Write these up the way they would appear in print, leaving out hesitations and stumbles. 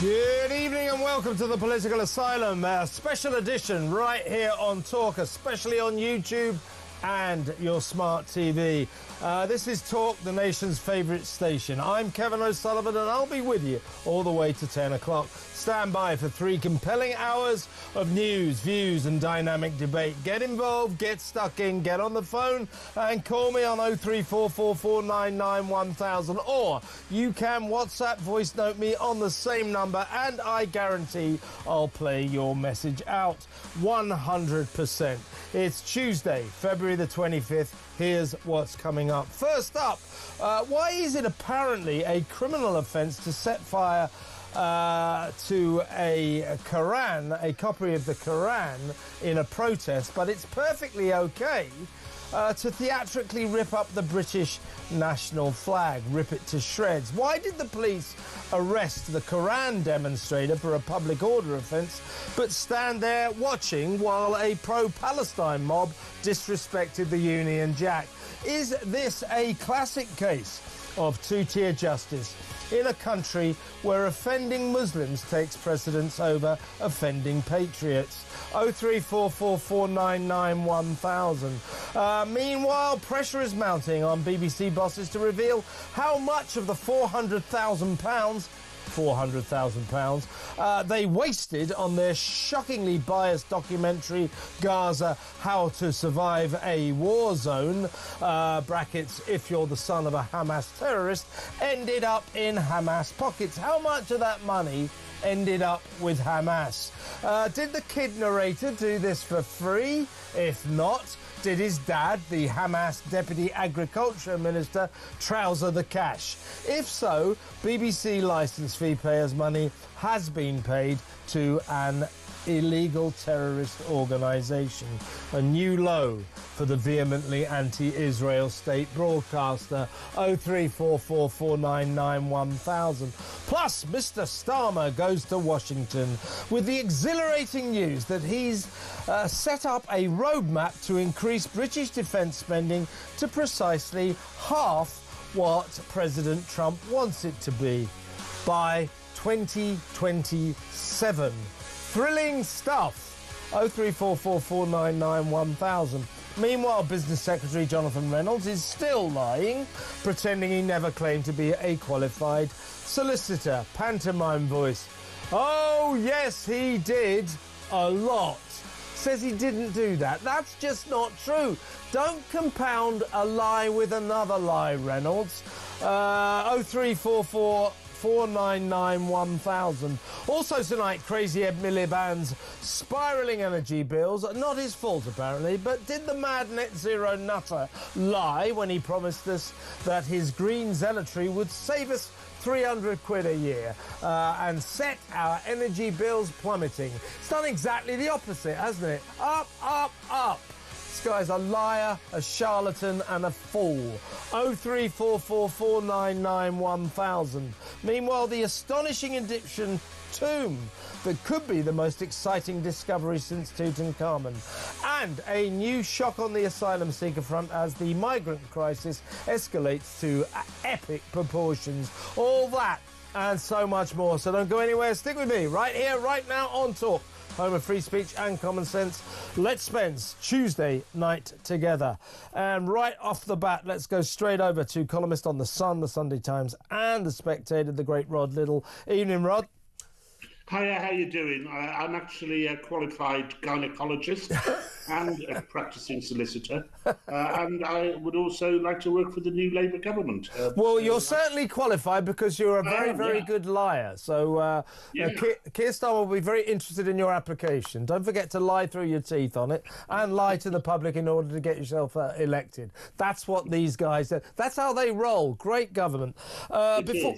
Good evening and welcome to the Political Asylum, special edition right here on Talk, especially on YouTube and your smart TV. This is Talk, the nation's favourite station. I'm Kevin O'Sullivan and I'll be with you all the way to 10 o'clock. Stand by for 3 compelling hours of news, views and dynamic debate. Get involved, get stuck in, get on the phone and call me on 03444991000, or you can WhatsApp voice note me on the same number and I guarantee I'll play your message out 100%. It's Tuesday, February the 25th. Here's what's coming up. First up, why is it apparently a criminal offence to set fire to a Quran, a copy of the Quran in a protest, but it's perfectly okay to theatrically rip up the British national flag, rip it to shreds? Why did the police arrest the Quran demonstrator for a public order offence, but stand there watching while a pro-Palestine mob disrespected the Union Jack? Is this a classic case of two-tier justice in a country where offending Muslims takes precedence over offending patriots? 03444991000. Meanwhile, pressure is mounting on BBC bosses to reveal how much of the £400,000 they wasted on their shockingly biased documentary Gaza, How to Survive a War Zone, brackets, if you're the son of a Hamas terrorist, ended up in Hamas pockets. How much of that money ended up with Hamas? Did the kid narrator do this for free? If not, did his dad, the Hamas Deputy Agriculture Minister, trouser the cash? If so, BBC licence fee payers' money has been paid to an illegal terrorist organisation. A new low for the vehemently anti-Israel state broadcaster. 03444991000. Plus, Mr. Starmer goes to Washington with the exhilarating news that he's set up a roadmap to increase British defence spending to precisely half what President Trump wants it to be by 2027. Thrilling stuff. 03444991000. Meanwhile, Business Secretary Jonathan Reynolds is still lying, pretending he never claimed to be a qualified solicitor. Pantomime voice. Oh, yes, he did. A lot. Says he didn't do that. That's just not true. Don't compound a lie with another lie, Reynolds. 03444991000. Also tonight, crazy Ed Miliband's spiralling energy bills. Not his fault, apparently, but did the mad net zero nutter lie when he promised us that his green zealotry would save us 300 quid a year and set our energy bills plummeting? It's done exactly the opposite, hasn't it? Up, up, up. This guy's a liar, a charlatan and a fool. 03444991000. Meanwhile, the astonishing Egyptian tomb that could be the most exciting discovery since Tutankhamun. And a new shock on the asylum seeker front as the migrant crisis escalates to epic proportions. All that and so much more. So don't go anywhere. Stick with me right here, right now on Talk, home of free speech and common sense. Let's spend Tuesday night together. And right off the bat, let's go straight over to columnist on The Sun, The Sunday Times and The Spectator, the great Rod Little. Evening, Rod. Hiya, how you doing? I'm actually a qualified gynecologist and a practicing solicitor, and I would also like to work for the new Labour government. Well, you're certainly qualified because you're a very good liar. So Keir Starmer will be very interested in your application. Don't forget to lie through your teeth on it and lie to the public in order to get yourself elected. That's what these guys do. That's how they roll. Great government.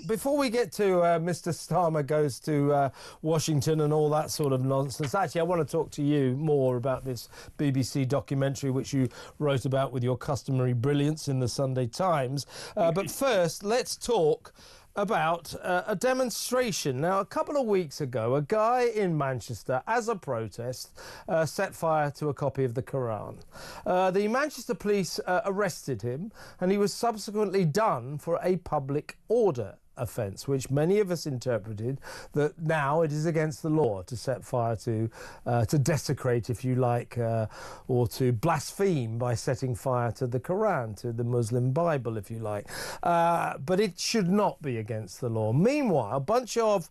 Before we get to Mr. Starmer goes to Washington and all that sort of nonsense, actually, I want to talk to you more about this BBC documentary which you wrote about with your customary brilliance in the Sunday Times. But first, let's talk about a demonstration. Now, a couple of weeks ago, a guy in Manchester, as a protest, set fire to a copy of the Quran. The Manchester police arrested him, and he was subsequently done for a public order offence, which many of us interpreted that now it is against the law to set fire to desecrate, if you like, or to blaspheme by setting fire to the Quran, to the Muslim Bible, if you like. But it should not be against the law. Meanwhile, a bunch of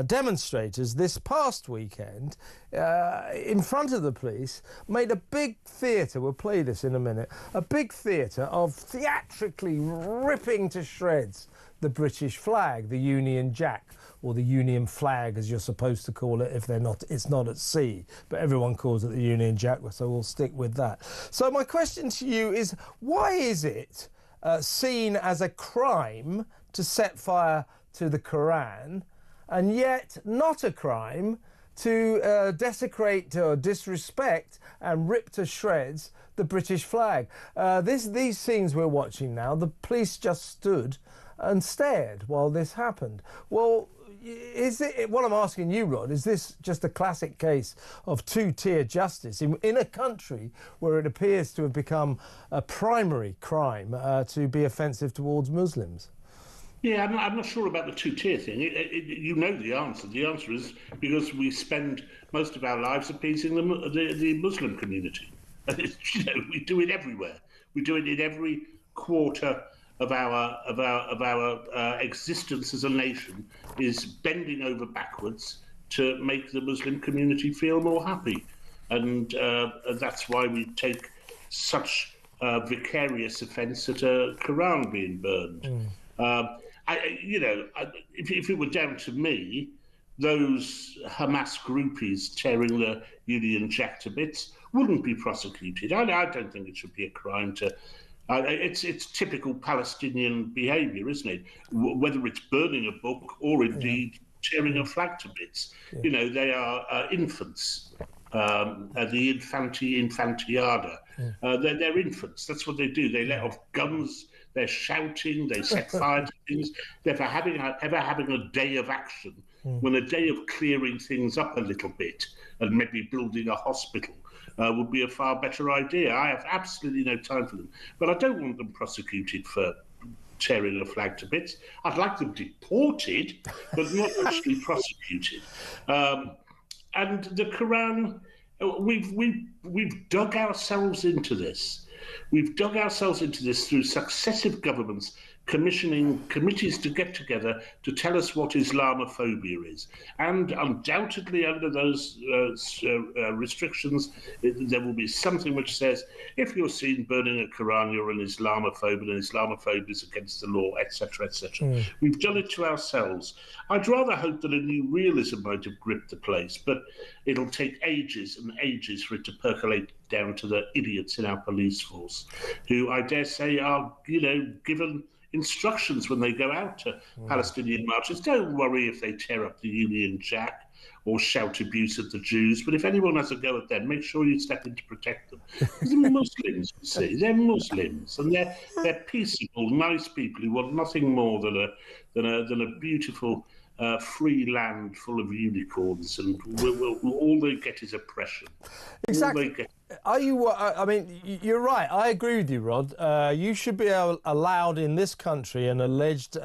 demonstrators this past weekend in front of the police made a big theatre, we'll play this in a minute, a big theatre of theatrically ripping to shreds the British flag, the Union Jack, or the Union flag as you're supposed to call it if they're not, it's not at sea, but everyone calls it the Union Jack, so we'll stick with that. So my question to you is, why is it seen as a crime to set fire to the Quran, and yet not a crime to desecrate or disrespect and rip to shreds the British flag? These scenes we're watching now, the police just stood and stared while this happened. Well, is it, what I'm asking you, Rod, is this just a classic case of two-tier justice in a country where it appears to have become a primary crime to be offensive towards Muslims? Yeah, I'm not sure about the two-tier thing. You know the answer. The answer is because we spend most of our lives appeasing the Muslim community. You know, we do it everywhere. We do it in every quarter of our existence as a nation, is bending over backwards to make the Muslim community feel more happy, and that's why we take such vicarious offence at a Quran being burned. If it were down to me, those Hamas groupies tearing the Union Jack to bits wouldn't be prosecuted. I don't think it should be a crime to. It's typical Palestinian behaviour, isn't it? Whether it's burning a book or indeed tearing a flag to bits. Yeah. You know, they are infants. The infantiada. They're infants. That's what they do. They let off guns. They're shouting, they set fire to things. They're ever having a day of action, when a day of clearing things up a little bit and maybe building a hospital would be a far better idea. I have absolutely no time for them. But I don't want them prosecuted for tearing a flag to bits. I'd like them deported, but not actually prosecuted. And the Quran, we've dug ourselves into this. We've dug ourselves into this through successive governments commissioning committees to get together to tell us what Islamophobia is. And undoubtedly under those restrictions, there will be something which says, if you're seen burning a Quran, you're an Islamophobe, and Islamophobia is against the law, etc., etc. We've done it to ourselves. I'd rather hope that a new realism might have gripped the place, but it'll take ages and ages for it to percolate down to the idiots in our police force, who I dare say are, given instructions when they go out to Palestinian marches. Don't worry if they tear up the Union Jack or shout abuse at the Jews, but if anyone has a go at them, make sure you step in to protect them. They're Muslims, you see. They're Muslims, and they're peaceable, nice people who want nothing more than a beautiful free land full of unicorns, and all they get is oppression. Exactly. Are you? I mean, you're right. I agree with you, Rod. You should be allowed in this country, an alleged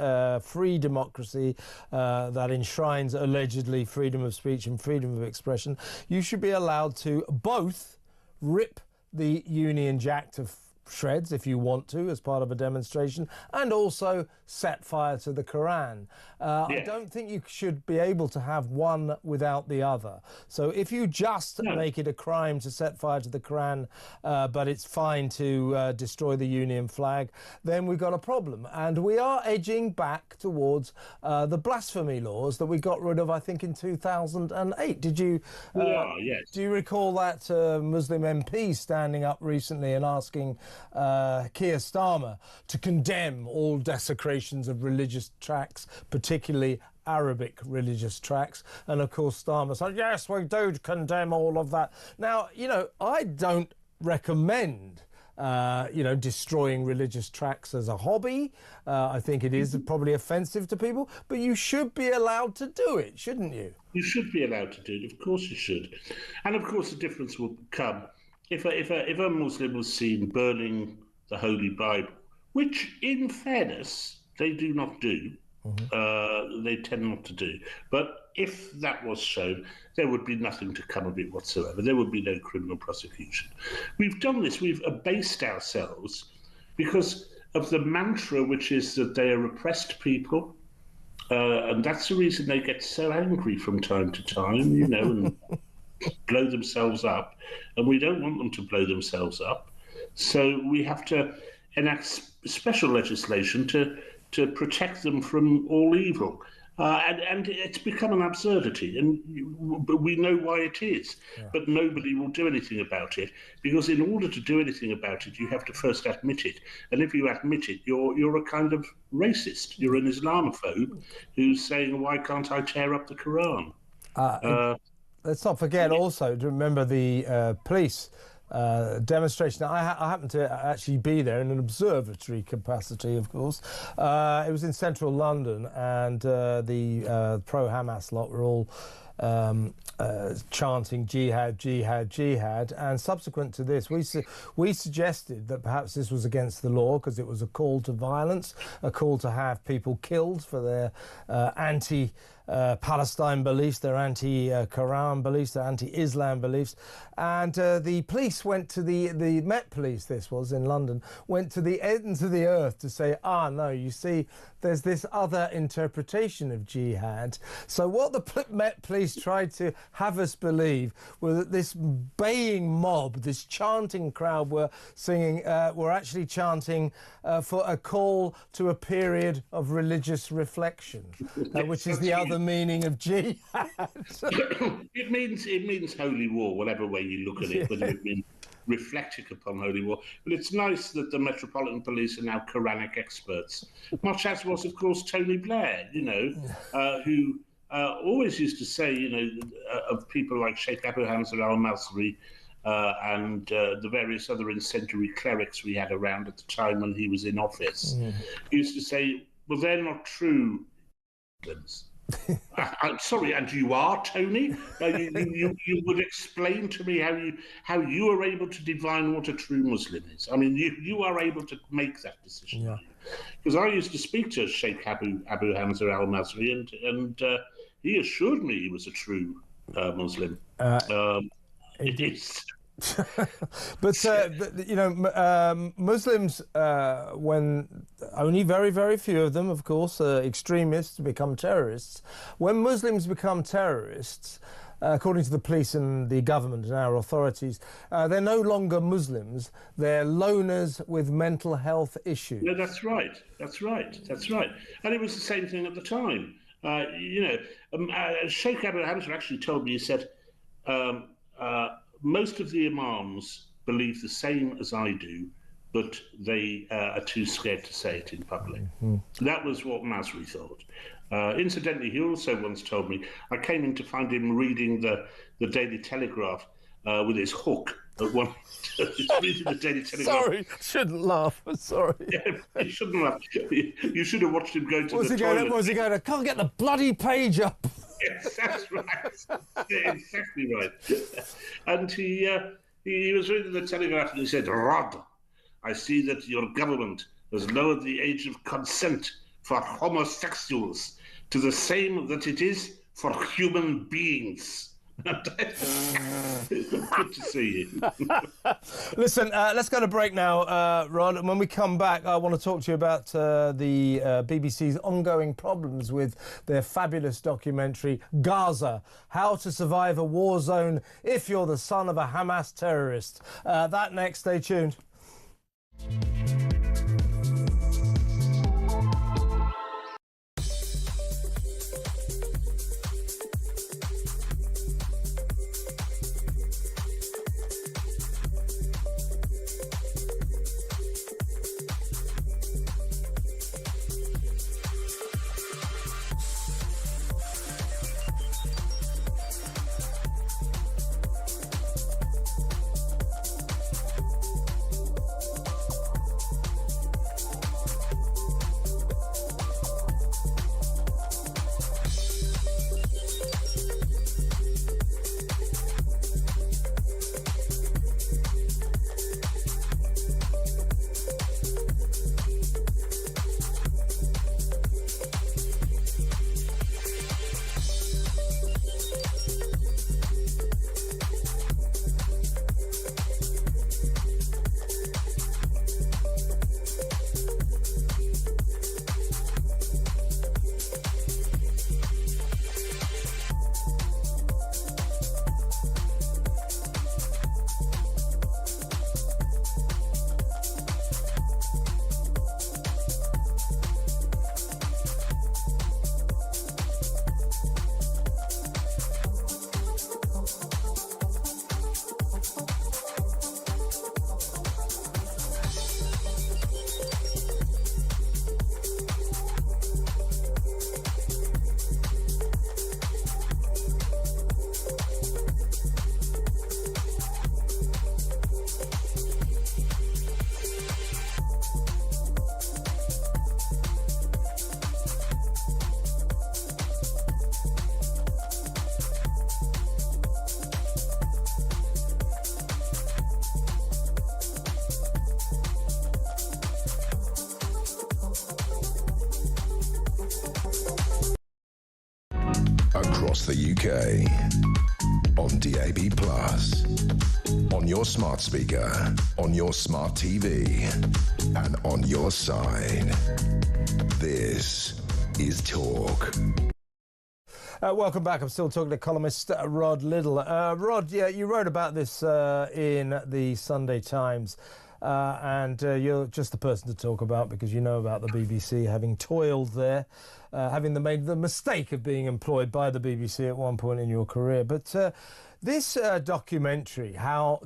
free democracy that enshrines allegedly freedom of speech and freedom of expression. You should be allowed to both rip the Union Jack to shreds if you want to as part of a demonstration, and also set fire to the Quran. I don't think you should be able to have one without the other. So if you just make it a crime to set fire to the Quran, but it's fine to destroy the Union flag, then we've got a problem. And we are edging back towards the blasphemy laws that we got rid of, I think, in 2008. Did you? Yes. Do you recall that Muslim MP standing up recently and asking Keir Starmer to condemn all desecrations of religious tracts, particularly Arabic religious tracts? And of course Starmer said, yes, we do condemn all of that. Now, I don't recommend destroying religious tracts as a hobby. I think it is probably offensive to people, but you should be allowed to do it, shouldn't you? You should be allowed to do it, of course you should. And of course the difference will come if a Muslim was seen burning the Holy Bible, which in fairness they do not do. They tend not to do. But if that was shown, there would be nothing to come of it whatsoever. There would be no criminal prosecution. We've done this. We've abased ourselves because of the mantra, which is that they are repressed people. And that's the reason they get so angry from time to time, and blow themselves up. And we don't want them to blow themselves up. So we have to enact special legislation to protect them from all evil. And it's become an absurdity, and we know why it is. Yeah. But nobody will do anything about it, because in order to do anything about it, you have to first admit it. And if you admit it, you're a kind of racist. You're an Islamophobe who's saying, why can't I tear up the Quran? Let's not forget also to remember the police demonstration. I happened to actually be there in an observatory capacity, of course. It was in central London, and the pro-Hamas lot were all chanting jihad, jihad, jihad. And subsequent to this, we suggested that perhaps this was against the law because it was a call to violence, a call to have people killed for their anti-Palestine beliefs, their anti-Quran beliefs, their anti-Islam beliefs. And the police went to the Met Police, this was in London, went to the ends of the earth to say, no, you see, there's this other interpretation of jihad. So what the Met Police tried to have us believe was that this baying mob, this chanting crowd were actually chanting for a call to a period of religious reflection, which is the other meaning of jihad. It means holy war, whatever way you look at it, whether it means reflecting upon holy war. But it's nice that the Metropolitan Police are now Quranic experts, much as was, of course, Tony Blair, who always used to say, of people like Sheikh Abu Hamza al-Masri and the various other incendiary clerics we had around at the time when he was in office, he used to say, well, they're not true Muslims. I'm sorry, and you are, Tony? You would explain to me how you are able to divine what a true Muslim is. I mean, you are able to make that decision. Because I used to speak to Sheikh Abu Hamza al-Masri, and he assured me he was a true Muslim. It is. But Muslims, when only very, very few of them, of course, extremists become terrorists. When Muslims become terrorists, according to the police and the government and our authorities, they're no longer Muslims. They're loners with mental health issues. No, that's right. That's right. And it was the same thing at the time. Sheikh Abu Hamza actually told me, he said, most of the imams believe the same as I do, but they are too scared to say it in public. That was what Masri thought. Incidentally, he also once told me, I came in to find him reading the Daily Telegraph with his hook at one. He's reading the Daily Telegraph. Sorry, shouldn't laugh. Sorry. Yeah, you shouldn't laugh. You should have watched him go to the toilet. Was he going, I can't get the bloody page up. Yes, that's right. Exactly right. And he was reading the Telegraph and he said, Rod, I see that your government has lowered the age of consent for homosexuals to the same that it is for human beings. Good to see you. Listen, let's go to break now, Rod. And when we come back, I want to talk to you about the BBC's ongoing problems with their fabulous documentary, Gaza, How to Survive a War Zone If You're the Son of a Hamas Terrorist. That next, stay tuned. across the UK. On DAB+, on your smart speaker, on your smart TV, and on your side. This is Talk. Welcome back. I'm still talking to columnist Rod Liddle. Rod, yeah, you wrote about this in the Sunday Times, and you're just the person to talk about because you know about the BBC having toiled there, having made the mistake of being employed by the BBC at one point in your career. But this documentary,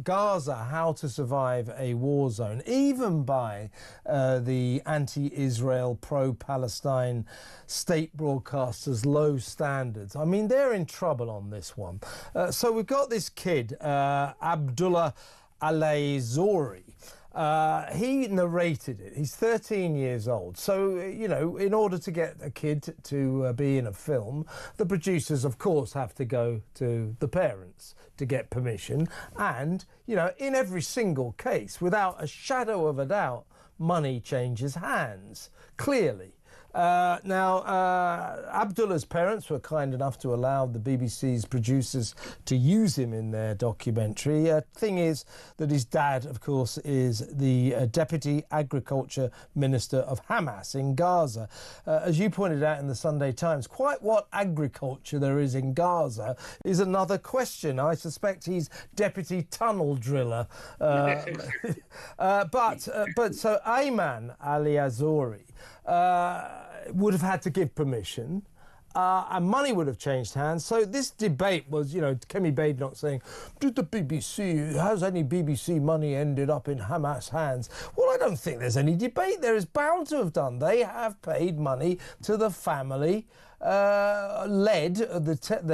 Gaza, How to Survive a War Zone, even by the anti-Israel, pro-Palestine state broadcasters' low standards. I mean, they're in trouble on this one. So we've got this kid, Abdullah Al-Zouri. He narrated it. He's 13 years old. So, you know, in order to get a kid to be in a film, the producers, of course, have to go to the parents to get permission. And, you know, in every single case, without a shadow of a doubt, money changes hands, clearly. Abdullah's parents were kind enough to allow the BBC's producers to use him in their documentary. Thing is that his dad, of course, is the Deputy Agriculture Minister of Hamas in Gaza. As you pointed out in the Sunday Times, quite what agriculture there is in Gaza is another question. I suspect he's Deputy Tunnel Driller. But so Ayman Al-Zouri would have had to give permission, and money would have changed hands. So this debate was, you know, Kemi Badenoch saying, has any BBC money ended up in Hamas hands? Well, I don't think there's any debate. There is bound to have done. They have paid money to the family. The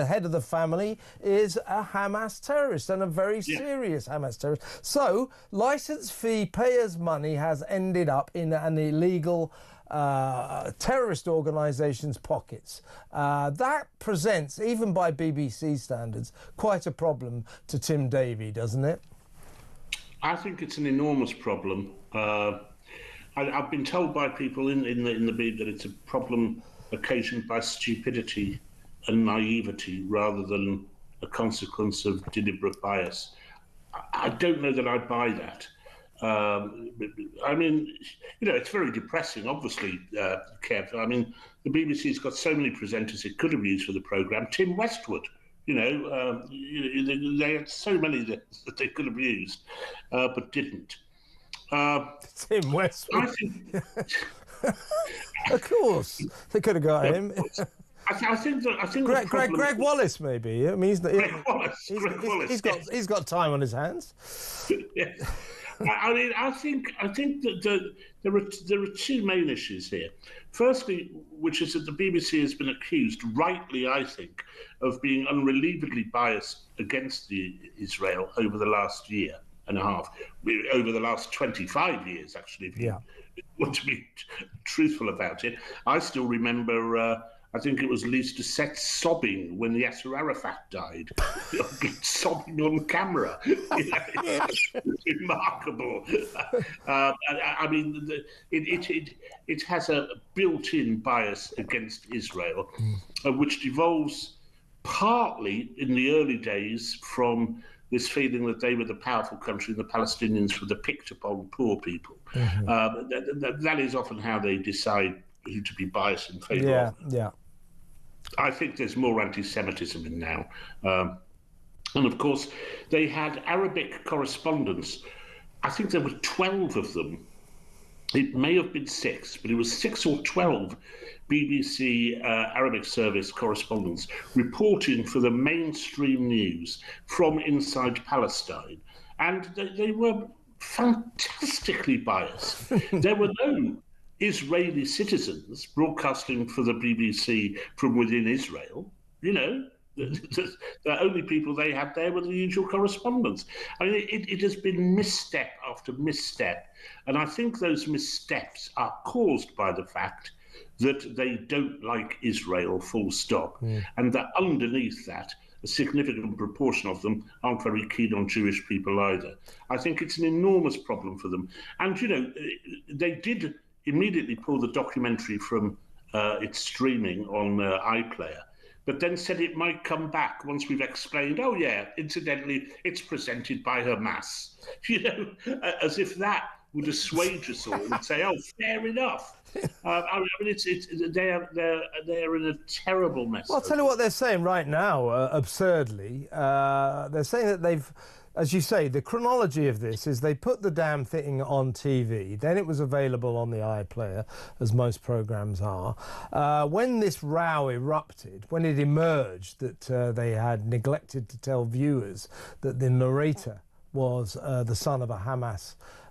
head of the family is a Hamas terrorist, and a very serious Hamas terrorist. So license fee payers' money has ended up in an illegal terrorist organisation's pockets. That presents, even by BBC standards, quite a problem to Tim Davie, doesn't it? I think it's an enormous problem. I've been told by people in the BBC that it's a problem occasioned by stupidity and naivety rather than a consequence of deliberate bias. I don't know that I buy that. I mean, you know, it's very depressing, obviously, Kev. I mean, the BBC's got so many presenters it could have used for the programme. Tim Westwood, you know, they had so many that they could have used, but didn't. Tim Westwood. I think, of course, they could have got him. I think Greg Wallace, maybe. I mean, Greg Wallace. He's got time on his hands. Yeah. I mean, I think that there are two main issues here. Firstly, which is that the BBC has been accused, rightly, I think, of being unrelievedly biased against Israel over the last year and a half, over the last 25 years, actually, if you want to be truthful about it. I still remember, I think it was Lise Doucette sobbing when Yasser Arafat died, sobbing on camera. It's remarkable. I mean, it has a built-in bias against Israel, which devolves partly in the early days from this feeling that they were the powerful country and the Palestinians were the picked-upon poor people. That is often how they decide who to be biased in favour of. Yeah. I think there's more anti-Semitism in now. And of course, they had Arabic correspondents. I think there were 12 of them. It may have been 6, but it was 6 or 12 BBC Arabic service correspondents reporting for the mainstream news from inside Palestine. And they were fantastically biased. There were no Israeli citizens broadcasting for the BBC from within Israel. You know, the only people they had there were the usual correspondents. I mean, it has been misstep after misstep, and I think those missteps are caused by the fact that they don't like Israel, full stop, and that underneath that, a significant proportion of them aren't very keen on Jewish people either. I think it's an enormous problem for them. And, you know, they did immediately pull the documentary from its streaming on iPlayer. but then said it might come back once we've explained, oh yeah, incidentally, it's presented by Hamas. As if that would assuage us all and say, oh, fair enough. I mean, they're in a terrible mess. Well, I'll tell you what they're saying right now, absurdly. They're saying that they've, as you say, the chronology of this is they put the damn thing on TV, then it was available on the iPlayer, as most programmes are. When this row erupted, when it emerged that they had neglected to tell viewers that the narrator was the son of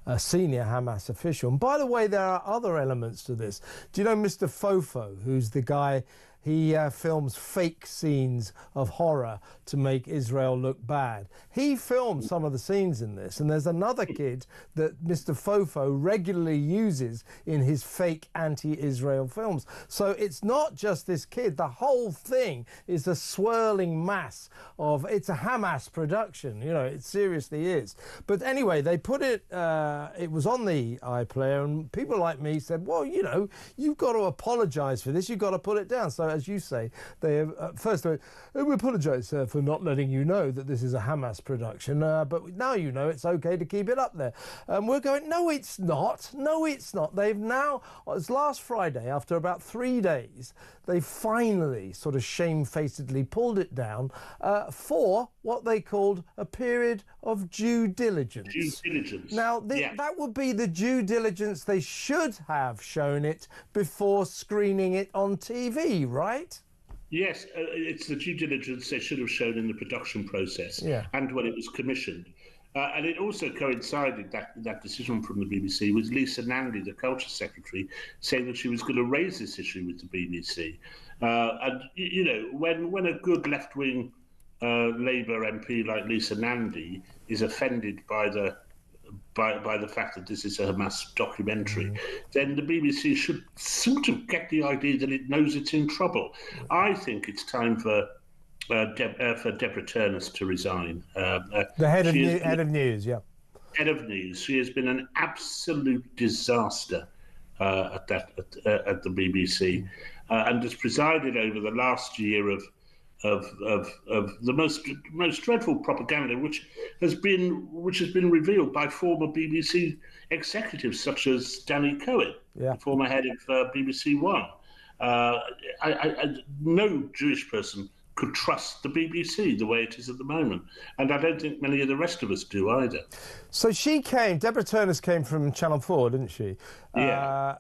a senior Hamas official. And by the way, there are other elements to this. Do you know Mr. Fofo, who's the guy, he films fake scenes of horror to make Israel look bad. He filmed some of the scenes in this, and there's another kid that Mr. Fofo regularly uses in his fake anti-Israel films. So it's not just this kid. The whole thing is a swirling mass of, it's a Hamas production, it seriously is. But anyway, they put it, it was on the iPlayer, and people like me said, well, you've got to apologise for this, you've got to put it down. So as you say, they first we apologise for not letting you know that this is a Hamas production, but now it's okay to keep it up there. We're going, no, it's not. No, it's not. They've now, it's last Friday, after about 3 days, they finally sort of shamefacedly pulled it down for what they called a period of due diligence. Due diligence. Now, that would be the due diligence they should have shown it before screening it on TV, right? Yes, it's the due diligence they should have shown in the production process and when it was commissioned. And it also coincided, that decision from the BBC, with Lisa Nandy, the Culture Secretary, saying that she was going to raise this issue with the BBC. And, when a good left-wing Labour MP like Lisa Nandy is offended by the fact that this is a Hamas documentary, then the BBC should sort of get the idea that it knows it's in trouble. I think it's time for Deborah Turnus to resign. The head of news, yeah. Head of news. She has been an absolute disaster at the BBC, and has presided over the last year of the most dreadful propaganda, which has been revealed by former BBC executives such as Danny Cohen, the former head of BBC One. No Jewish person could trust the BBC the way it is at the moment. And I don't think many of the rest of us do either. So Deborah Turnus came from Channel 4, didn't she? Yeah.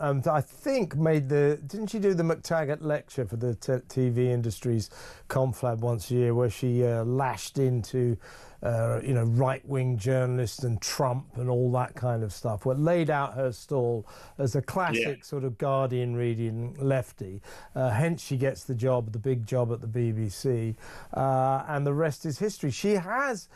And I think didn't she do the McTaggart lecture for the TV industry's conflab once a year, where she lashed into right-wing journalists and Trump and all that kind of stuff, laid out her stall as a classic sort of Guardian reading lefty. Hence she gets the big job at the BBC, and the rest is history. She has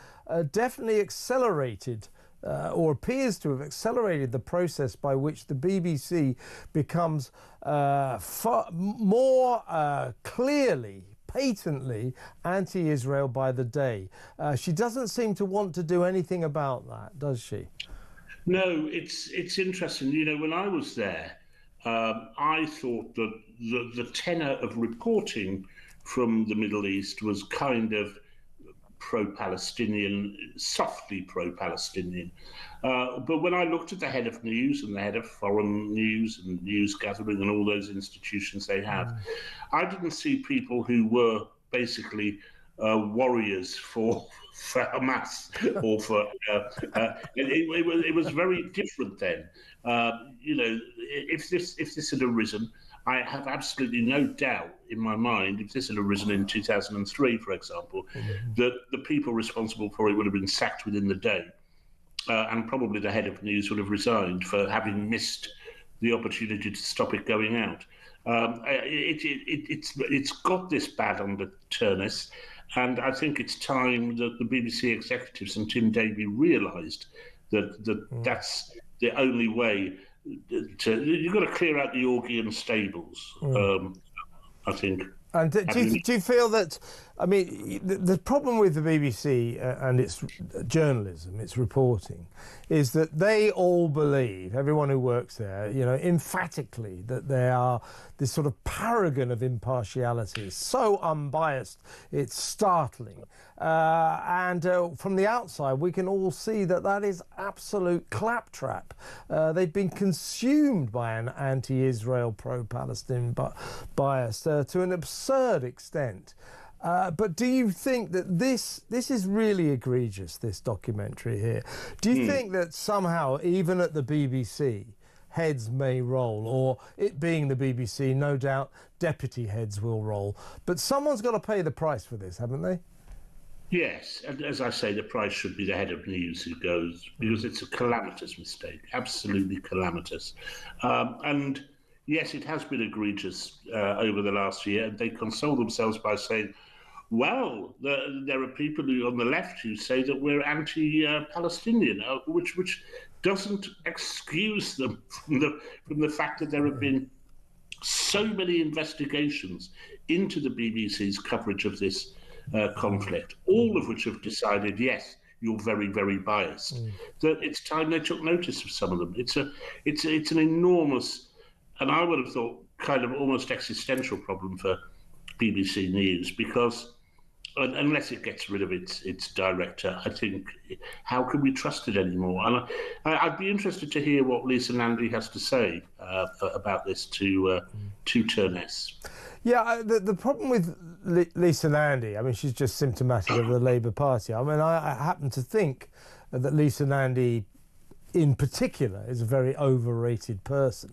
definitely accelerated or appears to have accelerated the process by which the BBC becomes far more clearly, patently anti-Israel by the day. She doesn't seem to want to do anything about that, does she? No, it's interesting. When I was there, I thought that the tenor of reporting from the Middle East was kind of pro-Palestinian, softly pro-Palestinian. But when I looked at the head of news and the head of foreign news and news gathering and all those institutions they have, I didn't see people who were basically warriors for Hamas or for... it was very different then. If this had arisen, I have absolutely no doubt in my mind, if this had arisen in 2003, for example, that the people responsible for it would have been sacked within the day. And probably the head of news would have resigned for having missed the opportunity to stop it going out. It's got this bad under Turnus, and I think it's time that the BBC executives and Tim Davie realised that that's the only way you've got to clear out the Orgian stables, I think. And do you feel that I mean, the problem with the BBC and its journalism, its reporting, is that they all believe, everyone who works there, you know, emphatically, that they are this sort of paragon of impartiality. It's so unbiased, it's startling. And from the outside, we can all see that that is absolute claptrap. They've been consumed by an anti-Israel, pro-Palestine bias to an absurd extent. But do you think that this is really egregious, this documentary here? Do you think that somehow, even at the BBC, heads may roll, or it being the BBC, no doubt deputy heads will roll, but someone's got to pay the price for this, haven't they? Yes, and as I say, the price should be the head of news who goes, because it's a calamitous mistake, absolutely calamitous. And yes, it has been egregious over the last year, and they console themselves by saying, well, there are people on the left who say that we're anti-Palestinian, which doesn't excuse them from the fact that there have been so many investigations into the BBC's coverage of this conflict, all of which have decided, yes, you're very, very biased. That it's time they took notice of some of them. It's an enormous, and I would have thought, kind of almost existential problem for BBC News, because unless it gets rid of its director, I think, how can we trust it anymore? And I'd be interested to hear what Lisa Nandy has to say about this to Turness. Yeah, the problem with Lisa Nandy, I mean, she's just symptomatic of the Labour Party. I mean, I happen to think that Lisa Nandy, in particular, is a very overrated person.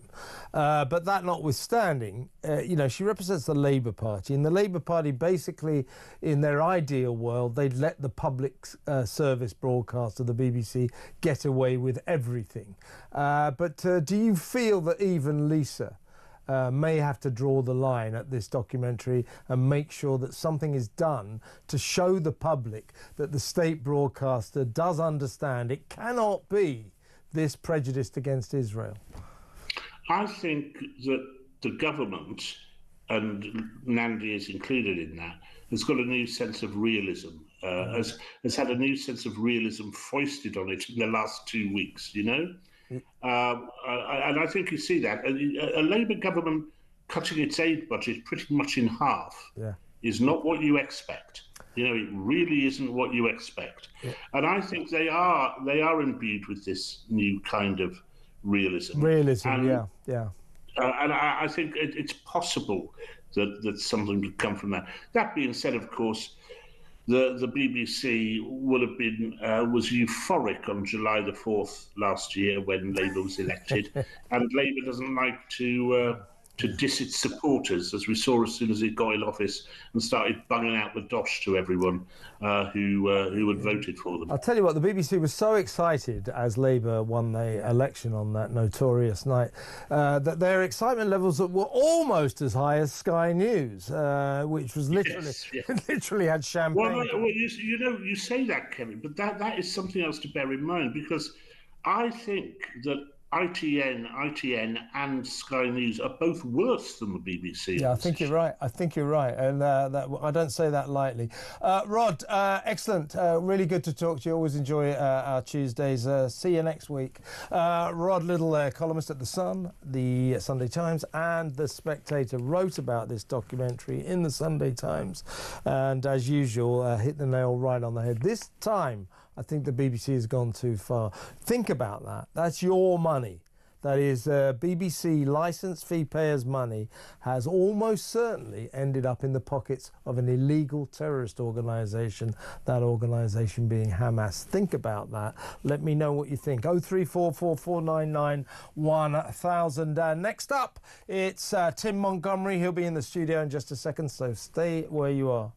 But that notwithstanding, you know, she represents the Labour Party, and the Labour Party basically, in their ideal world, they'd let the public service broadcaster, the BBC, get away with everything. But do you feel that even Lisa may have to draw the line at this documentary and make sure that something is done to show the public that the state broadcaster does understand it cannot be this prejudiced against Israel? I think that the government, and Nandy is included in that, has got a new sense of realism, has had a new sense of realism foisted on it in the last 2 weeks, you know? And I think you see that. A Labour government cutting its aid budget pretty much in half is not what you expect. You know, it really isn't what you expect. Yeah. And I think they are imbued with this new kind of realism. And, yeah. And I think it's possible that something could come from that. That being said, of course, the BBC would have been was euphoric on July the 4th last year when Labour was elected, and Labour doesn't like to diss its supporters, as we saw as soon as it got in office and started bunging out the dosh to everyone who had voted for them. I'll tell you what, the BBC was so excited as Labour won the election on that notorious night that their excitement levels were almost as high as Sky News, which was literally literally had champagne. Well, you know, you say that, Kevin, but that is something else to bear in mind, because I think that ITN and Sky News are both worse than the BBC. Yeah, I think you're right. And I don't say that lightly. Rod, excellent. Really good to talk to you. Always enjoy our Tuesdays. See you next week. Rod Little, columnist at The Sun, the Sunday Times, and The Spectator, wrote about this documentary in the Sunday Times. And as usual, hit the nail right on the head. This time, I think the BBC has gone too far. Think about that. That's your money. That is BBC licence fee payers' money has almost certainly ended up in the pockets of an illegal terrorist organisation, that organisation being Hamas. Think about that. Let me know what you think. 0344 499 1000. Next up, it's Tim Montgomery. He'll be in the studio in just a second, so stay where you are.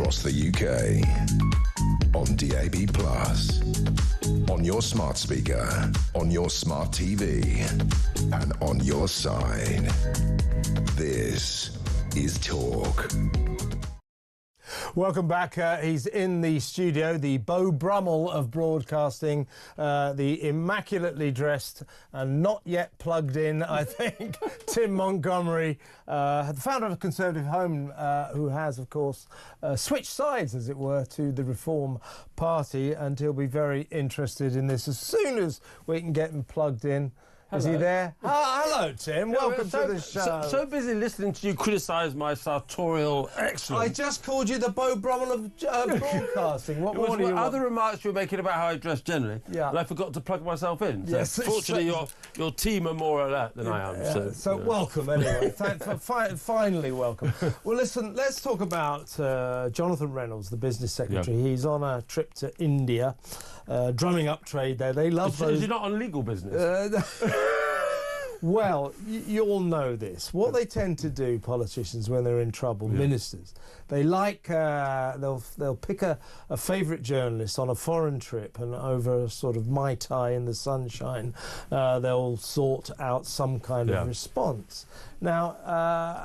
across the UK. On DAB+, on your smart speaker, on your smart TV, and on your side. This is Talk. Welcome back. He's in the studio, the Beau Brummel of broadcasting, the immaculately dressed and not yet plugged in, I think, Tim Montgomery, the founder of a Conservative Home, who has, of course, switched sides, as it were, to the Reform Party, and he'll be very interested in this as soon as we can get him plugged in. Hello. Is he there? Hello, Tim. Welcome to the show. So busy listening to you criticise my sartorial excellence. I just called you the Beau Brummel of broadcasting. What more do you want? Other remarks you were making about how I dress generally, and I forgot to plug myself in. So yes, fortunately, your team are more alert than I am. So welcome, anyway. Finally welcome. Well, listen, let's talk about Jonathan Reynolds, the business secretary. He's on a trip to India. Drumming up trade there. They love those. Is he not on legal business? Well, you all know this. What they tend to do, politicians, when they're in trouble, ministers, they like they'll pick a favourite journalist on a foreign trip, and over a sort of Mai Tai in the sunshine, they'll sort out some kind of response. Now,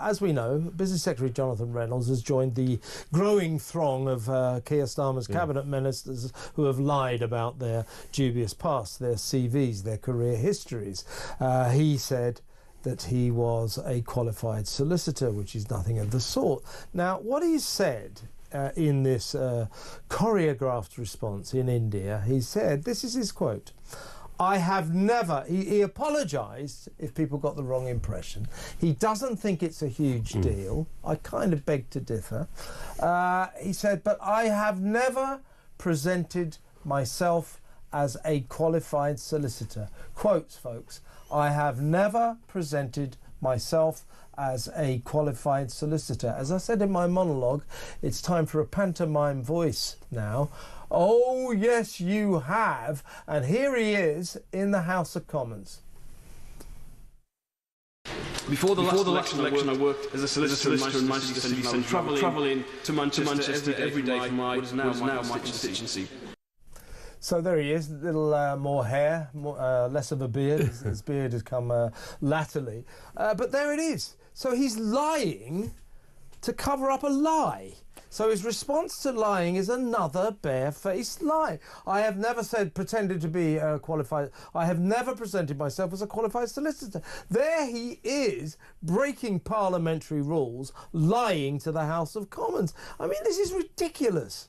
as we know, Business Secretary Jonathan Reynolds has joined the growing throng of Keir Starmer's cabinet ministers who have lied about their dubious past, their CVs, their career histories. He said that he was a qualified solicitor, which is nothing of the sort. Now, what he said in this choreographed response in India, he said, this is his quote, I have never, he apologised if people got the wrong impression. He doesn't think it's a huge deal. I kind of beg to differ. He said, but I have never presented myself as a qualified solicitor. Quotes, folks. I have never presented myself as a qualified solicitor. As I said in my monologue, it's time for a pantomime voice now. Oh, yes, you have. And here he is in the House of Commons. Before the last election, I worked as a solicitor in Manchester City Centre, travelling to Manchester every day for what is now my constituency. So there he is, a little more hair, less of a beard. His beard has come latterly. But there it is. So he's lying to cover up a lie. So his response to lying is another barefaced lie. I have never pretended to be qualified. I have never presented myself as a qualified solicitor. There he is, breaking parliamentary rules, lying to the House of Commons. I mean, this is ridiculous.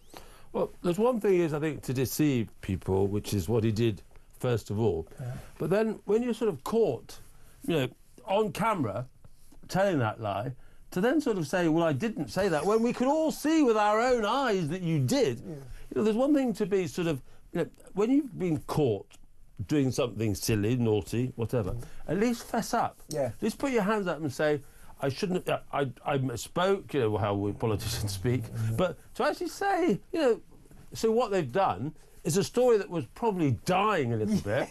Well, there's one thing is, I think, to deceive people, which is what he did first of all. But then when you're sort of caught, on camera, telling that lie, to then sort of say, well, I didn't say that, when we could all see with our own eyes that you did. There's one thing to be sort of, when you've been caught doing something silly, naughty, whatever, at least fess up. At least put your hands up and say, I shouldn't have, I misspoke, how we politicians speak, but to actually say, so what they've done is a story that was probably dying a little bit,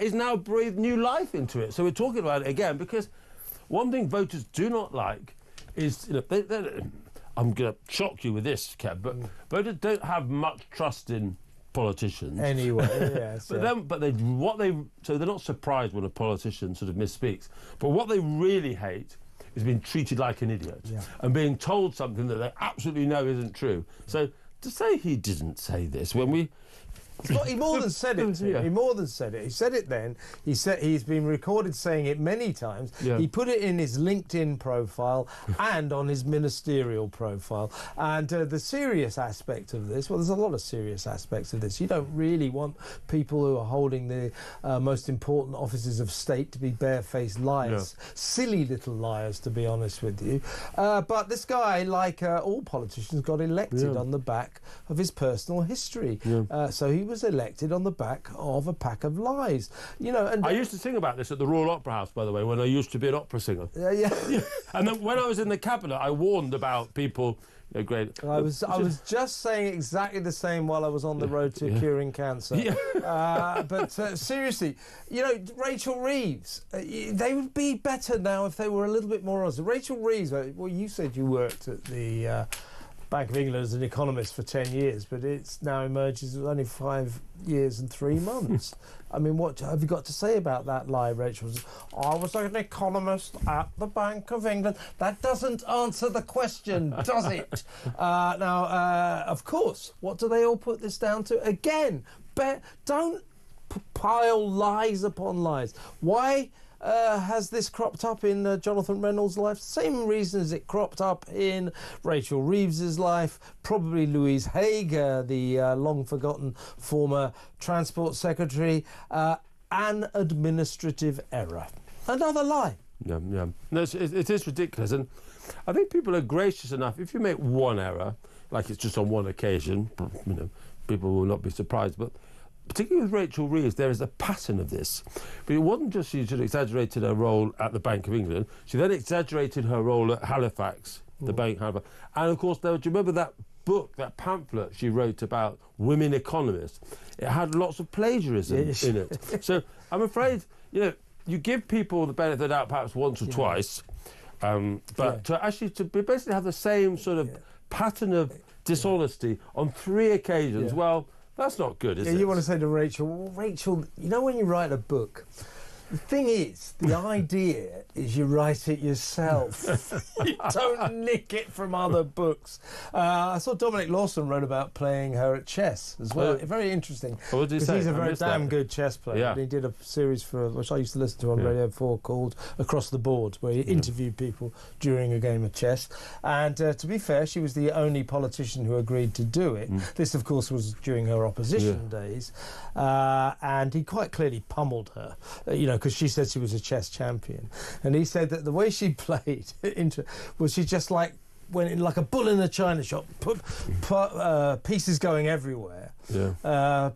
is now breathed new life into it. So we're talking about it again, because one thing voters do not like is, I'm going to shock you with this, Kev, but voters don't have much trust in politicians. Anyway, yes. So they're not surprised when a politician sort of misspeaks, but what they really hate is being treated like an idiot and being told something that they absolutely know isn't true. So to say he didn't say this when we... He more than said it. He more than said it. He said it then. He said he's been recorded saying it many times. He put it in his LinkedIn profile and on his ministerial profile. And the serious aspect of this, well, there's a lot of serious aspects of this. You don't really want people who are holding the most important offices of state to be barefaced liars, silly little liars, to be honest with you. But this guy, like all politicians, got elected on the back of his personal history. So he was elected on the back of a pack of lies. And I used to sing about this at the Royal Opera House, by the way, when I used to be an opera singer. And then when I was in the cabinet, I warned about people. Great. I was just saying exactly the same while I was on the road to curing cancer. But seriously, Rachel Reeves, they would be better now if they were a little bit more honest. Rachel Reeves, well, you said you worked at the Bank of England as an economist for 10 years, but it's now emerges as only 5 years and 3 months. I mean, what have you got to say about that lie, Rachel? I was an economist at the Bank of England. That doesn't answer the question, does it? Now, of course, what do they all put this down to? Again, don't pile lies upon lies. Why has this cropped up in Jonathan Reynolds' life? Same reason as it cropped up in Rachel Reeves's life, probably Louise Haigh, the long-forgotten former Transport Secretary, an administrative error. Another lie. Yeah. No, it is ridiculous, and I think people are gracious enough. If you make one error, like it's just on one occasion, you know, people will not be surprised, but particularly with Rachel Reeves, there is a pattern of this. But it wasn't just she exaggerated her role at the Bank of England, she then exaggerated her role at Halifax, the Bank of Halifax. And of course, do you remember that book, that pamphlet she wrote about women economists? It had lots of plagiarism in it. So I'm afraid, you know, you give people the benefit of the doubt perhaps once or twice, but to basically have the same sort of pattern of dishonesty on 3 occasions, well, that's not good, is it? You want to say to Rachel, well, Rachel, you know when you write a book, the thing is, the idea is you write it yourself. You don't nick it from other books. I saw Dominic Lawson wrote about playing her at chess as well. Very interesting. What did he say? He's a very damn good chess player. Yeah. And he did a series which I used to listen to on Radio 4 called Across the Board, where he interviewed people during a game of chess. And to be fair, she was the only politician who agreed to do it. This, of course, was during her opposition days. And he quite clearly pummeled her, you know, because she said she was a chess champion. And he said that the way she played was she just like went in like a bull in a china shop, put pieces going everywhere,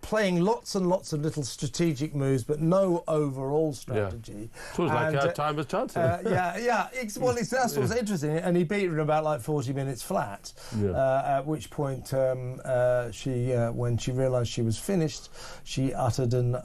playing lots and lots of little strategic moves, but no overall strategy. It was like time was Chancellor. Well, that's what's interesting. And he beat her in about like 40 minutes flat, at which point when she realised she was finished, she uttered an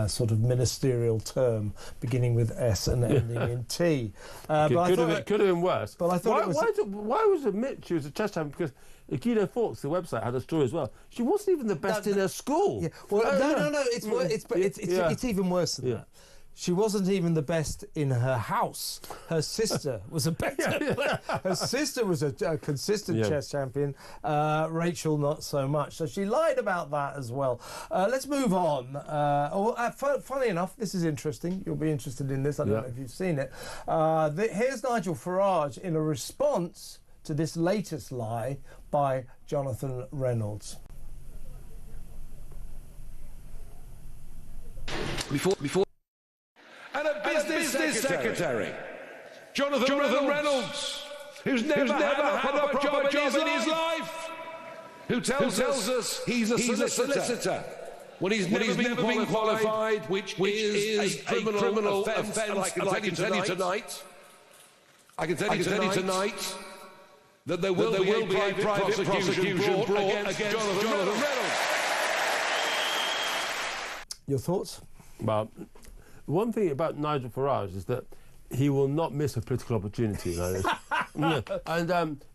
sort of ministerial term beginning with S and ending in T. Could have been worse. But I thought why was it admit she was a chess champion? Because Guido Fawkes, the website, had a story as well. She wasn't even the best in her school. Yeah. Well, no. It's even worse than that. She wasn't even the best in her house. Her sister was a better player. Her sister was a consistent chess champion. Rachel, not so much. So she lied about that as well. Let's move on. Funny enough, this is interesting. You'll be interested in this. I don't know if you've seen it. Here's Nigel Farage in a response to this latest lie by Jonathan Reynolds. Before. And a business secretary. Jonathan Reynolds, who's never had a proper job in his life, who tells us he's a solicitor when he's never been qualified, which is a criminal offence. And I can tell you tonight that there will be a private prosecution brought against Jonathan Reynolds. Your thoughts? Well, one thing about Nigel Farage is that he will not miss a political opportunity like this.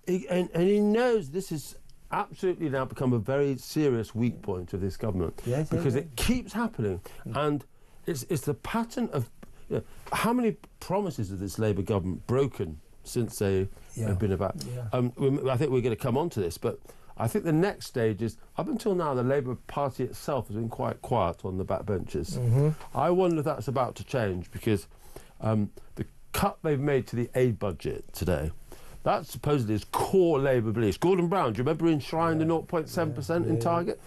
He knows this is absolutely now become a very serious weak point of this government, because it keeps happening, and it's the pattern of how many promises has this Labour government broken since they have been about. I think we're going to come on to this, but I think the next stage is, up until now, the Labour Party itself has been quite quiet on the backbenches. I wonder if that's about to change, because the cut they've made to the aid budget today, that supposedly is core Labour beliefs. Gordon Brown, do you remember enshrined the 0.7% in target?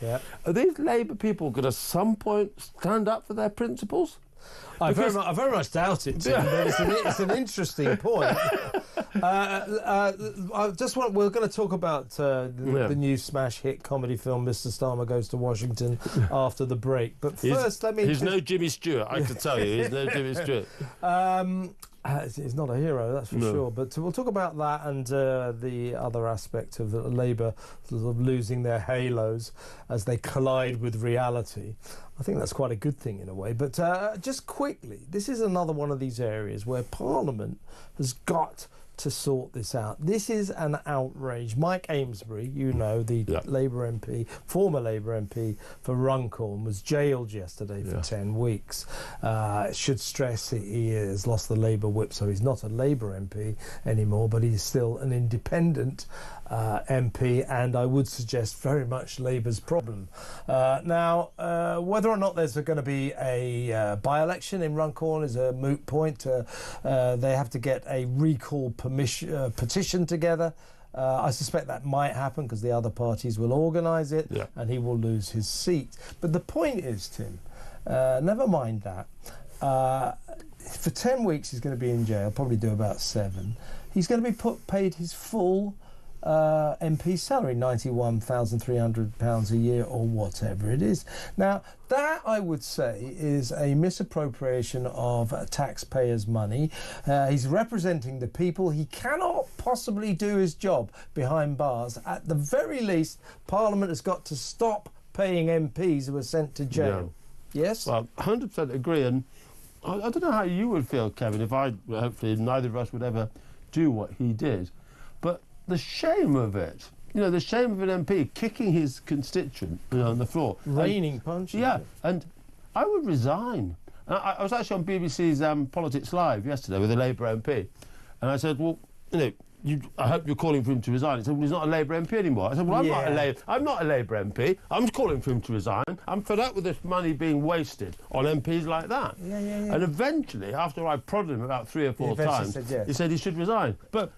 Are these Labour people going to, at some point, stand up for their principles? I very much doubt it, Tim, but it's an interesting point. We're going to talk about the new smash hit comedy film Mr. Starmer Goes to Washington after the break. But first, He's no Jimmy Stewart, I can tell you. He's no Jimmy Stewart. He's not a hero, that's for sure. But we'll talk about that and the other aspect of Labour sort of losing their halos as they collide with reality. I think that's quite a good thing in a way. But just quickly, this is another one of these areas where Parliament has got to sort this out. This is an outrage. Mike Amesbury, you know, the Labour MP, former Labour MP for Runcorn, was jailed yesterday for 10 weeks. Should stress he has lost the Labour whip, so he's not a Labour MP anymore, but he's still an independent MP, and I would suggest very much Labour's problem. Now, whether or not there's going to be a by-election in Runcorn is a moot point. They have to get a recall petition together. I suspect that might happen because the other parties will organise it, and he will lose his seat. But the point is, Tim, never mind that. For 10 weeks he's going to be in jail, probably do about 7. He's going to be paid his full MP salary, £91,300 a year or whatever it is. Now, that, I would say, is a misappropriation of taxpayers' money. He's representing the people. He cannot possibly do his job behind bars. At the very least, Parliament has got to stop paying MPs who are sent to jail. Yes? Well, 100% agree. And I don't know how you would feel, Kevin, if hopefully neither of us would ever do what he did. But the shame of it, you know, the shame of an MP kicking his constituent on the floor. Raining punches. Yeah, and I would resign. I was actually on BBC's Politics Live yesterday with a Labour MP, and I said, well, you know, I hope you're calling for him to resign. He said, well, he's not a Labour MP anymore. I said, well, I'm not a Labour MP. I'm calling for him to resign. I'm fed up with this money being wasted on MPs like that. And eventually, after I prodded him about 3 or 4 times, he said he should resign. But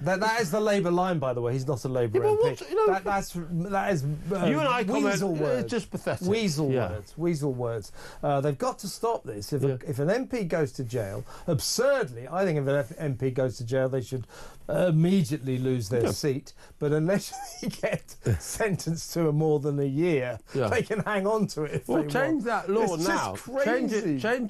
that is the Labour line, by the way. He's not a Labour MP. That is you and I weasel words. It's just pathetic. Weasel words. They've got to stop this. If an MP goes to jail, absurdly, I think if an MP goes to jail, they should immediately lose their seat. But unless they get sentenced to more than a year, they can hang on to it. Change that law now. Change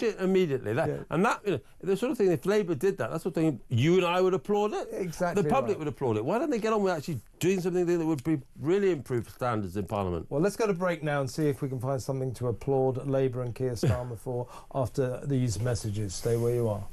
it immediately. And that, you know, the sort of thing. If Labour did that, that's the sort of thing you and I would applaud it. Exactly. The public would applaud it. Why don't they get on with actually doing something that would be really improve standards in Parliament? Well, let's go to break now and see if we can find something to applaud Labour and Keir Starmer for after these messages. Stay where you are.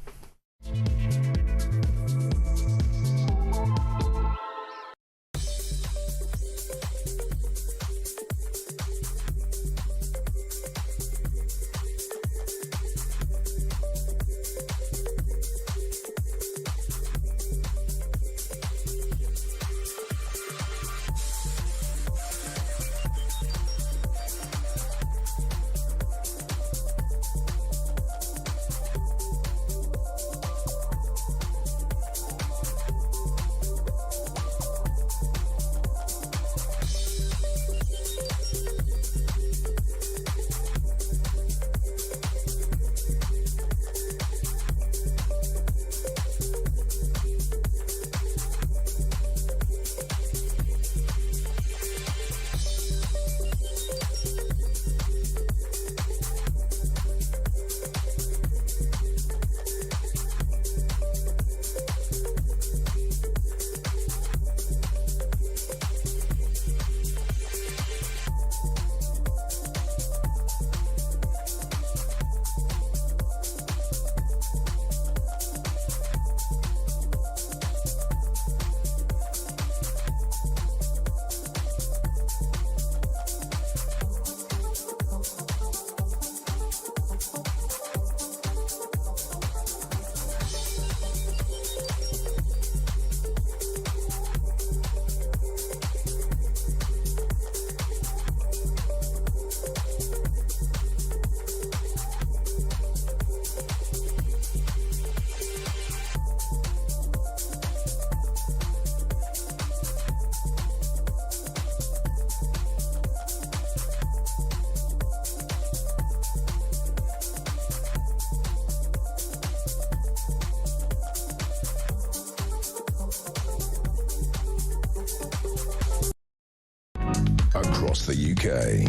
Across the UK,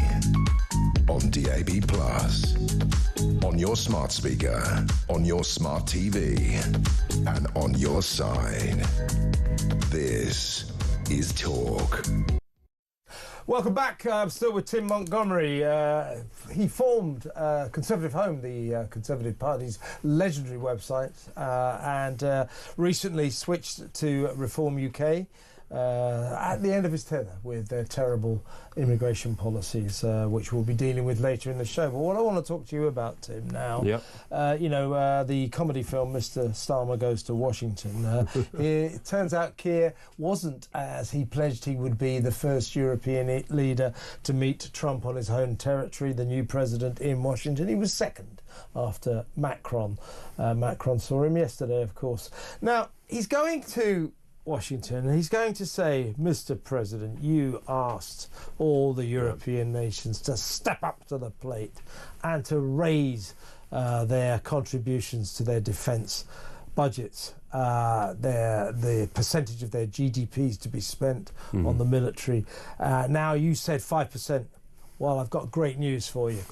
on DAB+, on your smart speaker, on your smart TV, and on your side. This is Talk. Welcome back. I'm still with Tim Montgomery. He formed Conservative Home, the Conservative Party's legendary website, and recently switched to Reform UK at the end of his tether with their terrible immigration policies, which we'll be dealing with later in the show. But what I want to talk to you about, Tim, now, the comedy film Mr. Starmer Goes to Washington. It turns out Keir wasn't, as he pledged he would be, the first European leader to meet Trump on his home territory, the new president in Washington. He was second after Macron. Macron saw him yesterday, of course. Now, he's going to Washington, and he's going to say, Mr. President, you asked all the European nations to step up to the plate and to raise their contributions to their defence budgets, the percentage of their GDPs to be spent on the military. Now, you said 5%. Well, I've got great news for you.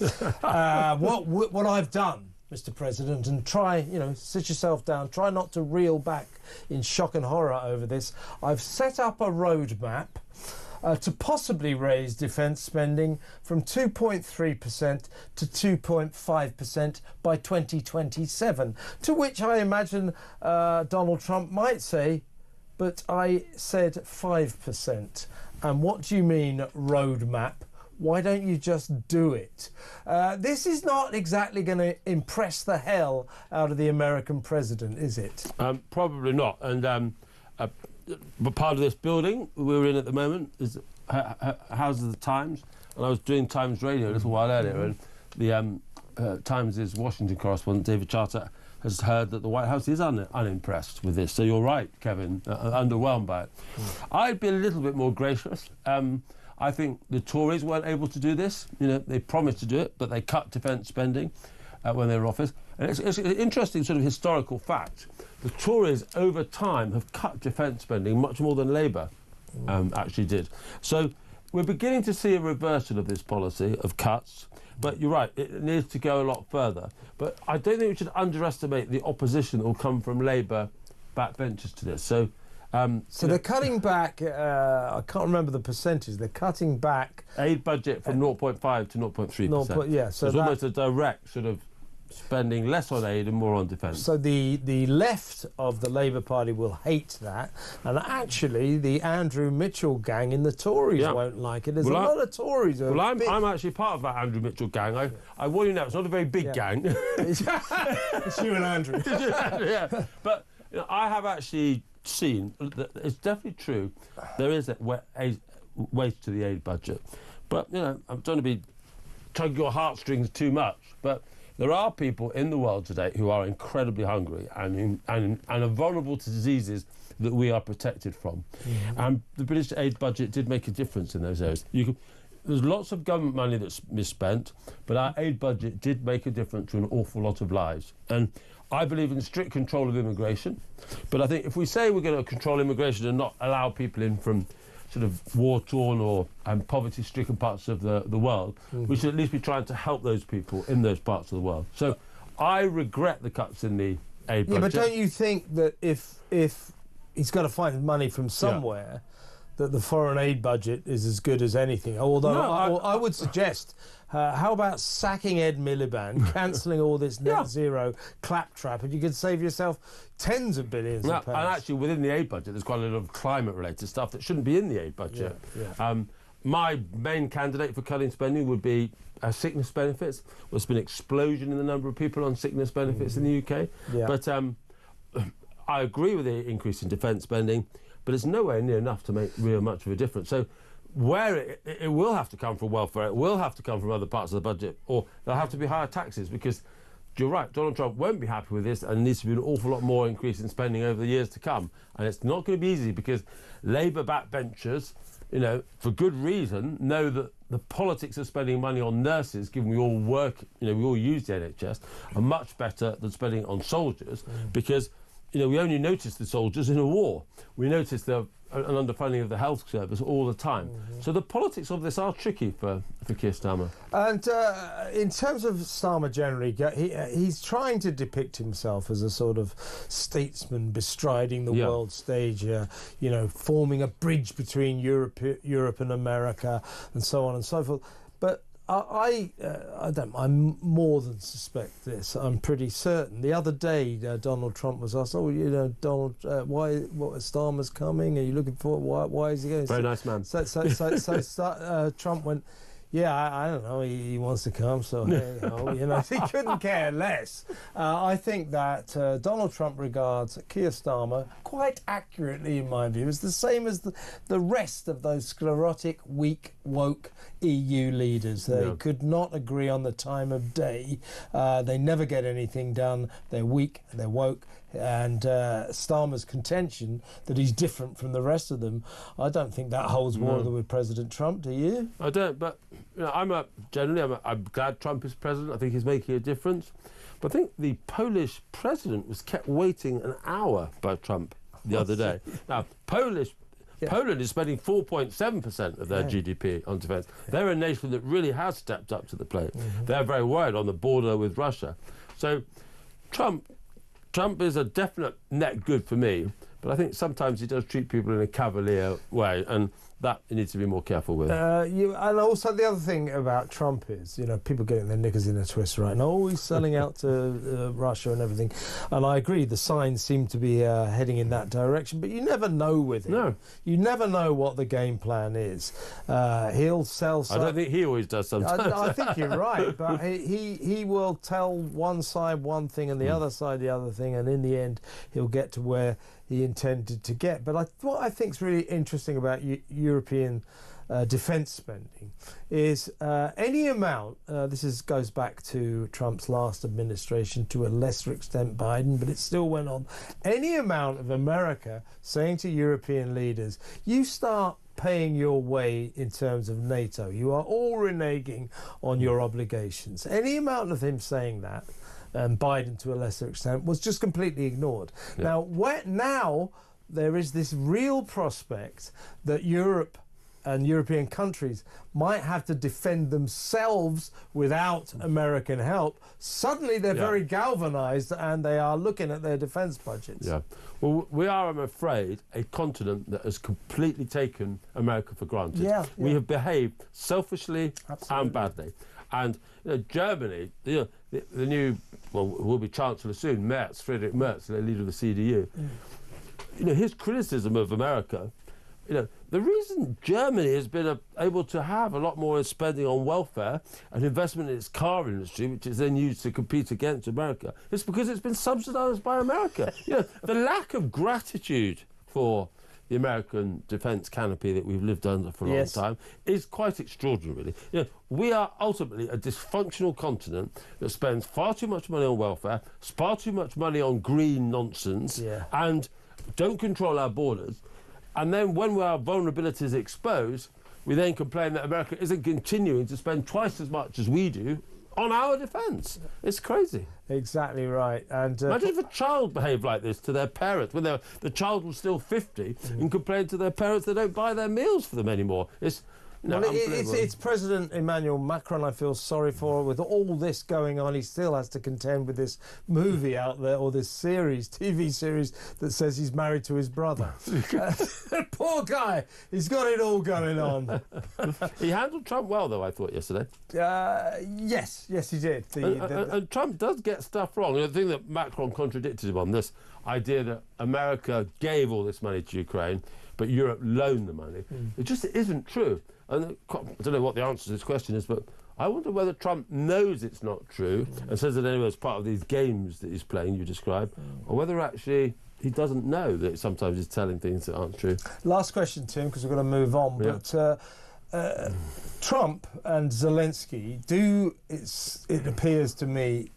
What I've done, Mr. President, and try, sit yourself down, try not to reel back in shock and horror over this. I've set up a roadmap to possibly raise defence spending from 2.3% to 2.5% by 2027, to which I imagine Donald Trump might say, but I said 5%. And what do you mean, roadmap? Why don't you just do it? This is not exactly going to impress the hell out of the American president, is it? Probably not. And but part of this building we're in at the moment is House of the Times, and I was doing Times Radio a little while earlier, and the Times' Washington correspondent David Charter has heard that the White House is unimpressed with this. So you're right, Kevin, underwhelmed by it. I'd be a little bit more gracious. I think the Tories weren't able to do this. They promised to do it, but they cut defence spending when they were in office. And it's an interesting sort of historical fact. The Tories, over time, have cut defence spending much more than Labour actually did. So we're beginning to see a reversal of this policy of cuts. But you're right, it needs to go a lot further. But I don't think we should underestimate the opposition that will come from Labour backbenchers to this. So they're cutting back, I can't remember the percentage, they're cutting back aid budget from 0.5 to 0.3%. Yeah, so it's almost a direct sort of spending less on aid and more on defence. So the left of the Labour Party will hate that, and actually the Andrew Mitchell gang in the Tories won't like it. There's a lot of Tories. I'm actually part of that Andrew Mitchell gang. I warn you now, it's not a very big gang. It's you and Andrew. Yeah. But I have actually seen that it's definitely true. There is a waste to the aid budget, but I don't want to be tugging your heartstrings too much. But there are people in the world today who are incredibly hungry and are vulnerable to diseases that we are protected from. And the British aid budget did make a difference in those areas. There's lots of government money that's misspent, but our aid budget did make a difference to an awful lot of lives. And I believe in strict control of immigration, but I think if we say we're going to control immigration and not allow people in from sort of war-torn or poverty-stricken parts of the world, we should at least be trying to help those people in those parts of the world. So I regret the cuts in the aid budget. Yeah, but don't you think that if he's got to find money from somewhere, that the foreign aid budget is as good as anything? Although I would suggest, how about sacking Ed Miliband, cancelling all this net zero claptrap, and you could save yourself tens of billions of pounds. And actually, within the aid budget, there's quite a lot of climate-related stuff that shouldn't be in the aid budget. My main candidate for cutting spending would be sickness benefits. There's been an explosion in the number of people on sickness benefits in the UK. But I agree with the increase in defence spending, but it's nowhere near enough to make real much of a difference. So where it will have to come from welfare, it will have to come from other parts of the budget, or there'll have to be higher taxes, because you're right, Donald Trump won't be happy with this, and there needs to be an awful lot more increase in spending over the years to come. And it's not going to be easy, because Labour backbenchers, for good reason, know that the politics of spending money on nurses, given we all work, we all use the NHS, are much better than spending on soldiers, because we only notice the soldiers in a war. We notice an underfunding of the health service all the time. So the politics of this are tricky for Keir Starmer. And in terms of Starmer generally, he's trying to depict himself as a sort of statesman bestriding the world stage, forming a bridge between Europe and America, and so on and so forth. But I don't. I more than suspect this. I'm pretty certain. The other day, Donald Trump was asked, Donald, why? What? Starmer's coming? Are you looking for? Why is he going? Very nice man. So Trump went, yeah, I don't know. He wants to come, so he couldn't care less. I think that Donald Trump regards Keir Starmer quite accurately, in my view, as the same as the rest of those sclerotic, weak, woke EU leaders. They could not agree on the time of day. They never get anything done. They're weak, they're woke. And Starmer's contention that he's different from the rest of them, I don't think that holds water with President Trump, do you? I don't, but I'm glad Trump is president. I think he's making a difference. But I think the Polish president was kept waiting an hour by Trump the other day. Now, Poland is spending 4.7% of their GDP on defence. They're a nation that really has stepped up to the plate. They're very worried on the border with Russia. So Trump is a definite net good for me, but I think sometimes he does treat people in a cavalier way, and that you need to be more careful with. And also the other thing about Trump is, people getting their knickers in a twist right now. He's selling out to Russia and everything. And I agree, the signs seem to be heading in that direction, but you never know with him. No. You never know what the game plan is. He'll sell... I don't think he always does sometimes. I think you're right, but he will tell one side one thing and the other side the other thing, and in the end he'll get to where he intended to get. But what I think is really interesting about European defence spending is any amount, goes back to Trump's last administration, to a lesser extent Biden, but it still went on, any amount of America saying to European leaders, you start paying your way in terms of NATO, you are all reneging on your obligations. Any amount of him saying that, and Biden to a lesser extent, was just completely ignored. Yeah. Now there is this real prospect that Europe and European countries might have to defend themselves without American help. Suddenly they're very galvanised and they are looking at their defence budgets. Yeah. Well, we are, I'm afraid, a continent that has completely taken America for granted. Yeah. We have behaved selfishly and badly. And Germany, the new, will be Chancellor soon, Friedrich Merz, the leader of the CDU, his criticism of America, the reason Germany has been able to have a lot more spending on welfare and investment in its car industry, which is then used to compete against America, is because it's been subsidised by America. The lack of gratitude for the American defence canopy that we've lived under for a long time is quite extraordinary, really. We are ultimately a dysfunctional continent that spends far too much money on welfare, far too much money on green nonsense, and don't control our borders. And then when our vulnerability is exposed, we then complain that America isn't continuing to spend twice as much as we do on our defence. It's crazy. Exactly right. And imagine if a child behaved like this to their parents when the child was still 50 and complained to their parents they don't buy their meals for them anymore. It's President Emmanuel Macron I feel sorry for. With all this going on, he still has to contend with this movie out there, or this TV series that says he's married to his brother. Poor guy, he's got it all going on. He handled Trump well, though, I thought, yesterday. Yes, he did. And Trump does get stuff wrong. The thing that Macron contradicted him on, this idea that America gave all this money to Ukraine, but Europe loaned the money. It just isn't true. And I don't know what the answer to this question is, but I wonder whether Trump knows it's not true and says that anyway as part of these games that he's playing, you describe, or whether actually he doesn't know that sometimes he's telling things that aren't true. Last question, Tim, because we're going to move on. Yeah. But Trump and Zelensky it appears to me,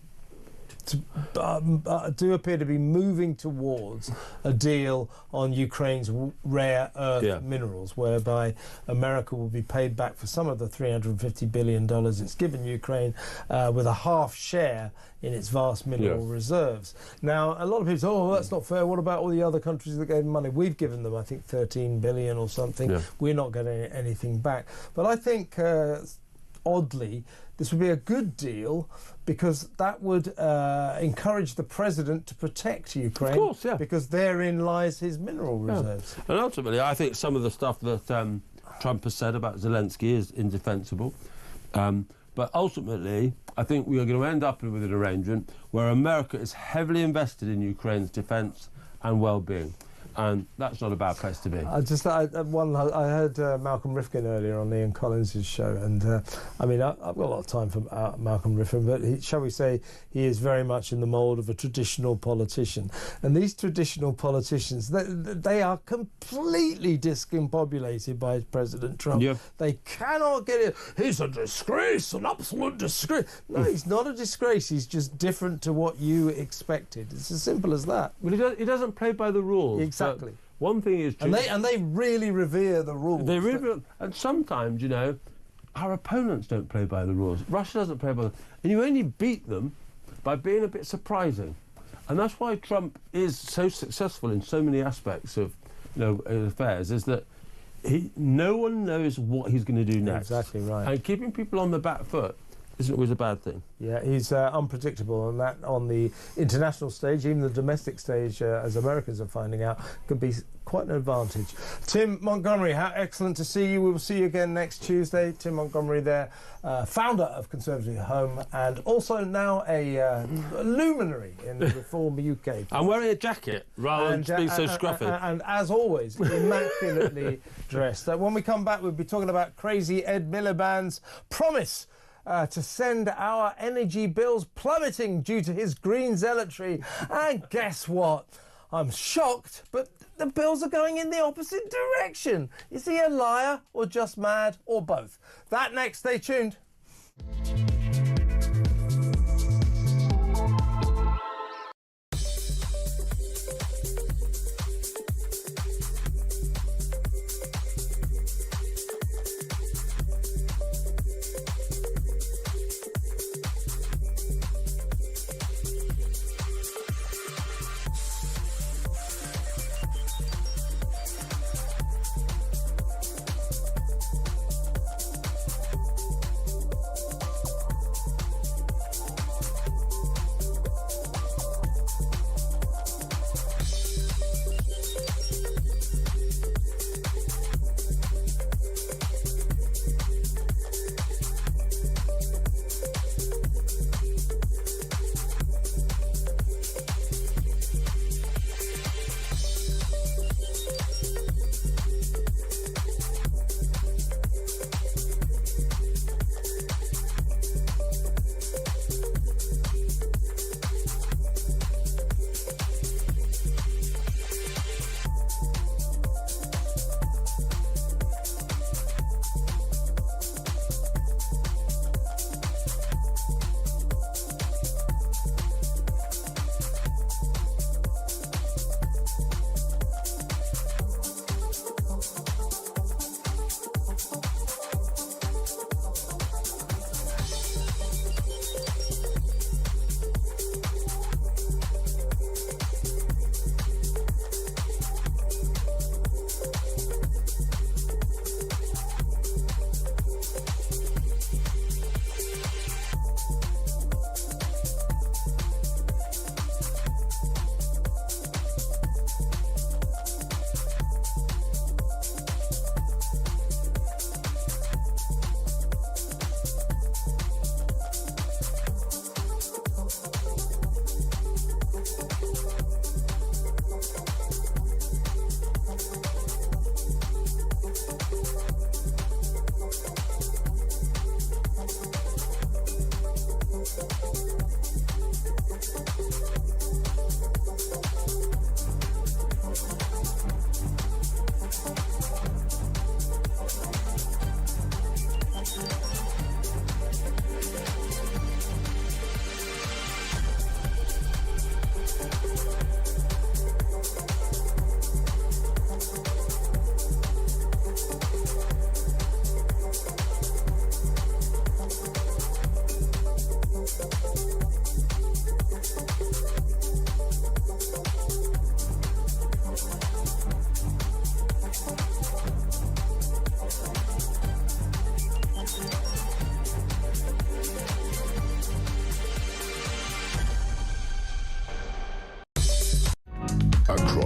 do appear to be moving towards a deal on Ukraine's rare earth minerals, whereby America will be paid back for some of the $350 billion it's given Ukraine, with a half share in its vast mineral reserves. Now, a lot of people say, oh, that's not fair. What about all the other countries that gave them money? We've given them, I think, 13 billion or something. Yeah. We're not getting anything back. But I think, oddly, this would be a good deal, because that would encourage the president to protect Ukraine. Of course, because therein lies his mineral reserves. And ultimately, I think some of the stuff that Trump has said about Zelensky is indefensible. But ultimately, I think we are going to end up with an arrangement where America is heavily invested in Ukraine's defence and well-being. And that's not a bad place to be. I heard Malcolm Rifkin earlier on Ian Collins' show, and I've got a lot of time for Malcolm Rifkin, but shall we say he is very much in the mould of a traditional politician. And these traditional politicians, they are completely discombobulated by President Trump. Yep. They cannot get it. He's a disgrace, an absolute disgrace. No, he's not a disgrace. He's just different to what you expected. It's as simple as that. Well, he doesn't play by the rules. Exactly. One thing is true. And they really revere the rules. They really, and sometimes, our opponents don't play by the rules. Russia doesn't play by them. And you only beat them by being a bit surprising. And that's why Trump is so successful in so many aspects of affairs, is that no one knows what he's going to do next. Exactly right. And keeping people on the back foot isn't always a bad thing. Yeah, he's unpredictable, and that on the international stage, even the domestic stage, as Americans are finding out, can be quite an advantage. Tim Montgomery, how excellent to see you. We will see you again next Tuesday. Tim Montgomery there, founder of Conservative Home, and also now a luminary in the Reform UK. I'm wearing a jacket rather than being so scruffy. And as always, immaculately dressed. When we come back, we'll be talking about crazy Ed Miliband's promise to send our energy bills plummeting due to his green zealotry. And guess what? I'm shocked, but the bills are going in the opposite direction. Is he a liar, or just mad, or both? That next. Stay tuned.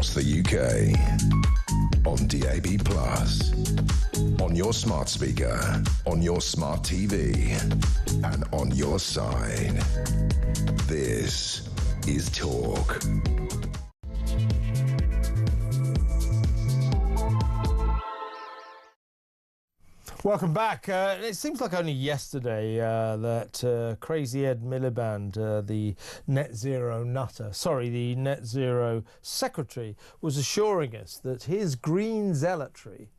across the UK. On DAB+, on your smart speaker, on your smart TV, and on your side. This is Talk. Welcome back. It seems like only yesterday that Crazy Ed Miliband, the net zero the net zero secretary, was assuring us that his green zealotry,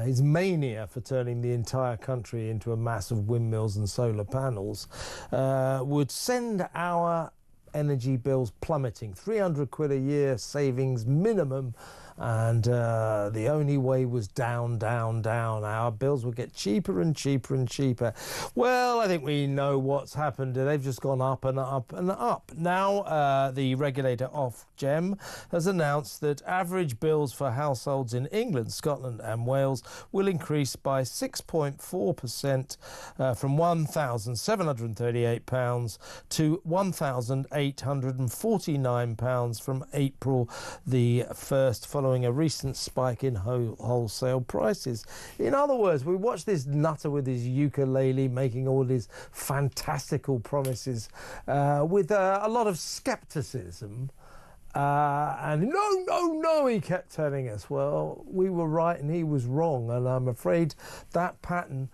his mania for turning the entire country into a mass of windmills and solar panels, would send our energy bills plummeting. 300 quid a year savings minimum. And the only way was down, down, down. Our bills would get cheaper and cheaper and cheaper. Well, I think we know what's happened. They've just gone up and up and up. Now, the regulator Ofgem has announced that average bills for households in England, Scotland and Wales will increase by 6.4% from £1,738 to £1,849 from April the 1st, following a recent spike in wholesale prices. In other words, we watch this nutter with his ukulele making all these fantastical promises with a lot of scepticism. And no, he kept telling us, well, we were right and he was wrong. And I'm afraid that pattern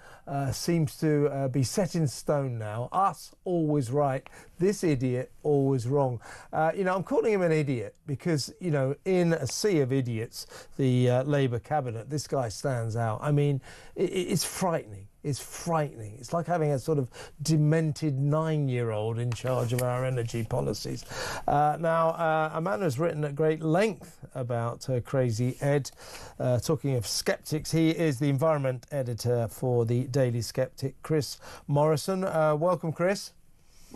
seems to be set in stone now. Us always right, this idiot always wrong. I'm calling him an idiot because, in a sea of idiots, the Labour cabinet, this guy stands out. I mean, it's frightening. It's frightening. It's like having a sort of demented 9-year-old in charge of our energy policies. Now, a man has written at great length about Crazy Ed. Talking of sceptics, he is the environment editor for the Daily Sceptic, Chris Morrison. Welcome, Chris.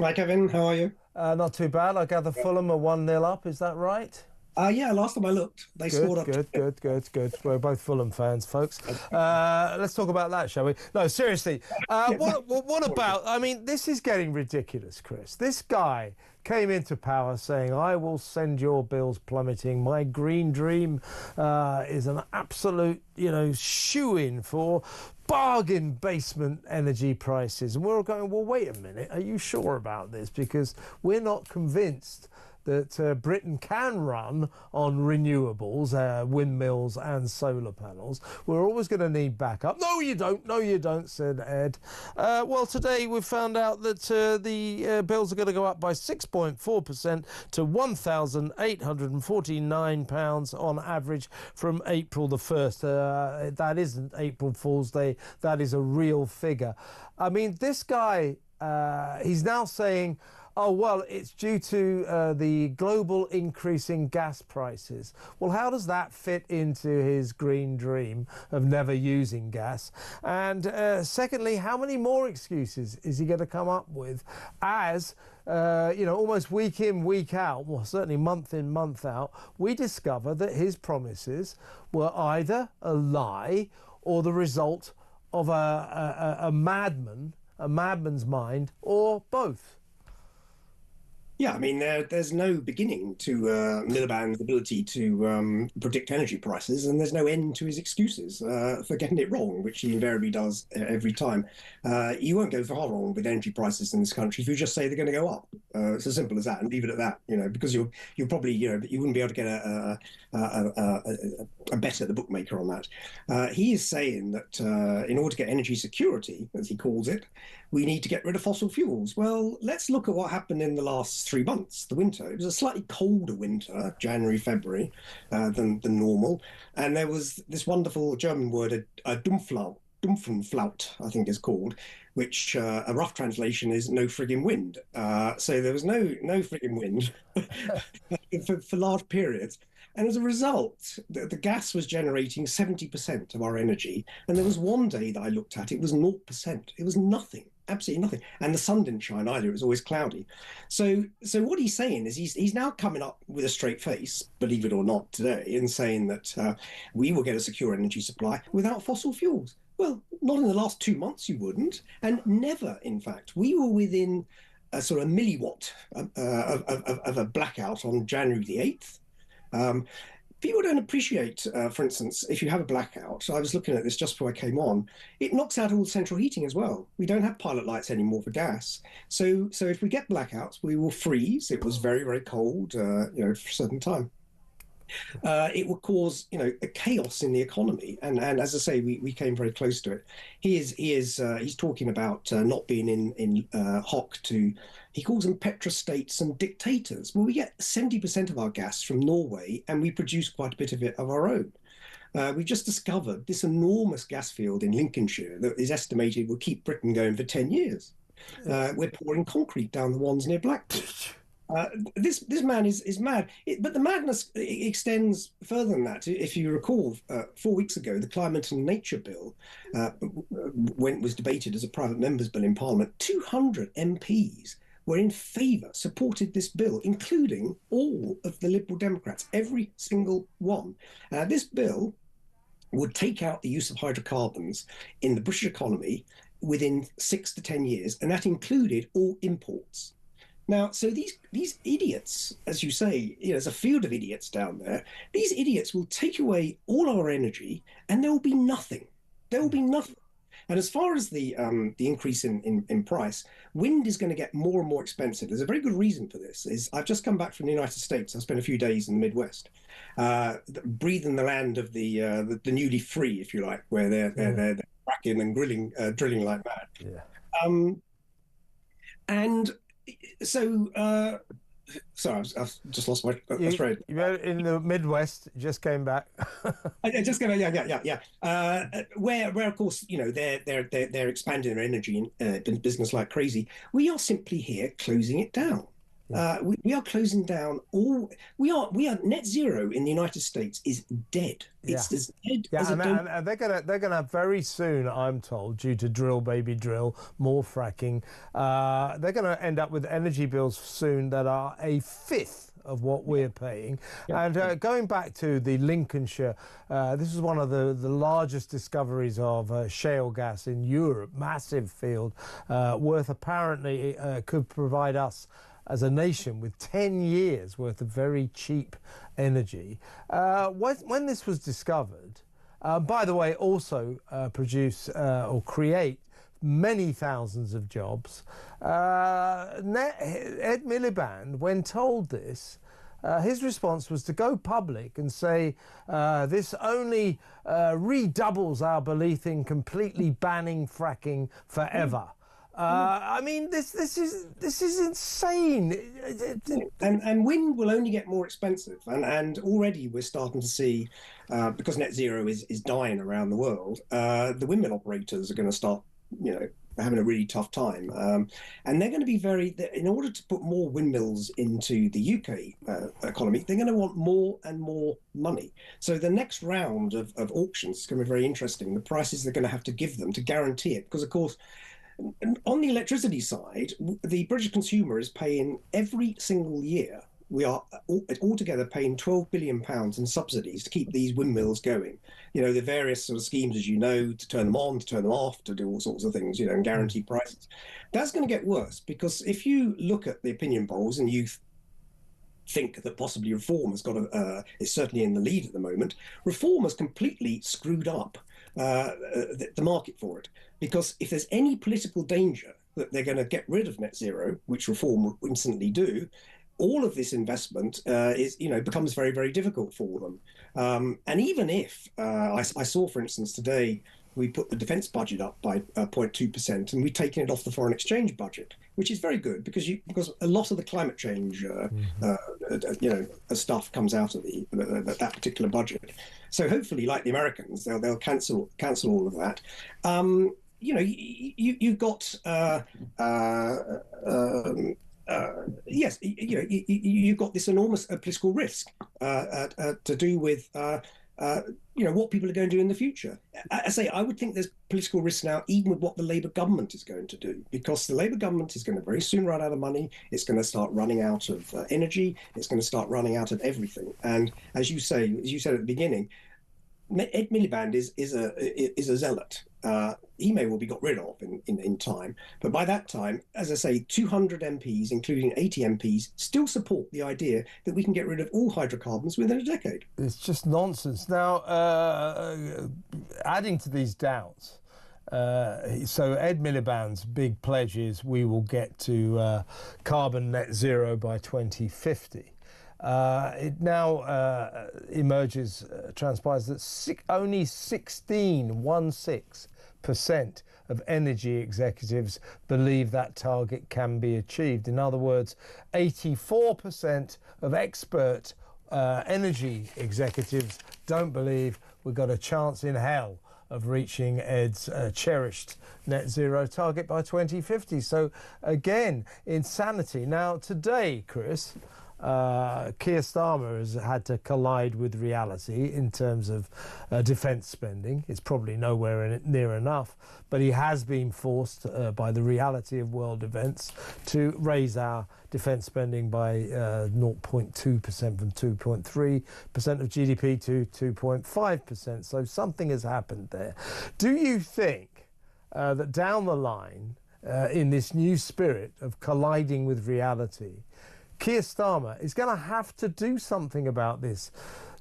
Hi, Kevin. How are you? Not too bad. I gather Fulham are 1-0 up. Is that right? Yeah, last time I looked, they scored up. Good. We're both Fulham fans, folks. Let's talk about that, shall we? No, seriously. What about, this is getting ridiculous, Chris. This guy came into power saying, I will send your bills plummeting. My green dream is an absolute, shoo-in for bargain basement energy prices. And we're all going, well, wait a minute. Are you sure about this? Because we're not convinced that Britain can run on renewables, windmills and solar panels. We're always going to need backup. No, you don't, said Ed. Well, today we've found out that the bills are going to go up by 6.4% to £1,849 on average from April the 1st. That isn't April Fool's Day. That is a real figure. I mean, this guy, he's now saying, oh, well, it's due to the global increase in gas prices. Well, how does that fit into his green dream of never using gas? And secondly, how many more excuses is he going to come up with as, almost week in, week out, well, certainly month in, month out, we discover that his promises were either a lie or the result of a madman's mind, or both? Yeah, there's no beginning to Miliband's ability to predict energy prices, and there's no end to his excuses for getting it wrong, which he invariably does every time. You won't go far wrong with energy prices in this country if you just say they're going to go up. It's as simple as that, and leave it at that. Because you'll probably, you wouldn't be able to get a bet at the bookmaker on that. He is saying that in order to get energy security, as he calls it, we need to get rid of fossil fuels. Well, let's look at what happened in the last 3 months, the winter. It was a slightly colder winter, January, February, than normal. And there was this wonderful German word, a Dumpfenflaut, I think it's called, which a rough translation is no frigging wind. So there was no frigging wind for large periods. And as a result, the gas was generating 70% of our energy. And there was one day that I looked at, it was 0%. It was nothing. Absolutely nothing. And the sun didn't shine either. It was always cloudy. So what he's saying is he's now coming up with a straight face, believe it or not, today, and saying that we will get a secure energy supply without fossil fuels. Well, not in the last 2 months, you wouldn't. And never, in fact. We were within a sort of milliwatt of a blackout on January the 8th. people don't appreciate, for instance, if you have a blackout, I was looking at this just before I came on, it knocks out all the central heating as well. We don't have pilot lights anymore for gas. So if we get blackouts, we will freeze. It was very, very cold, for a certain time. It will cause, a chaos in the economy, and as I say, we came very close to it. He's talking about not being in hoc to, he calls them petrostates and dictators. Well, we get 70% of our gas from Norway, and we produce quite a bit of it of our own. We just discovered this enormous gas field in Lincolnshire that is estimated will keep Britain going for 10 years. We're pouring concrete down the ones near Blackpool. This man is mad, but the madness extends further than that. If you recall, 4 weeks ago, the Climate and Nature Bill, when it was debated as a private member's bill in Parliament, 200 MPs were in favour, supported this bill, including all of the Liberal Democrats, every single one. This bill would take out the use of hydrocarbons in the British economy within 6 to 10 years, and that included all imports. Now, so these idiots, as you say, there's a field of idiots down there. These idiots will take away all our energy, and there will be nothing. There will be nothing. And as far as the increase in price, wind is going to get more and more expensive. There's a very good reason for this. I've just come back from the United States. I spent a few days in the Midwest, breathing the land of the newly free, if you like, where they're cracking and drilling like mad. Yeah. And so, sorry, I've just lost my thread. You're in the Midwest, just came back. I just came back, yeah. Where of course, they're expanding their energy and business like crazy. We are simply here closing it down. We are closing down all. We are net zero in the United States is dead. It's as dead as and they're gonna very soon, I'm told, due to drill baby drill, more fracking, they're gonna end up with energy bills soon that are a fifth of what we're paying. And going back to the Lincolnshire, this is one of the largest discoveries of shale gas in Europe, massive field, worth apparently could provide us as a nation with 10 years worth of very cheap energy. When this was discovered, by the way, also produce or create many thousands of jobs, Ed Miliband, when told this, his response was to go public and say, this only redoubles our belief in completely banning fracking forever. I mean, this is insane. And wind will only get more expensive, and already we're starting to see, because net zero is dying around the world, the windmill operators are going to start, having a really tough time, and they're going to be in order to put more windmills into the UK economy, they're going to want more and more money. So the next round of auctions is going to be very interesting. The prices they're going to have to give them to guarantee it, because of course, on the electricity side, the British consumer is paying every single year. We are altogether paying £12 billion in subsidies to keep these windmills going. The various sort of schemes, as you know, to turn them on, to turn them off, to do all sorts of things, and guarantee prices. That's going to get worse, because if you look at the opinion polls and you think that possibly Reform has got is certainly in the lead at the moment, Reform has completely screwed up the market for it. Because if there's any political danger that they're going to get rid of net zero, which Reform will instantly do, all of this investment becomes very, very difficult for them. And even if I saw, for instance, today we put the defence budget up by 0.2%, and we've taken it off the foreign exchange budget, which is very good because a lot of the climate change stuff comes out of that particular budget. So hopefully, like the Americans, they'll cancel all of that. You've got you've got this enormous political risk to do with what people are going to do in the future. I would think there's political risk now, even with what the Labour government is going to do, because the Labour government is going to very soon run out of money. It's going to start running out of energy. It's going to start running out of everything. And as you said at the beginning, Ed Miliband is a zealot. he may well be got rid of in time. But by that time, as I say, 200 MPs, including 80 MPs, still support the idea that we can get rid of all hydrocarbons within a decade. It's just nonsense. Now, adding to these doubts, so Ed Miliband's big pledge is we will get to carbon net zero by 2050. It now transpires that only 16% of energy executives believe that target can be achieved. In other words, 84% of expert energy executives don't believe we've got a chance in hell of reaching Ed's cherished net zero target by 2050. So again, insanity. Now today, Chris, Keir Starmer has had to collide with reality in terms of defence spending. It's probably nowhere near enough, but he has been forced by the reality of world events to raise our defence spending by 0.2% from 2.3% of GDP to 2.5%. So something has happened there. Do you think that down the line, in this new spirit of colliding with reality, Keir Starmer is going to have to do something about this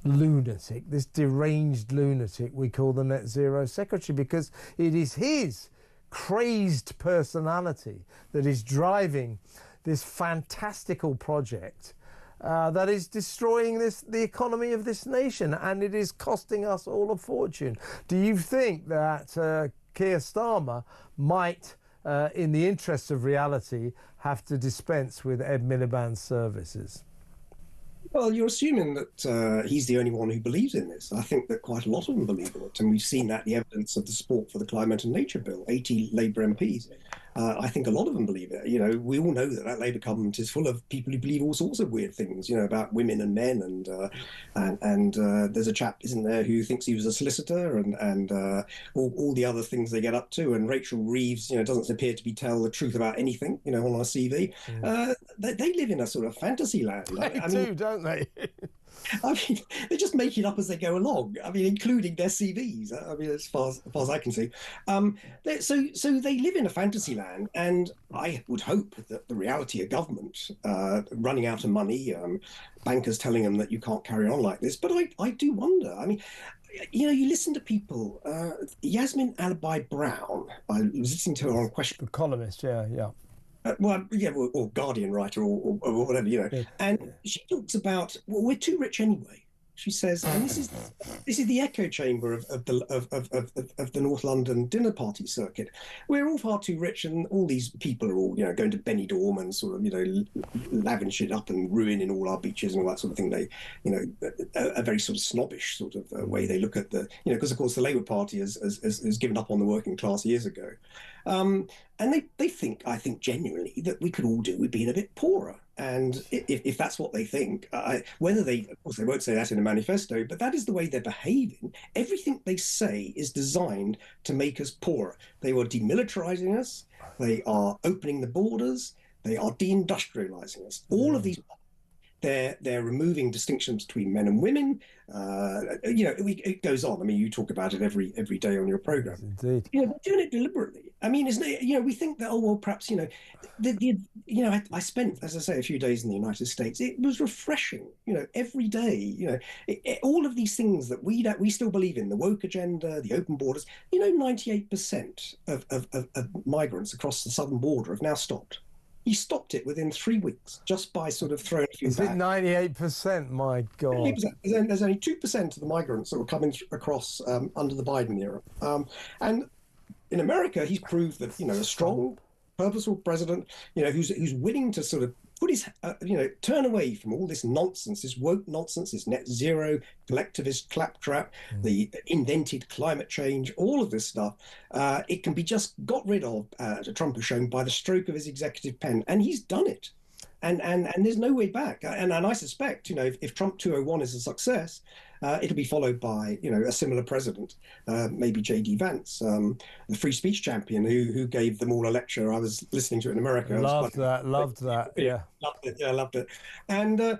lunatic, this deranged lunatic we call the Net Zero Secretary, because it is his crazed personality that is driving this fantastical project that is destroying the economy of this nation, and it is costing us all a fortune. Do you think that Keir Starmer might, in the interests of reality, have to dispense with Ed Miliband's services? Well, you're assuming that he's the only one who believes in this. I think that quite a lot of them believe in it, and we've seen that the evidence of the support for the Climate and Nature Bill, 80 Labour MPs. I think a lot of them believe it. You know, we all know that Labour government is full of people who believe all sorts of weird things, you know, about women and men, and there's a chap, isn't there, who thinks he was a solicitor, and all the other things they get up to. And Rachel Reeves, you know, doesn't appear to tell the truth about anything, you know, on her CV. They live in a sort of fantasy land. They do, don't they? I mean, they just make it up as they go along. I mean, including their CVs. I mean, as far as I can see. So they live in a fantasy land, and I would hope that the reality of government running out of money, bankers telling them that you can't carry on like this. But I do wonder. I mean, you know, you listen to people. Yasmin Alibhai-Brown, I was listening to her on Question. The columnist, yeah. Or Guardian writer, or whatever, you know. Yeah. And she talks about, well, we're too rich anyway. She says, and this is the echo chamber of the North London dinner party circuit. We're all far too rich, and all these people are all, you know, going to Benidorm and sort of, you know, lavishing it up and ruining all our beaches and all that sort of thing. They, you know, a very sort of snobbish sort of way they look at the, you know, because of course the Labour Party has given up on the working class years ago. And they think, I think genuinely, that we could all do with being a bit poorer. And if that's what they think, whether they, of course, they won't say that in a manifesto, but that is the way they're behaving. Everything they say is designed to make us poorer. They are demilitarizing us. They are opening the borders. They are deindustrializing us. All of these. They're removing distinctions between men and women. You know, it goes on. I mean, you talk about it every day on your program. Indeed. You know, they're doing it deliberately. I mean, isn't it? You know, we think that, oh well, perhaps, you know, you know, I spent, as I say, a few days in the United States. It was refreshing. You know, every day. You know, all of these things that we still believe in, the woke agenda, the open borders. You know, 98% of migrants across the southern border have now stopped. He stopped it within 3 weeks just by sort of throwing a few back. Is it 98%? My God. 98%. There's only 2% of the migrants that were coming across under the Biden era. And in America, he's proved that, you know, a strong, purposeful president, you know, who's willing to sort of put his, you know, turn away from all this nonsense, this woke nonsense, this net zero, collectivist claptrap, the invented climate change, all of this stuff. It can be just got rid of, Trump has shown, by the stroke of his executive pen. And he's done it. And there's no way back. And I suspect, you know, if Trump 201 is a success, it'll be followed by, you know, a similar president, maybe J.D. Vance, the free speech champion who gave them all a lecture. I was listening to it in America. Loved that. Yeah. Loved it. And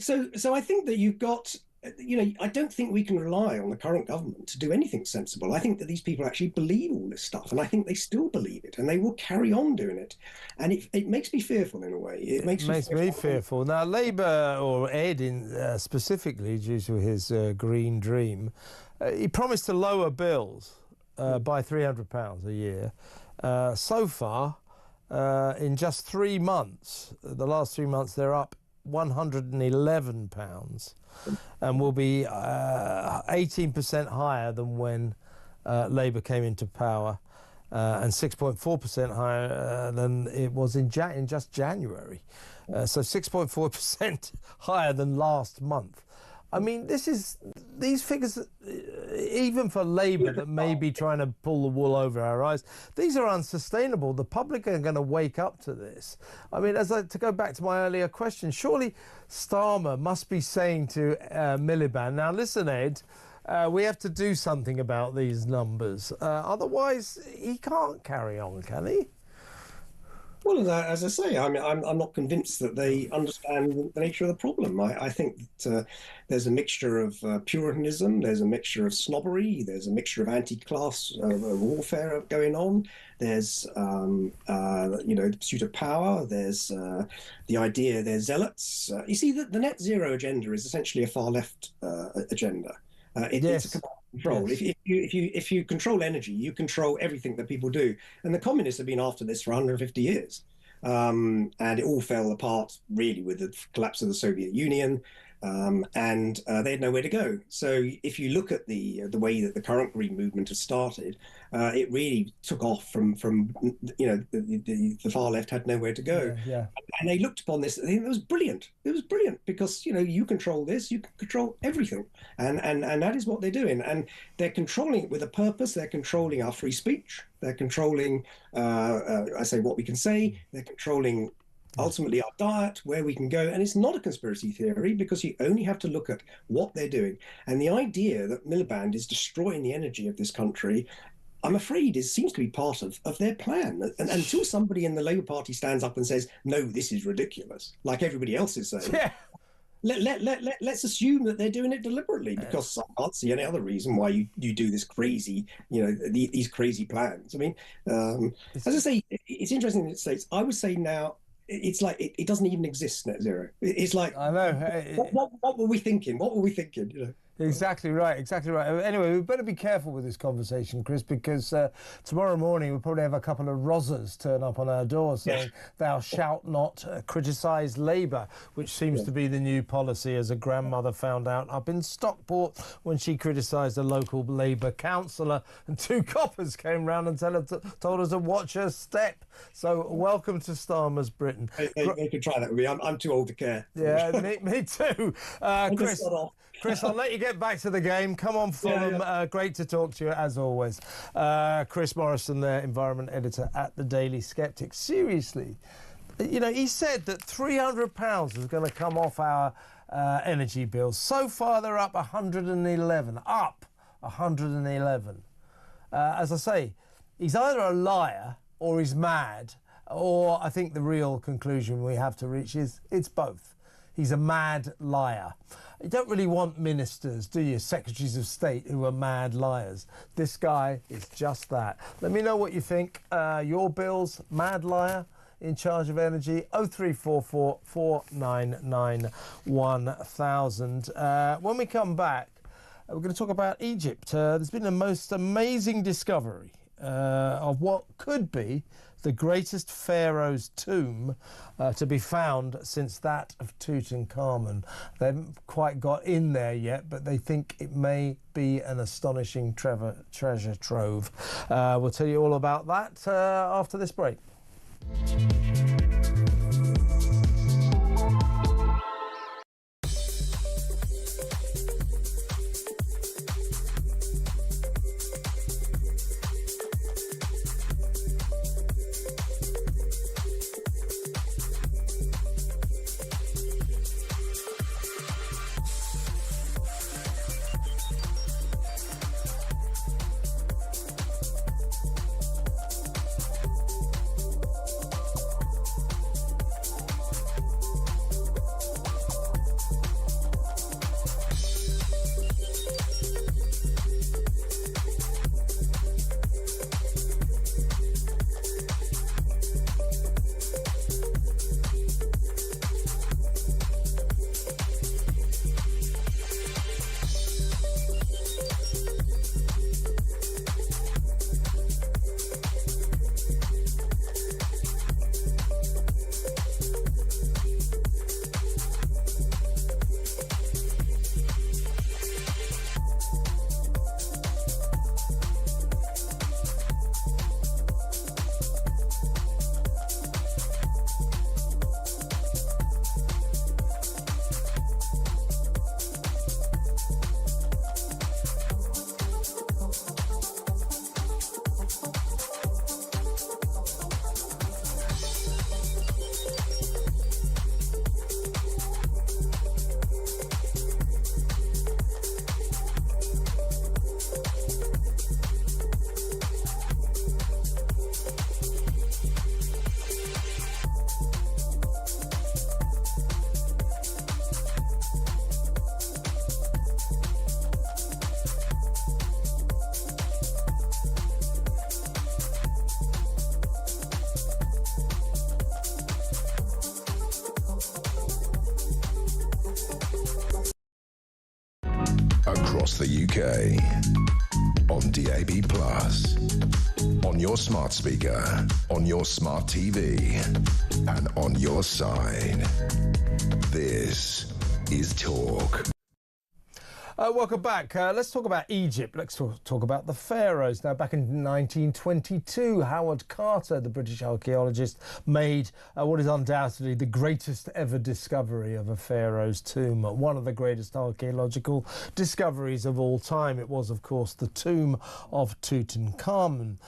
so I think that you've got I don't think we can rely on the current government to do anything sensible. I think that these people actually believe all this stuff, and I think they still believe it, and they will carry on doing it. And it makes me fearful in a way. It makes me fearful. Now, Labour, or Ed specifically, due to his green dream, he promised to lower bills by £300 a year. So far, in just 3 months, the last 3 months, they're up £111 and will be 18% higher than when Labour came into power, and 6.4% higher than it was in just January. So 6.4% higher than last month. I mean, these figures, even for Labour that may be trying to pull the wool over our eyes, these are unsustainable. The public are going to wake up to this. I mean, to go back to my earlier question, surely Starmer must be saying to Miliband, now listen, Ed, we have to do something about these numbers. Otherwise, he can't carry on, can he? Well, as I say, I'm not convinced that they understand the nature of the problem. I think that there's a mixture of Puritanism, there's a mixture of snobbery, there's a mixture of anti-class warfare going on. There's, the pursuit of power. There's the idea they're zealots. You see, the net zero agenda is essentially a far left agenda. It's a command control. Yes. If you control energy, you control everything that people do. And the communists have been after this for 150 years. And it all fell apart really with the collapse of the Soviet Union. And they had nowhere to go. So if you look at the way that the current green movement has started, it really took off from the far left had nowhere to go. Yeah. And they looked upon this. It was brilliant. It was brilliant because you control this, you can control everything, and that is what they're doing. And they're controlling it with a purpose. They're controlling our free speech. They're controlling, what we can say. They're controlling ultimately our diet, where we can go. And it's not a conspiracy theory because you only have to look at what they're doing. And the idea that Miliband is destroying the energy of this country, I'm afraid seems to be part of their plan. And until somebody in the Labour Party stands up and says, no, this is ridiculous, like everybody else is saying, let's assume that they're doing it deliberately, because I can't see any other reason why you do this crazy, these crazy plans. I mean, as I say, it's interesting in the States. I would say now, it's like it doesn't even exist, net zero. It's like, I know. What were we thinking? What were we thinking? Exactly right. Anyway, we better be careful with this conversation, Chris, because tomorrow morning we'll probably have a couple of rozzers turn up on our door saying, thou shalt not criticise Labour, which seems to be the new policy, as a grandmother found out up in Stockport when she criticised a local Labour councillor, and 2 coppers came round and told her to watch her step. So welcome to Starmer's Britain. They could try that with me. I'm too old to care. Yeah, me too. Chris, I'll let you get back to the game. Come on, Fulham. Yeah. Great to talk to you, as always. Chris Morrison, the environment editor at the Daily Sceptic. Seriously, he said that £300 was going to come off our energy bills. So far, they're up 111. Up 111. As I say, he's either a liar or he's mad, or I think the real conclusion we have to reach is it's both. He's a mad liar. You don't really want ministers, do you, secretaries of state who are mad liars. This guy is just that. Let me know what you think. Your bills, mad liar, in charge of energy, 0344 499 1000. When we come back, we're going to talk about Egypt. There's been the most amazing discovery of what could be the greatest pharaoh's tomb to be found since that of Tutankhamun. They haven't quite got in there yet, but they think it may be an astonishing treasure trove. We'll tell you all about that after this break. across the UK. On DAB+, on your smart speaker, on your smart TV, and on your side. This is Talk. Welcome back. Let's talk about Egypt. Let's talk about the pharaohs. Now, back in 1922, Howard Carter, the British archaeologist, made what is undoubtedly the greatest ever discovery of a pharaoh's tomb, one of the greatest archaeological discoveries of all time. It was, of course, the tomb of Tutankhamun,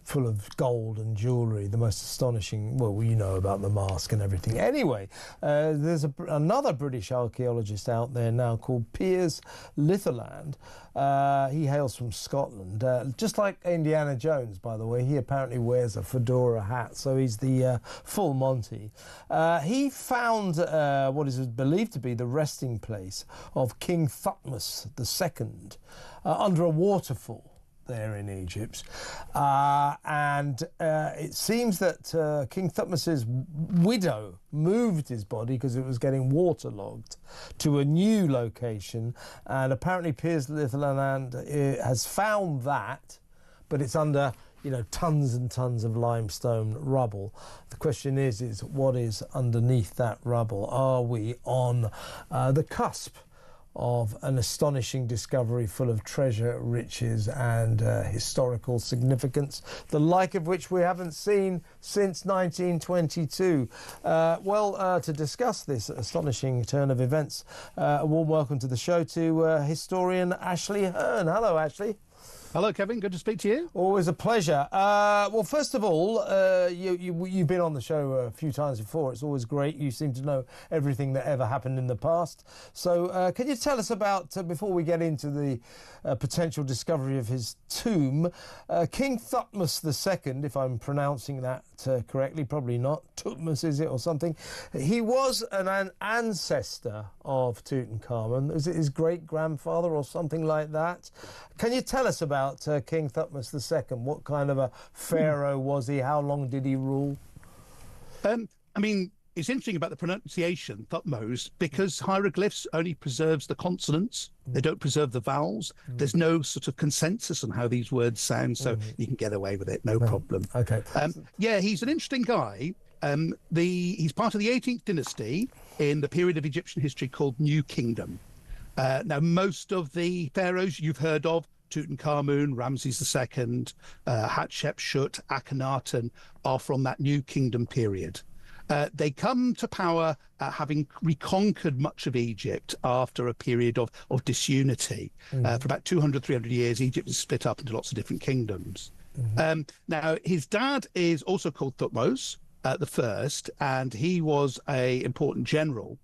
full of gold and jewellery, the most astonishing, well, you know about the mask and everything. Anyway, there's another British archaeologist out there now called Piers Litherland. He hails from Scotland. Just like Indiana Jones, by the way, he apparently wears a fedora hat, so he's the full Monty. He found what is believed to be the resting place of King Thutmose II under a waterfall there in Egypt, and it seems that King Thutmose's widow moved his body because it was getting waterlogged to a new location, and apparently Piers Litherland has found that, but it's under, you know, tons and tons of limestone rubble. The question is what is underneath that rubble? Are we on the cusp of an astonishing discovery full of treasure, riches and historical significance, the like of which we haven't seen since 1922? To discuss this astonishing turn of events, a warm welcome to the show to historian Ashley Hearn. Hello, Ashley. Hello, Kevin. Good to speak to you. Always a pleasure. Well, first of all, you've been on the show a few times before. It's always great. You seem to know everything that ever happened in the past. So can you tell us about, before we get into the potential discovery of his tomb, King Thutmose II, if I'm pronouncing that correctly, probably not, Tutmos is it or something. He was an ancestor of Tutankhamun. Is it his great-grandfather or something like that? Can you tell us about King Thutmose II? What kind of a pharaoh was he? How long did he rule? I mean, it's interesting about the pronunciation, Thutmose, because hieroglyphs only preserves the consonants. They don't preserve the vowels. There's no sort of consensus on how these words sound, so you can get away with it, no problem. Okay. Yeah, he's an interesting guy. He's part of the 18th dynasty in the period of Egyptian history called New Kingdom. Now, most of the pharaohs you've heard of, Tutankhamun, Ramses II, Hatshepsut, Akhenaten, are from that New Kingdom period. They come to power having reconquered much of Egypt after a period of disunity. For about 200, 300 years, Egypt is split up into lots of different kingdoms. Now, his dad is also called Thutmose the First, and he was an important general,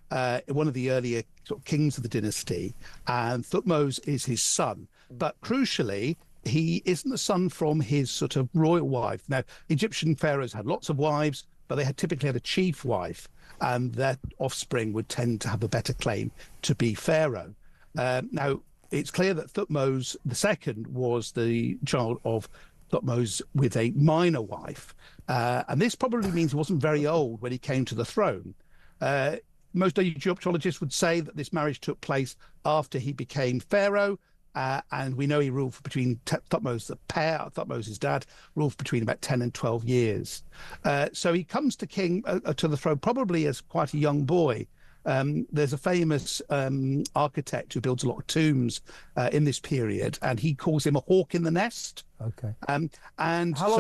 one of the earlier sort of kings of the dynasty, and Thutmose is his son. But crucially, he isn't the son from his sort of royal wife. Now, Egyptian pharaohs had lots of wives, but they had typically had a chief wife, and their offspring would tend to have a better claim to be pharaoh. Now, it's clear that Thutmose II was the child of Thutmose with a minor wife, and this probably means he wasn't very old when he came to the throne. Most Egyptologists would say that this marriage took place after he became pharaoh, and we know he ruled for between Thutmose, the pair, Thutmose, his dad, ruled for between about 10 and 12 years. So he comes to to the throne probably as quite a young boy. There's a famous architect who builds a lot of tombs in this period, and he calls him a hawk in the nest. Okay. And how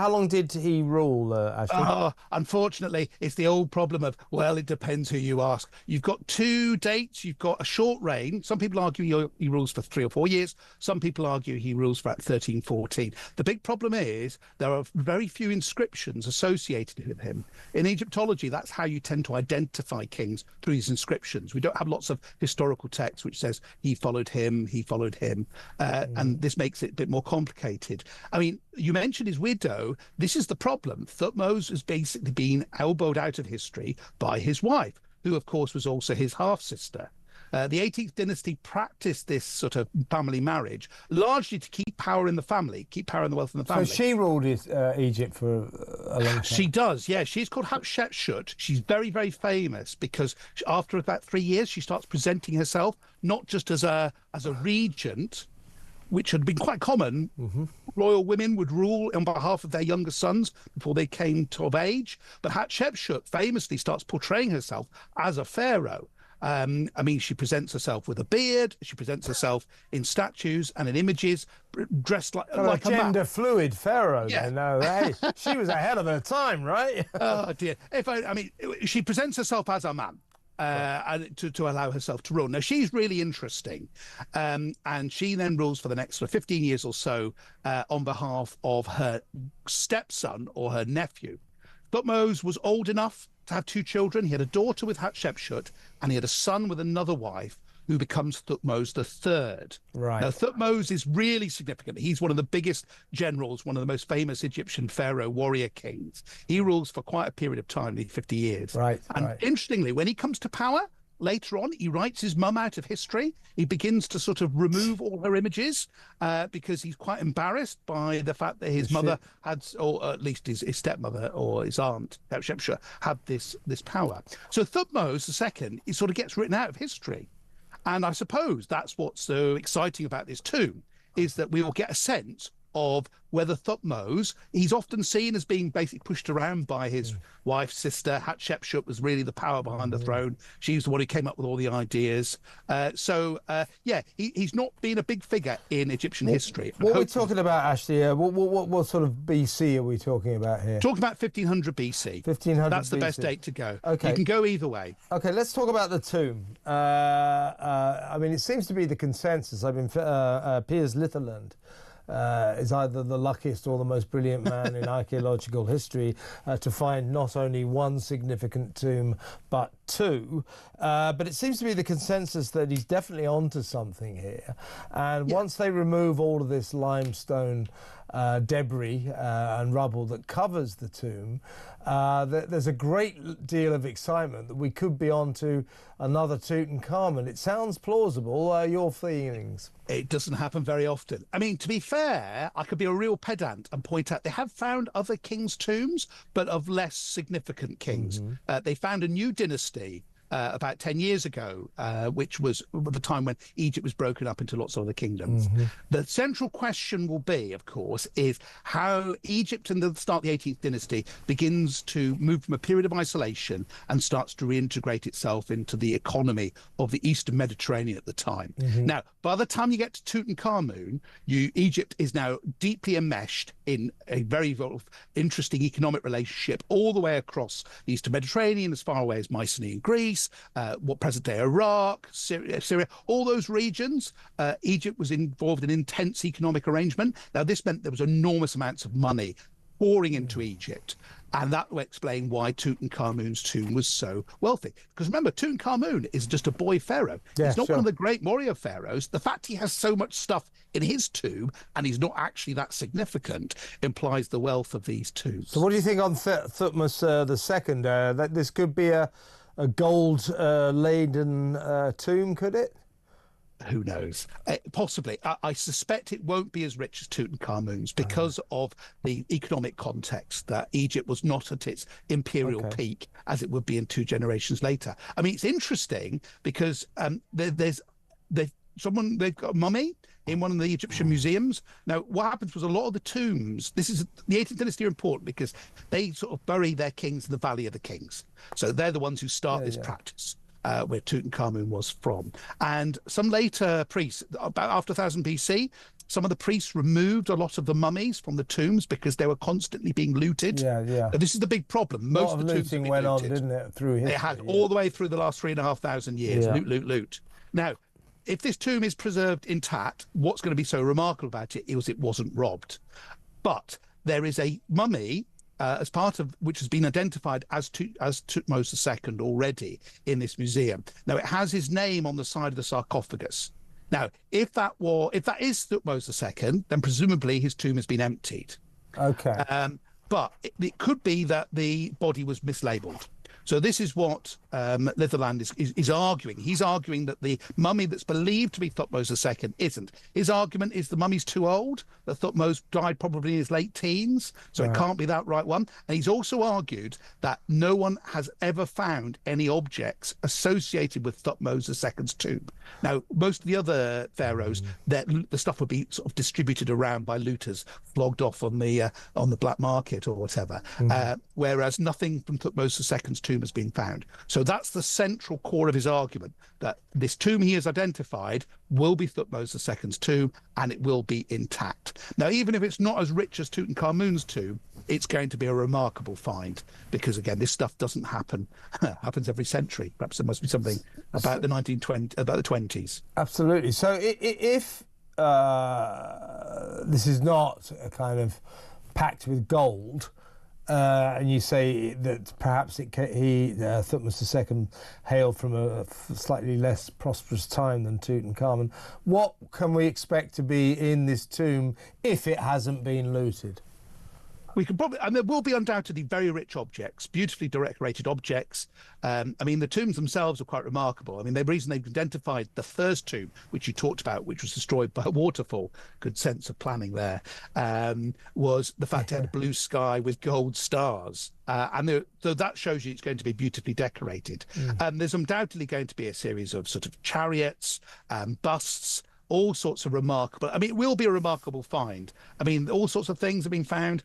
long did he rule, Ashley? Unfortunately, it's the old problem of, well, it depends who you ask. You've got two dates. You've got a short reign. Some people argue he rules for 3 or 4 years. Some people argue he rules for about 13, 14. The big problem is there are very few inscriptions associated with him. In Egyptology, that's how you tend to identify kings, through these inscriptions. We don't have lots of historical text which says he followed him, and this makes it a bit more complicated. I mean, you mentioned his widow. This is the problem. Thutmose has basically been elbowed out of history by his wife, who, of course, was also his half-sister. The 18th dynasty practiced this sort of family marriage largely to keep power in the family, keep power and the wealth in the family. So she ruled Egypt for a long time. She does, yeah. She's called Hatshepsut. She's very, very famous because after about 3 years, she starts presenting herself not just as a regent, which had been quite common. Royal women would rule on behalf of their younger sons before they came of age. But Hatshepsut famously starts portraying herself as a pharaoh. I mean, she presents herself with a beard. She presents herself in statues and in images, dressed like a gender fluid pharaoh. Yeah. Hey, she was ahead of her time, right? Oh dear! I mean, she presents herself as a man. And to allow herself to rule. Now, she's really interesting. And she then rules for the next sort of 15 years or so on behalf of her stepson or her nephew. Thutmose was old enough to have 2 children. He had a daughter with Hatshepsut, and he had a son with another wife who becomes Thutmose III. Right. Now, Thutmose is really significant. He's one of the biggest generals, one of the most famous Egyptian pharaoh warrior kings. He rules for quite a period of time, 50 years. Right. And interestingly, when he comes to power, later on, he writes his mum out of history. He begins to sort of remove all her images because he's quite embarrassed by the fact that his mother had, or at least his stepmother or his aunt, Hatshepsut, had this power. So Thutmose II, he sort of gets written out of history. And I suppose that's what's so exciting about this tomb, is that we will get a sense of whether Thutmose, he's often seen as being basically pushed around by his wife's sister. Hatshepsut was really the power behind the throne. She's the one who came up with all the ideas. He's not been a big figure in Egyptian history. What are we talking about, Ashley? What sort of BC are we talking about here? Talking about 1500 BC. 1500 That's the BC. best date to go. Okay. You can go either way. Okay, let's talk about the tomb. I mean, it seems to be the consensus. I mean, Piers Litherland is either the luckiest or the most brilliant man in archaeological history to find not only one significant tomb but 2. But it seems to be the consensus that he's definitely onto something here. And once they remove all of this limestone debris and rubble that covers the tomb, there's a great deal of excitement that we could be on to another Tutankhamun. It sounds plausible. Your feelings? It doesn't happen very often. I mean, to be fair, I could be a real pedant and point out they have found other kings' tombs, but of less significant kings. They found a new dynasty about 10 years ago, which was the time when Egypt was broken up into lots of other kingdoms. The central question will be, of course, is how Egypt in the start of the 18th dynasty begins to move from a period of isolation and starts to reintegrate itself into the economy of the Eastern Mediterranean at the time. Now, by the time you get to Tutankhamun, Egypt is now deeply enmeshed in a very interesting economic relationship all the way across the Eastern Mediterranean, as far away as Mycenae in Greece, what present-day Iraq, Syria, all those regions. Egypt was involved in intense economic arrangement. Now, this meant there was enormous amounts of money pouring into Egypt. And that will explain why Tutankhamun's tomb was so wealthy. Because remember, Tutankhamun is just a boy pharaoh. He's not one of the great warrior pharaohs. The fact he has so much stuff in his tomb and he's not actually that significant implies the wealth of these tombs. So what do you think on Thutmose II? That this could be a gold-laden tomb, could it? Who knows? Possibly. I suspect it won't be as rich as Tutankhamun's because of the economic context, that Egypt was not at its imperial peak as it would be in 2 generations later. I mean, it's interesting because they've got a mummy in one of the Egyptian museums. Now, what happens was a lot of the tombs, the 18th dynasty are important because they sort of bury their kings in the Valley of the Kings. So they're the ones who start this practice. Where Tutankhamun was from. And some later priests, about after 1000 BC, some of the priests removed a lot of the mummies from the tombs because they were constantly being looted. This is the big problem. Most of the tombs looting went on, didn't it, through history? It had all the way through the last 3,500 years. Loot. Now, if this tomb is preserved intact, what's going to be so remarkable about it is it wasn't robbed. But there is a mummy as part of which has been identified as Thutmose II already in this museum. Now, it has his name on the side of the sarcophagus. Now, if that is Thutmose II, then presumably his tomb has been emptied. Okay. But it could be that the body was mislabeled. So this is what Litherland is arguing. He's arguing that the mummy that's believed to be Thutmose II isn't. His argument is the mummy's too old, that Thutmose died probably in his late teens, so it can't be that right one. And he's also argued that no one has ever found any objects associated with Thutmose II's tomb. Now, most of the other pharaohs, the stuff would be sort of distributed around by looters, flogged off on the black market or whatever, whereas nothing from Thutmose II's tomb has been found. So that's the central core of his argument, that this tomb he has identified will be Thutmose II's tomb and it will be intact. Now, even if it's not as rich as Tutankhamun's tomb, it's going to be a remarkable find, because again, this stuff doesn't happen happens every century. Perhaps there must be something about the 20s. Absolutely. So if this is not a kind of packed with gold, and you say that perhaps Thutmose II hailed from a slightly less prosperous time than Tutankhamun, what can we expect to be in this tomb if it hasn't been looted? We could probably, and there will be undoubtedly very rich objects, beautifully decorated objects. I mean, the tombs themselves are quite remarkable. I mean, the reason they've identified the first tomb, which you talked about, which was destroyed by a waterfall, good sense of planning there, was the fact it had a blue sky with gold stars. So that shows you it's going to be beautifully decorated. There's undoubtedly going to be a series of sort of chariots, busts, all sorts of remarkable. I mean, it will be a remarkable find. I mean, all sorts of things have been found,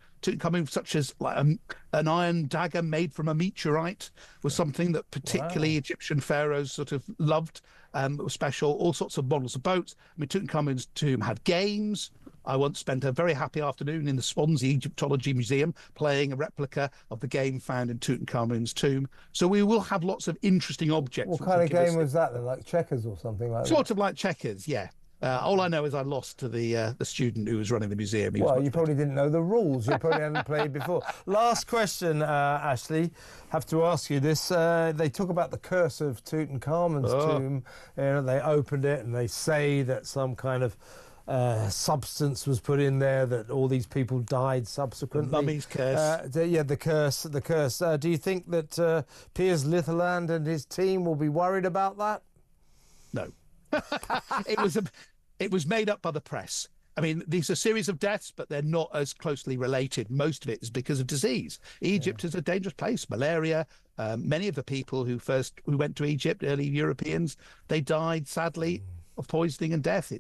such as like an iron dagger made from a meteorite was something that particularly Egyptian pharaohs sort of loved. Was special. All sorts of models of boats. I mean, Tutankhamun's tomb had games. I once spent a very happy afternoon in the Swansea Egyptology Museum playing a replica of the game found in Tutankhamun's tomb. So we will have lots of interesting objects. What kind of game was that then? Like checkers or something like that? Sort of like checkers, yeah. All I know is I lost to the student who was running the museum. Well, you probably didn't know the rules. You probably hadn't played before. Last question, Ashley. Have to ask you this. They talk about the curse of Tutankhamun's tomb. You know, they opened it and they say that some kind of substance was put in there, that all these people died subsequently. The mummy's curse. The curse. Do you think that Piers Litherland and his team will be worried about that? No. It was made up by the press. I mean, these are a series of deaths, but they're not as closely related. Most of it is because of disease. Egypt is a dangerous place. Malaria. Many of the people who went to Egypt, early Europeans, they died sadly of poisoning and death.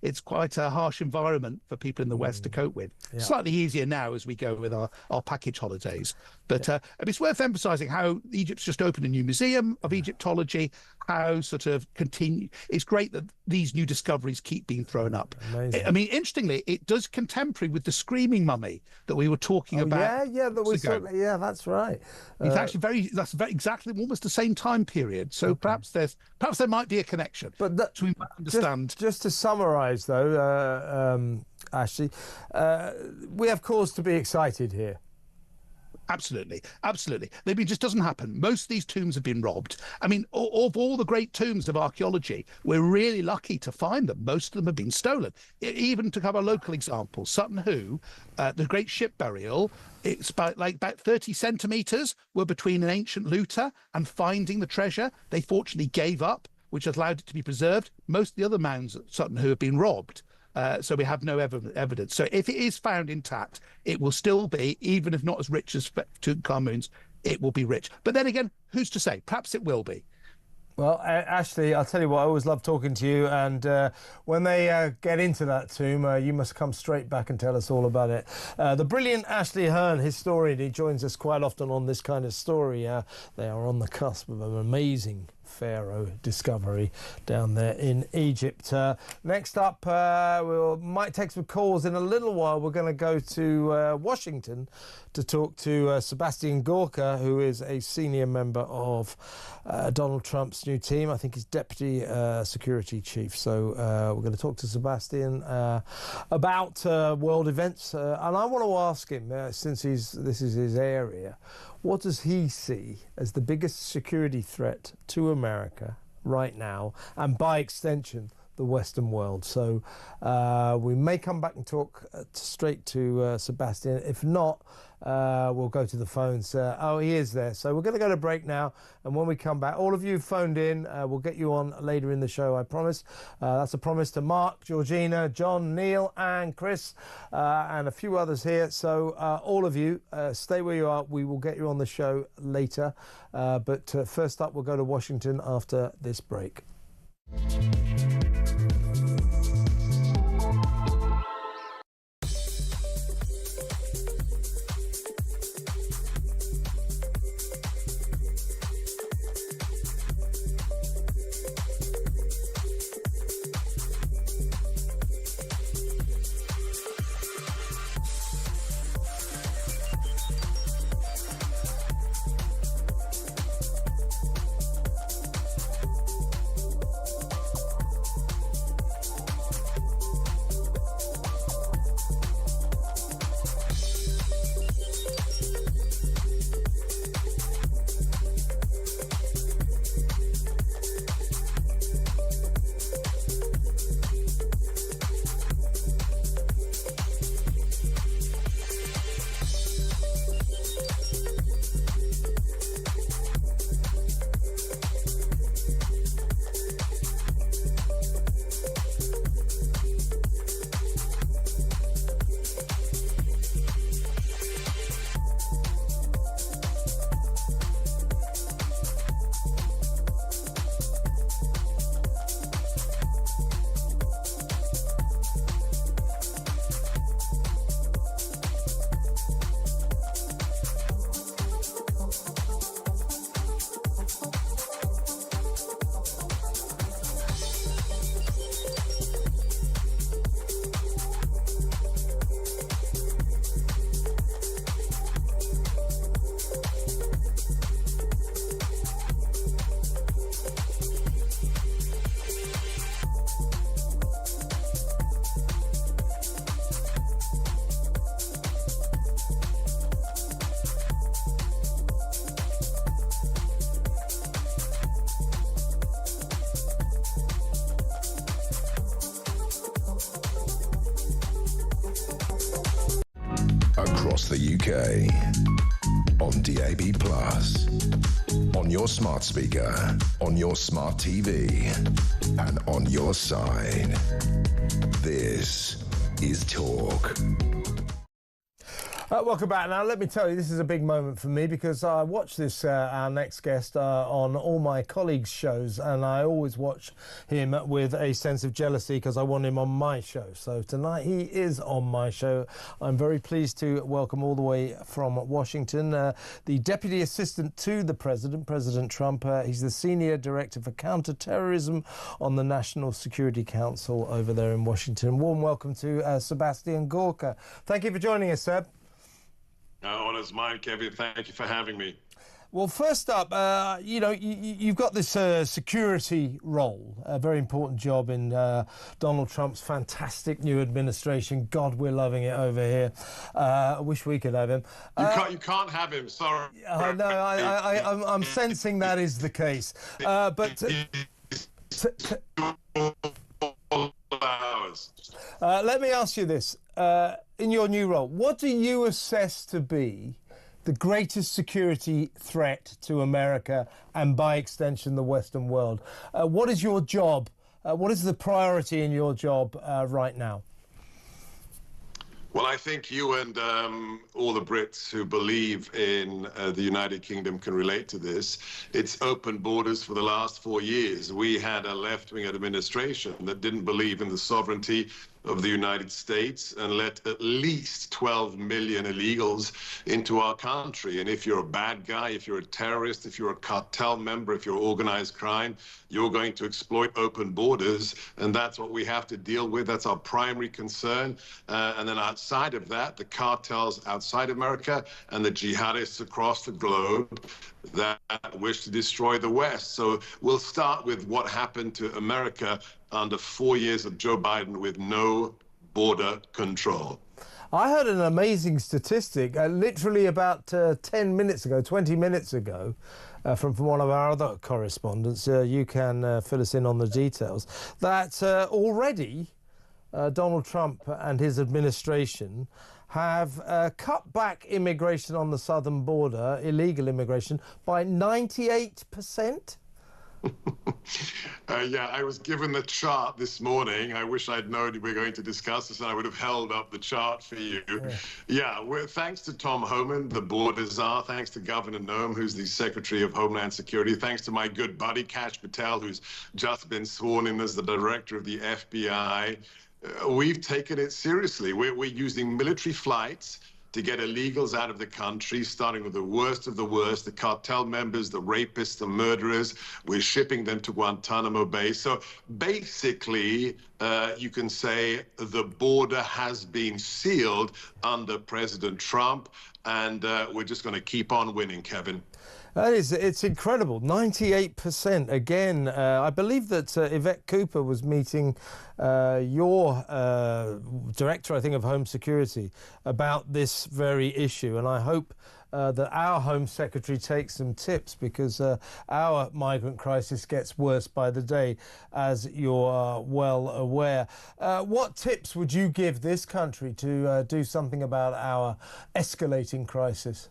It's quite a harsh environment for people in the West to cope with. Yeah. Slightly easier now as we go with our package holidays. But it's worth emphasising how Egypt's just opened a new museum of Egyptology, how sort of continue. It's great that these new discoveries keep being thrown up. Amazing. I mean, interestingly, it does contemporary with the Screaming Mummy that we were talking about. That's right. It's actually that's exactly almost the same time period. So perhaps there might be a connection. But so we might understand. Just to summarise, though, Ashley, we have cause to be excited here. Absolutely. It just doesn't happen. Most of these tombs have been robbed. I mean, of all the great tombs of archaeology, we're really lucky to find them. Most of them have been stolen. Even to cover a local example, Sutton Hoo, the great ship burial, it's about 30 centimetres were between an ancient looter and finding the treasure. They fortunately gave up, which allowed it to be preserved. Most of the other mounds at Sutton Hoo have been robbed. So we have no evidence. So if it is found intact, it will still be, even if not as rich as Tutankhamun's, it will be rich. But then again, who's to say? Perhaps it will be. Well, Ashley, I'll tell you what, I always love talking to you, and when they get into that tomb, you must come straight back and tell us all about it. The brilliant Ashley Hearn, historian, he joins us quite often on this kind of story. They are on the cusp of an amazing pharaoh discovery down there in Egypt. Next up, we might take some calls in a little while. We're going to go to Washington to talk to Sebastian Gorka, who is a senior member of Donald Trump's new team. I think he's deputy security chief. So we're going to talk to Sebastian about world events. And I want to ask him, since this is his area, what does he see as the biggest security threat to America right now, and by extension, the Western world. So we may come back and talk straight to Sebastian. If not, we'll go to the phones. Oh, he is there. So we're going to go to break now. And when we come back, all of you phoned in, we'll get you on later in the show, I promise. That's a promise to Mark, Georgina, John, Neil, and Chris, and a few others here. So all of you, stay where you are. We will get you on the show later. But first up, we'll go to Washington after this break. Across the UK, on DAB+, on your smart speaker, on your smart TV, and on your side. This is Talk. Welcome back. Now, let me tell you, this is a big moment for me because I watch this, our next guest, on all my colleagues' shows, and I always watch him with a sense of jealousy because I want him on my show. So tonight he is on my show. I'm very pleased to welcome all the way from Washington the Deputy Assistant to the President, President Trump. He's the Senior Director for Counterterrorism on the National Security Council over there in Washington. Warm welcome to Sebastian Gorka. Thank you for joining us, Seb. Honour's mine, Kevin. Thank you for having me. Well, first up, you know, you've got this security role, a very important job in Donald Trump's fantastic new administration. God, we're loving it over here. I wish we could have him. You can't have him, sorry. No, I'm sensing that is the case. But let me ask you this. In your new role, what do you assess to be the greatest security threat to America and by extension the Western world? What is your job? What is the priority in your job right now? Well, I think you and all the Brits who believe in the United Kingdom can relate to this. It's open borders for the last 4 years. We had a left-wing administration that didn't believe in the sovereignty of the United States and let at least 12 million illegals into our country. And if you're a bad guy, if you're a terrorist, if you're a cartel member, if you're organized crime, you're going to exploit open borders. And that's what we have to deal with. That's our primary concern. And then outside of that, the cartels outside America and the jihadists across the globe that wish to destroy the West. So we'll start with what happened to America under 4 years of Joe Biden with no border control. I heard an amazing statistic, literally about 10 minutes ago, 20 minutes ago, from one of our other correspondents. You can fill us in on the details. That already Donald Trump and his administration have cut back immigration on the southern border, illegal immigration, by 98%. Yeah, I was given the chart this morning. I wish I'd known we were going to discuss this, and I would have held up the chart for you. Yeah, thanks to Tom Homan, the border czar, thanks to Governor Noem, who's the Secretary of Homeland Security, thanks to my good buddy, Kash Patel, who's just been sworn in as the director of the FBI. We've taken it seriously. We're using military flights to get illegals out of the country, starting with the worst, the cartel members, the rapists, the murderers. We're shipping them to Guantanamo Bay. So basically, you can say the border has been sealed under President Trump, and we're just going to keep on winning, Kevin. It's incredible. 98%. Again, I believe that Yvette Cooper was meeting your director, I think, of Home Security about this very issue. And I hope that our Home Secretary takes some tips, because our migrant crisis gets worse by the day, as you're well aware. What tips would you give this country to do something about our escalating crisis?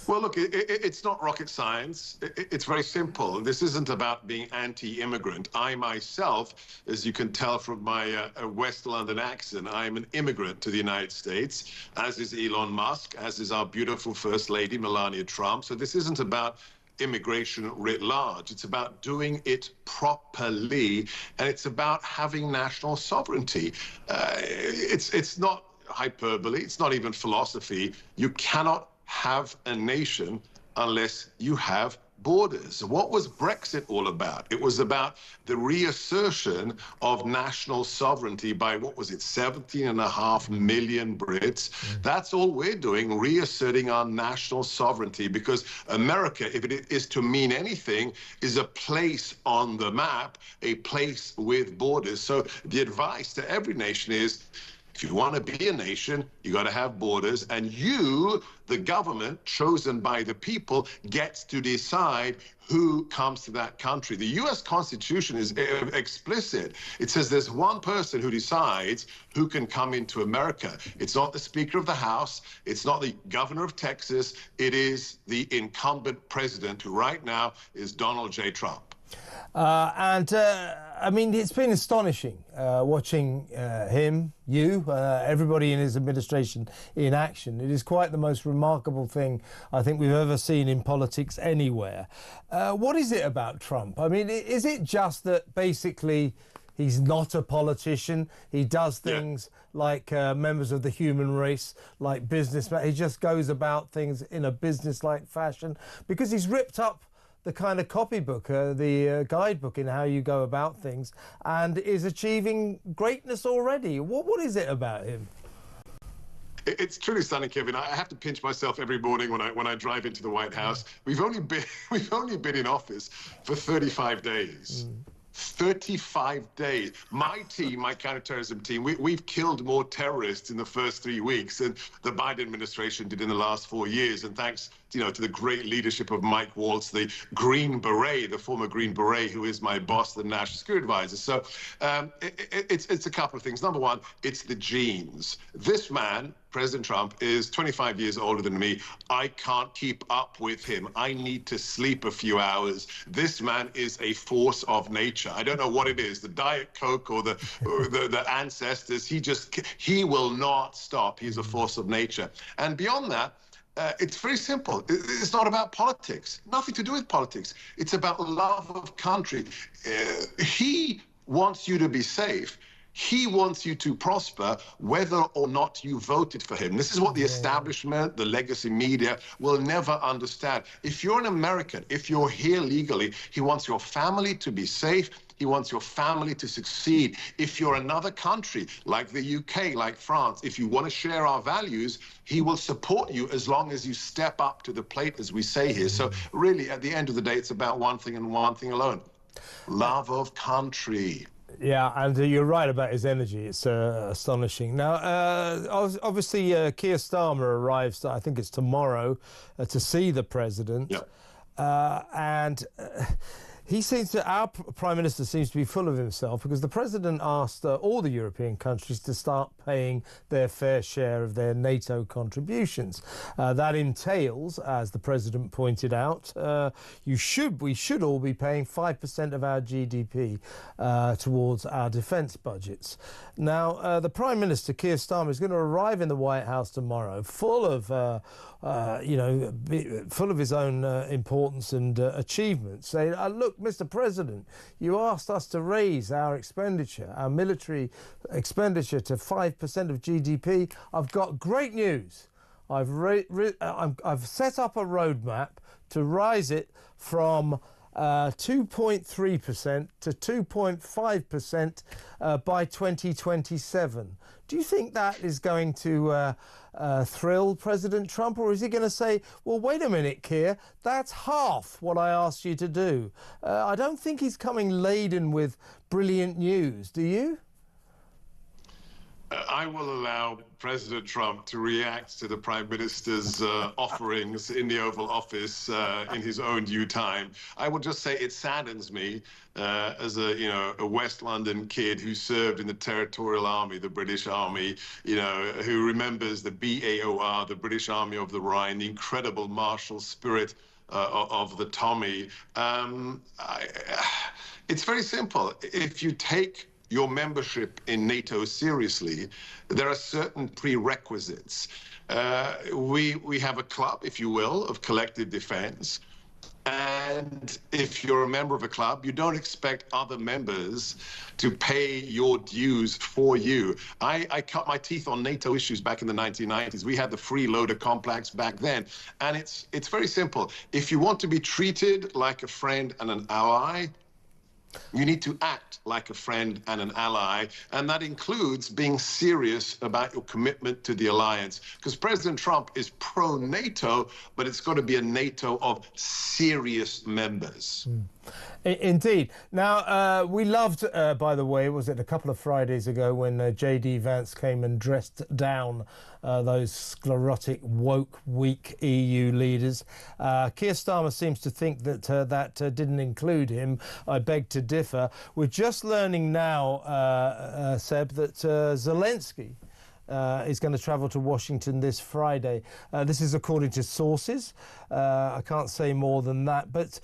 Well, look, it's not rocket science. It's very simple. This isn't about being anti-immigrant. I myself, as you can tell from my West London accent, I'm an immigrant to the United States, as is Elon Musk, as is our beautiful First Lady, Melania Trump. So this isn't about immigration writ large. It's about doing it properly, and it's about having national sovereignty. It's not hyperbole. It's not even philosophy. You cannot have a nation unless you have borders. What was Brexit all about? It was about the reassertion of national sovereignty by, what was it, 17.5 million Brits. That's all we're doing, reasserting our national sovereignty, because America, if it is to mean anything, is a place on the map, a place with borders. So the advice to every nation is, if you want to be a nation, you got to have borders, and you, the government chosen by the people, gets to decide who comes to that country. The U.S. Constitution is explicit. It says there's one person who decides who can come into America. It's not the Speaker of the House. It's not the governor of Texas. It is the incumbent president, who right now is Donald J. Trump. I mean, it's been astonishing watching him, everybody in his administration in action. It is quite the most remarkable thing I think we've ever seen in politics anywhere. What is it about Trump? I mean, is it just that basically he's not a politician? He does things like members of the human race, like businessmen. He just goes about things in a business-like fashion because he's ripped up the kind of copybook, the guidebook in how you go about things, and is achieving greatness already. What is it about him? It's truly stunning, Kevin. I have to pinch myself every morning when I drive into the White House. We've only been in office for 35 days. 35 days. My team, my counterterrorism team, we've killed more terrorists in the first 3 weeks than the Biden administration did in the last 4 years. And thanks, to the great leadership of Mike Waltz, the Green Beret, the former Green Beret, who is my boss, the National Security Advisor. So it's a couple of things. Number one, it's the genes. This man, President Trump, is 25 years older than me. I can't keep up with him. I need to sleep a few hours. This man is a force of nature. I don't know what it is, the Diet Coke or the ancestors. He will not stop. He's a force of nature. And beyond that, it's very simple. It's not about politics. Nothing to do with politics. It's about love of country. He wants you to be safe. He wants you to prosper, whether or not you voted for him. This is what the establishment, the legacy media will never understand. If you're an American, if you're here legally, he wants your family to be safe. He wants your family to succeed. If you're another country, like the UK, like France, if you want to share our values, he will support you as long as you step up to the plate, as we say here. So really, at the end of the day, it's about one thing and one thing alone: love of country. Yeah, and you're right about his energy. It's astonishing. Now, obviously, Keir Starmer arrives, I think it's tomorrow, to see the president. Yeah. He seems to, our Prime Minister seems to be full of himself, because the President asked all the European countries to start paying their fair share of their NATO contributions. That entails, as the President pointed out, we should all be paying 5% of our GDP towards our defence budgets. Now, the Prime Minister, Keir Starmer, is going to arrive in the White House tomorrow, full of full of his own importance and achievements, saying, look, Mr. President, you asked us to raise our expenditure, our military expenditure, to 5% of GDP. I've got great news. I've set up a roadmap to rise it from 2.3% to 2.5% by 2027. Do you think that is going to thrill President Trump, or is he going to say, well, wait a minute, Keir, that's half what I asked you to do? I don't think he's coming laden with brilliant news, do you? I will allow President Trump to react to the Prime Minister's offerings in the Oval Office in his own due time. I will just say it saddens me as a West London kid who served in the Territorial Army, the British Army, who remembers the BAOR, the British Army of the Rhine, the incredible martial spirit of the Tommy. It's very simple. If you take your membership in NATO seriously, there are certain prerequisites. We have a club, if you will, of collective defense. And if you're a member of a club, you don't expect other members to pay your dues for you. I cut my teeth on NATO issues back in the 1990s. We had the freeloader complex back then. And it's very simple. If you want to be treated like a friend and an ally, you need to act like a friend and an ally, and that includes being serious about your commitment to the alliance. Because President Trump is pro-NATO, but it's got to be a NATO of serious members. Indeed. Now, we loved, by the way, was it a couple of Fridays ago when J.D. Vance came and dressed down those sclerotic, woke, weak EU leaders. Keir Starmer seems to think that that didn't include him. I beg to differ. We're just learning now, Seb, that Zelensky is going to travel to Washington this Friday. This is according to sources. I can't say more than that. But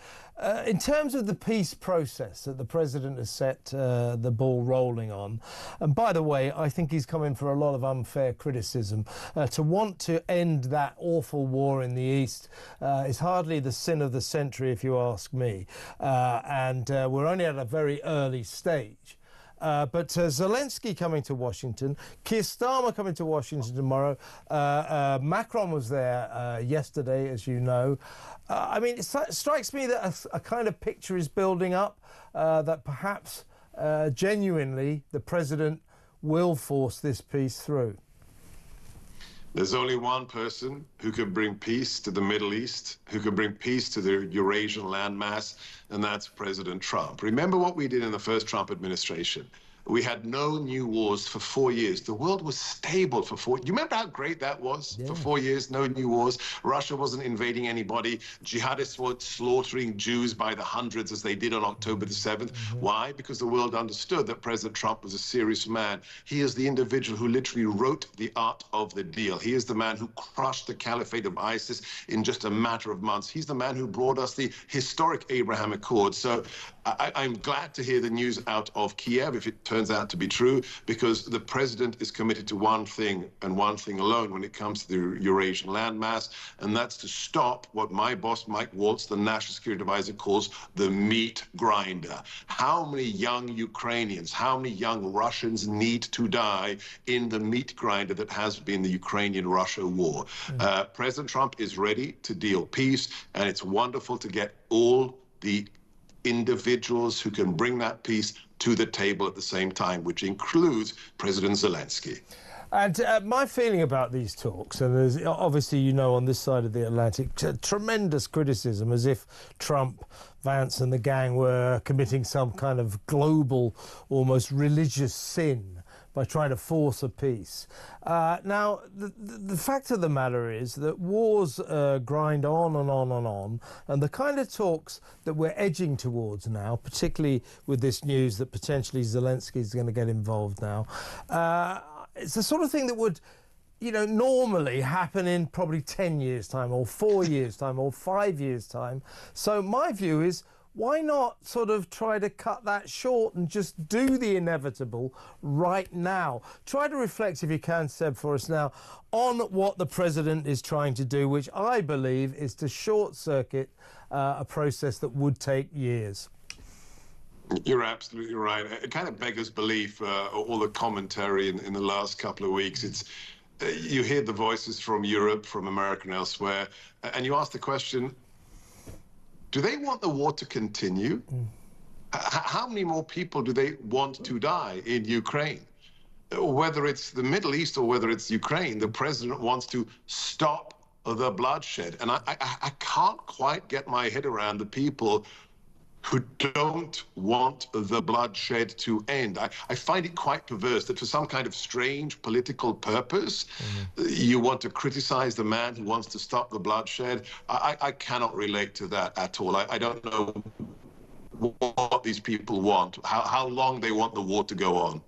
in terms of the peace process that the president has set the ball rolling on, and by the way, I think he's come in for a lot of unfair criticism. To want to end that awful war in the East is hardly the sin of the century, if you ask me. And we're only at a very early stage. But Zelensky coming to Washington, Keir Starmer coming to Washington tomorrow, Macron was there yesterday, as you know. I mean, it strikes me that a kind of picture is building up that perhaps genuinely the president will force this peace through. There's only one person who can bring peace to the Middle East, who can bring peace to the Eurasian landmass, and that's President Trump. Remember what we did in the first Trump administration. We had no new wars for 4 years. The world was stable for 4 years. Do you remember how great that was? Yeah. For 4 years, no new wars. Russia wasn't invading anybody. Jihadists were slaughtering Jews by the hundreds as they did on October the 7th. Why? Because the world understood that President Trump was a serious man. He is the individual who literally wrote the art of the deal. He is the man who crushed the caliphate of ISIS in just a matter of months. He's the man who brought us the historic Abraham Accords. So I'm glad to hear the news out of Kiev, if it turns out to be true, because the president is committed to one thing and one thing alone when it comes to the Eurasian landmass, and that's to stop what my boss, Mike Waltz, the National Security Advisor, calls the meat grinder. How many young Ukrainians, how many young Russians need to die in the meat grinder that has been the Ukrainian-Russia war? President Trump is ready to deal peace, and it's wonderful to get all the individuals who can bring that peace to the table at the same time, which includes President Zelensky. And my feeling about these talks, and there's obviously, you know, on this side of the Atlantic, tremendous criticism, as if Trump, Vance and the gang were committing some kind of global, almost religious sin by trying to force a peace. Now, the fact of the matter is that wars grind on and on and on, and the kind of talks that we're edging towards now, particularly with this news that potentially Zelensky is going to get involved now, it's the sort of thing that would, you know, normally happen in probably 10 years' time or 4 years' time or 5 years' time. So my view is, why not sort of try to cut that short and just do the inevitable right now? Try to reflect, if you can, Seb, for us now, on what the president is trying to do, which I believe is to short-circuit a process that would take years. You're absolutely right. It kind of beggars belief, all the commentary in the last couple of weeks. It's you hear the voices from Europe, from America and elsewhere, and you ask the question, do they want the war to continue? How many more people do they want to die in Ukraine? Whether it's the Middle East or whether it's Ukraine, the president wants to stop the bloodshed. And I can't quite get my head around the people who don't want the bloodshed to end. I find it quite perverse that for some kind of strange political purpose, you want to criticize the man who wants to stop the bloodshed. I cannot relate to that at all. I don't know what these people want, how long they want the war to go on.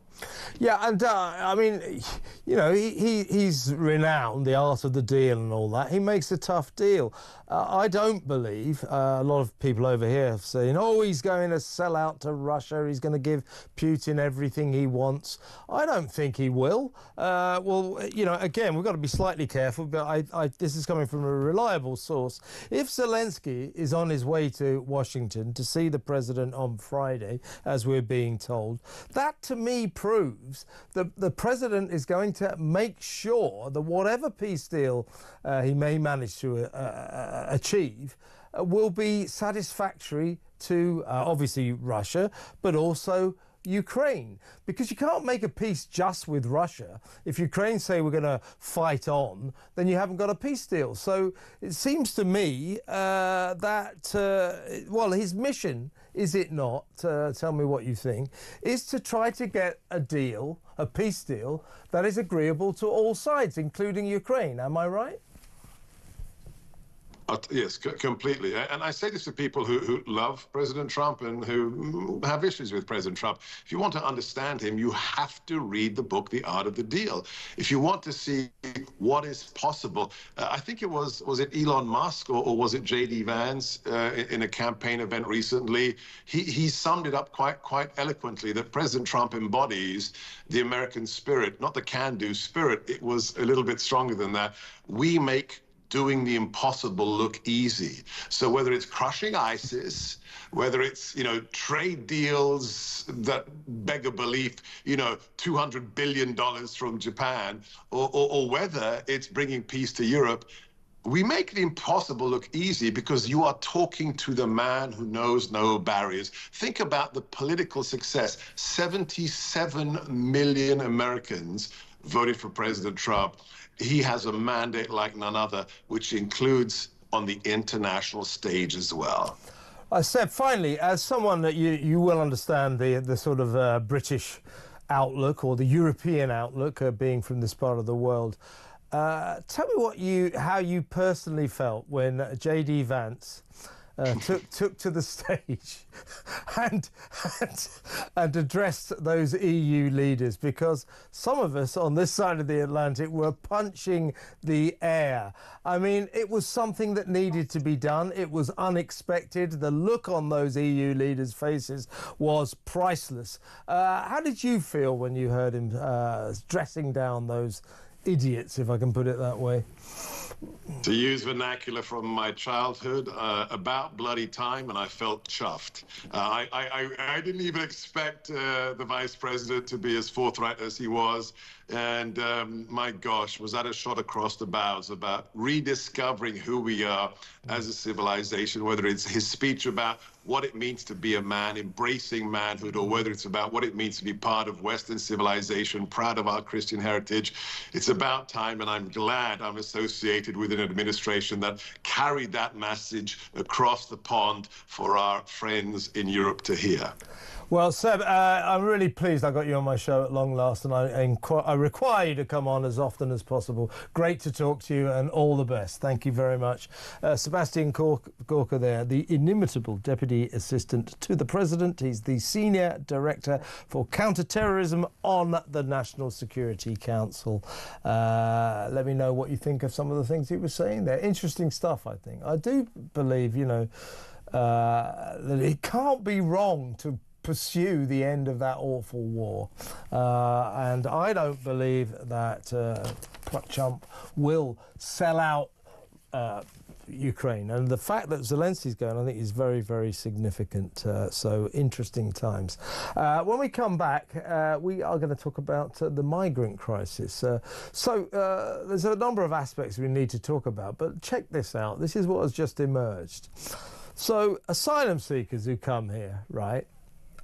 Yeah, and I mean, you know, he's renowned, the art of the deal and all that. He makes a tough deal. I don't believe, a lot of people over here have saying, oh, he's going to sell out to Russia, he's going to give Putin everything he wants. I don't think he will. Well, you know, again, we've got to be slightly careful, but this is coming from a reliable source. If Zelensky is on his way to Washington to see the president on Friday, as we're being told, that to me proves that the president is going to make sure that whatever peace deal he may manage to achieve will be satisfactory to obviously Russia, but also Ukraine, because you can't make a peace just with Russia. If Ukraine say we're going to fight on, then you haven't got a peace deal. So it seems to me that, well, his mission, is it not, tell me what you think, is to try to get a deal, a peace deal, that is agreeable to all sides, including Ukraine. Am I right? Yes, completely. And I say this to people who love President Trump and who have issues with President Trump. If you want to understand him, you have to read the book, The Art of the Deal. If you want to see what is possible, I think it was it Elon Musk or was it J.D. Vance in a campaign event recently? He summed it up quite eloquently that President Trump embodies the American spirit, not the can-do spirit. It was a little bit stronger than that. We make doing the impossible look easy. So whether it's crushing ISIS, whether it's, you know, trade deals that beg a belief, you know, $200 billion from Japan, or whether it's bringing peace to Europe, we make the impossible look easy because you are talking to the man who knows no barriers. Think about the political success. 77 million Americans voted for President Trump. He has a mandate like none other, which includes on the international stage as well. Seb, finally, as someone that you will understand the sort of British outlook or the European outlook, being from this part of the world, tell me how you personally felt when J.D. Vance took to the stage and addressed those EU leaders, because some of us on this side of the Atlantic were punching the air. I mean, it was something that needed to be done. It was unexpected. The look on those EU leaders' faces was priceless. How did you feel when you heard him dressing down those idiots, if I can put it that way? To use vernacular from my childhood, about bloody time, and I felt chuffed. I didn't even expect the vice president to be as forthright as he was. And my gosh, was that a shot across the bows about rediscovering who we are as a civilization, whether it's his speech about what it means to be a man, embracing manhood, or whether it's about what it means to be part of Western civilization, proud of our Christian heritage. It's about time, and I'm glad I'm associated with an administration that carried that message across the pond for our friends in Europe to hear. Well, Seb, I'm really pleased I got you on my show at long last, and I require you to come on as often as possible. Great to talk to you, and all the best. Thank you very much. Sebastian Gorka there, the inimitable Deputy Assistant to the President. He's the Senior Director for Counter-Terrorism on the National Security Council. Let me know what you think of some of the things he was saying there. Interesting stuff, I think. I do believe, that it can't be wrong to pursue the end of that awful war. And I don't believe that Trump will sell out Ukraine. And the fact that Zelensky's going, I think, is very, very significant. So interesting times. When we come back, we are going to talk about the migrant crisis. So there's a number of aspects we need to talk about, but check this out. This is what has just emerged. So asylum seekers who come here, right?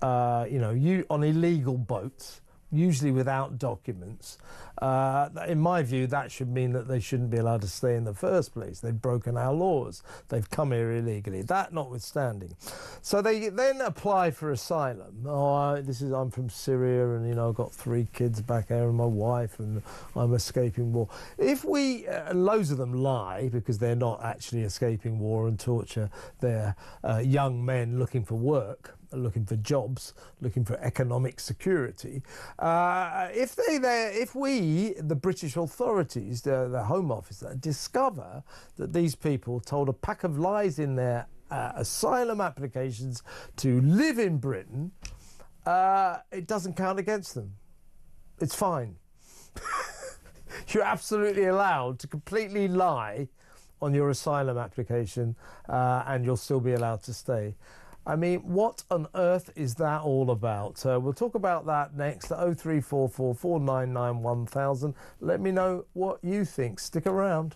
You on illegal boats, usually without documents. In my view, that should mean that they shouldn't be allowed to stay in the first place. They've broken our laws. They've come here illegally. That notwithstanding. So they then apply for asylum. I'm from Syria, and I've got 3 kids back there and my wife, and I'm escaping war. If we, loads of them lie because they're not actually escaping war and torture. They're young men looking for work, looking for jobs, looking for economic security. If we, the British authorities, the Home Office, discover that these people told a pack of lies in their asylum applications to live in Britain, it doesn't count against them. It's fine. You're absolutely allowed to completely lie on your asylum application, and you'll still be allowed to stay. I mean, what on earth is that all about? We'll talk about that next. 0344 499 1000. Let me know what you think. Stick around.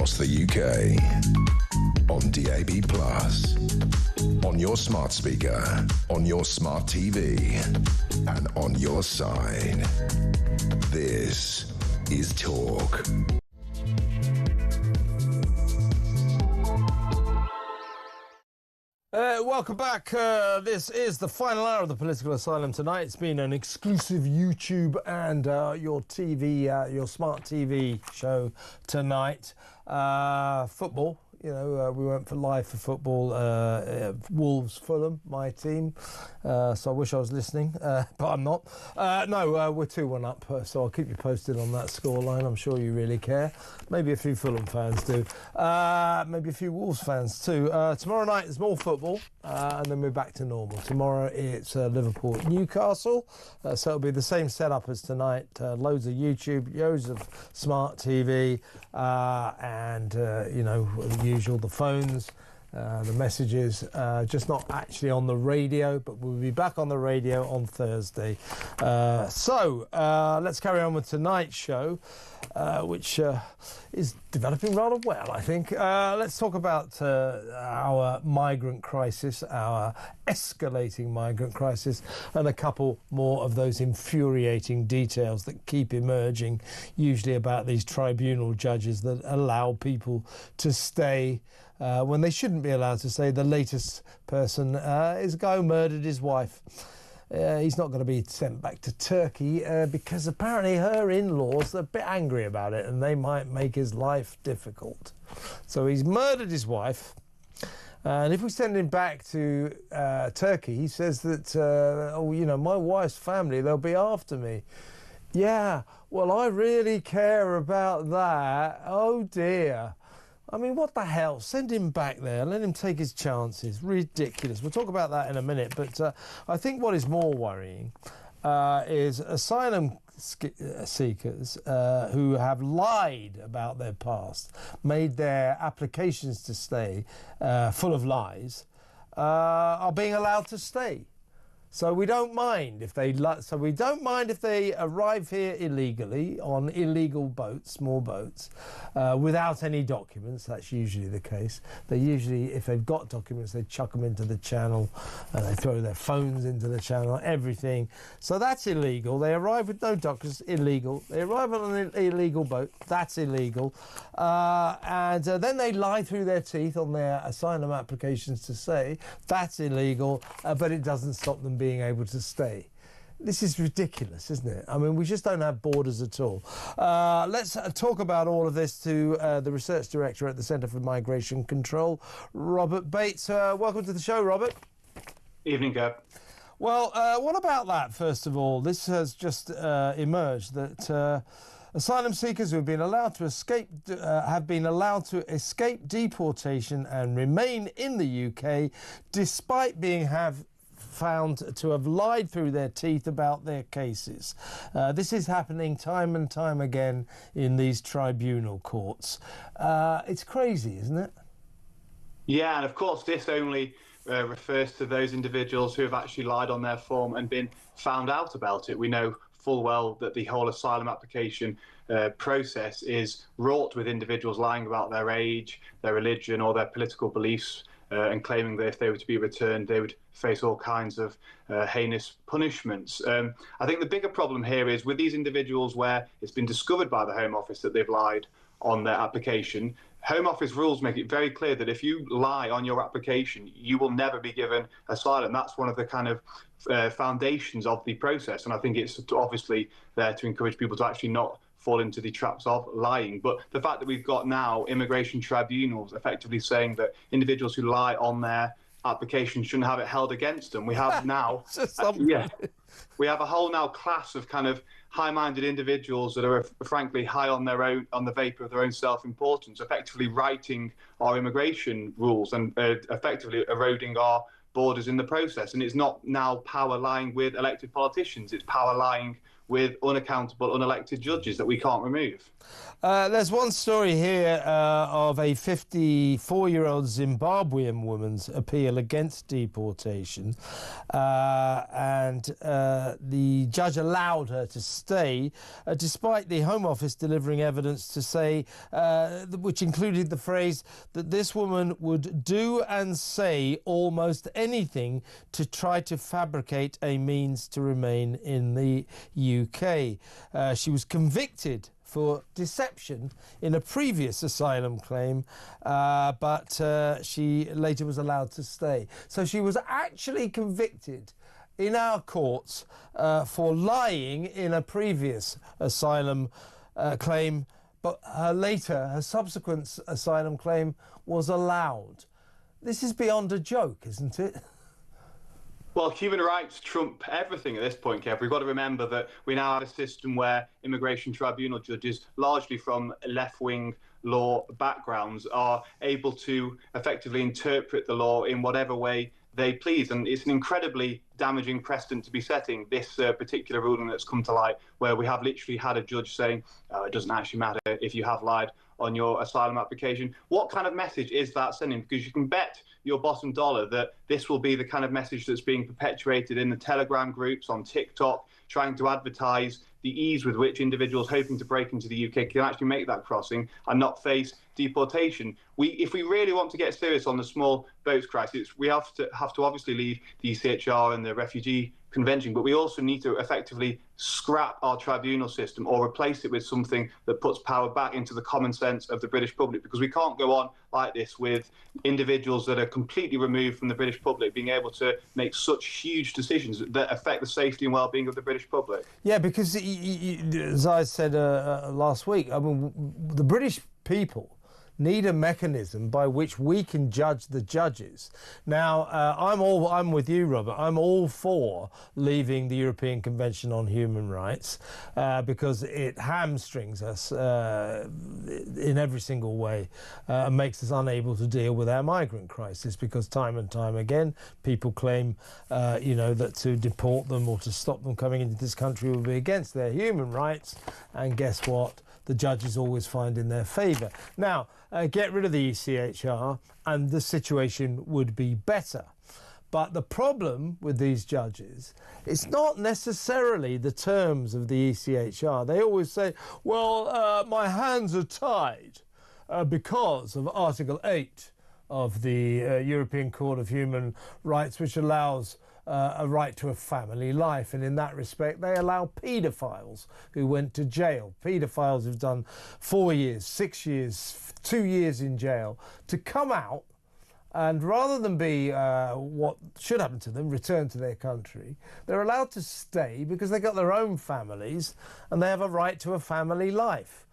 across the UK. On DAB+, on your smart speaker, on your smart TV, and on your side. This is Talk. Welcome back. This is the final hour of the Political Asylum tonight. It's been an exclusive YouTube and your smart TV show tonight. Football. You know, we went live for football. Wolves, Fulham, my team. So I wish I was listening, but I'm not. No, we're 2-1 up, so I'll keep you posted on that scoreline. I'm sure you really care. Maybe a few Fulham fans do. Maybe a few Wolves fans too. Tomorrow night is more football, and then we're back to normal. Tomorrow it's Liverpool, Newcastle. So it'll be the same setup as tonight. Loads of YouTube, loads of smart TV, and you know, the usual, the phones, the messages, just not actually on the radio, but we'll be back on the radio on Thursday. So let's carry on with tonight's show, which is developing rather well, I think. Let's talk about our migrant crisis, our escalating migrant crisis, and a couple more of those infuriating details that keep emerging, usually about these tribunal judges that allow people to stay when they shouldn't be allowed to stay. The latest person is a guy who murdered his wife. He's not going to be sent back to Turkey because apparently her in-laws are a bit angry about it and they might make his life difficult. So he's murdered his wife. And if we send him back to Turkey, he says that, oh, you know, my wife's family, they'll be after me. Yeah, well, I really care about that. Oh, dear. I mean, what the hell? Send him back there. Let him take his chances. Ridiculous. We'll talk about that in a minute. But I think what is more worrying is asylum seekers who have lied about their past, made their applications to stay full of lies, are being allowed to stay. So we don't mind if they arrive here illegally on illegal boats, small boats, without any documents. That's usually the case. They usually, if they've got documents, they chuck them into the channel, they throw their phones into the channel, everything. So that's illegal. They arrive with no documents, illegal. They arrive on an illegal boat, that's illegal. And then they lie through their teeth on their asylum applications to say that's illegal, but it doesn't stop them being able to stay. This is ridiculous, isn't it? I mean, we just don't have borders at all. Let's talk about all of this to the research director at the Centre for Migration Control, Robert Bates. Welcome to the show, Robert. Evening, Gab. Well, what about that, first of all? This has just emerged that asylum seekers who have been allowed to escape deportation and remain in the UK despite being found to have lied through their teeth about their cases. This is happening time and time again in these tribunal courts. It's crazy, isn't it? Yeah, and of course this only refers to those individuals who have actually lied on their form and been found out about it. We know full well that the whole asylum application process is wrought with individuals lying about their age, their religion or their political beliefs, and claiming that if they were to be returned, they would face all kinds of heinous punishments. I think the bigger problem here is with these individuals where it's been discovered by the Home Office that they've lied on their application. Home Office rules make it very clear that if you lie on your application, you will never be given asylum. That's one of the kind of foundations of the process. And I think it's obviously there to encourage people to actually not fall into the traps of lying. But the fact that we've got now immigration tribunals effectively saying that individuals who lie on their application shouldn't have it held against them. We have now, we have a whole now class of kind of high-minded individuals that are frankly high on their own, on the vapor of their own self-importance, effectively writing our immigration rules and effectively eroding our borders in the process. And it's not now power lying with elected politicians, it's power lying with unaccountable, unelected judges that we can't remove. There's one story here of a 54-year-old Zimbabwean woman's appeal against deportation. And the judge allowed her to stay, despite the Home Office delivering evidence to say, which included the phrase that this woman would do and say almost anything to try to fabricate a means to remain in the UK. She was convicted for deception in a previous asylum claim, but she later was allowed to stay. So she was actually convicted in our courts for lying in a previous asylum claim, but her subsequent asylum claim was allowed. This is beyond a joke, isn't it? Well, human rights trump everything at this point, Kev. We've got to remember that we now have a system where immigration tribunal judges, largely from left-wing law backgrounds, are able to effectively interpret the law in whatever way they please. And it's an incredibly damaging precedent to be setting, this particular ruling that's come to light, where we have literally had a judge saying, it doesn't actually matter if you have lied on your asylum application. What kind of message is that sending? Because you can bet your bottom dollar that this will be the kind of message that's being perpetuated in the Telegram groups, on TikTok, trying to advertise the ease with which individuals hoping to break into the UK can actually make that crossing and not face deportation. If we really want to get serious on the small boats crisis, we have to obviously leave the ECHR and the Refugee Convention, but we also need to effectively scrap our tribunal system or replace it with something that puts power back into the common sense of the British public, because we can't go on like this with individuals that are completely removed from the British public being able to make such huge decisions that affect the safety and well-being of the British public. Yeah, because as I said last week, I mean, the British people need a mechanism by which we can judge the judges. Now, I'm with you, Robert. I'm all for leaving the European Convention on Human Rights because it hamstrings us in every single way and makes us unable to deal with our migrant crisis, because time and time again people claim that to deport them or to stop them coming into this country would be against their human rights, and guess what? The judges always find in their favour. Now, get rid of the ECHR and the situation would be better. But the problem with these judges, it's not necessarily the terms of the ECHR. They always say, well, my hands are tied because of Article 8 of the European Court of Human Rights, which allows a right to a family life, and in that respect they allow paedophiles who went to jail, paedophiles who've done 4 years, 6 years, 2 years in jail, to come out and rather than be what should happen to them, return to their country, they're allowed to stay because they've got their own families and they have a right to a family life.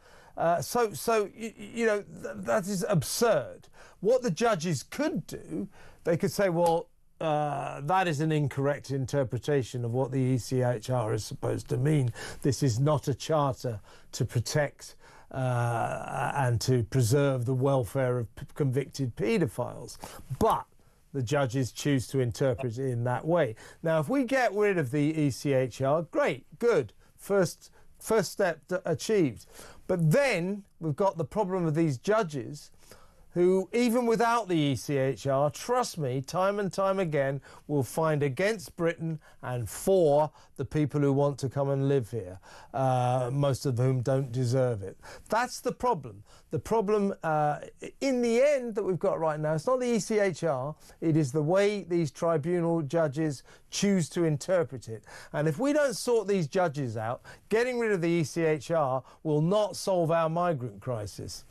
So that is absurd. What the judges could do, they could say, well, that is an incorrect interpretation of what the ECHR is supposed to mean. This is not a charter to protect and to preserve the welfare of convicted paedophiles. But the judges choose to interpret it in that way. Now, if we get rid of the ECHR, great, good, first step achieved. But then we've got the problem of these judges who, even without the ECHR, trust me, time and time again, will find against Britain and for the people who want to come and live here, most of whom don't deserve it. That's the problem. The problem, in the end, that we've got right now, it's not the ECHR, it is the way these tribunal judges choose to interpret it. And if we don't sort these judges out, getting rid of the ECHR will not solve our migrant crisis.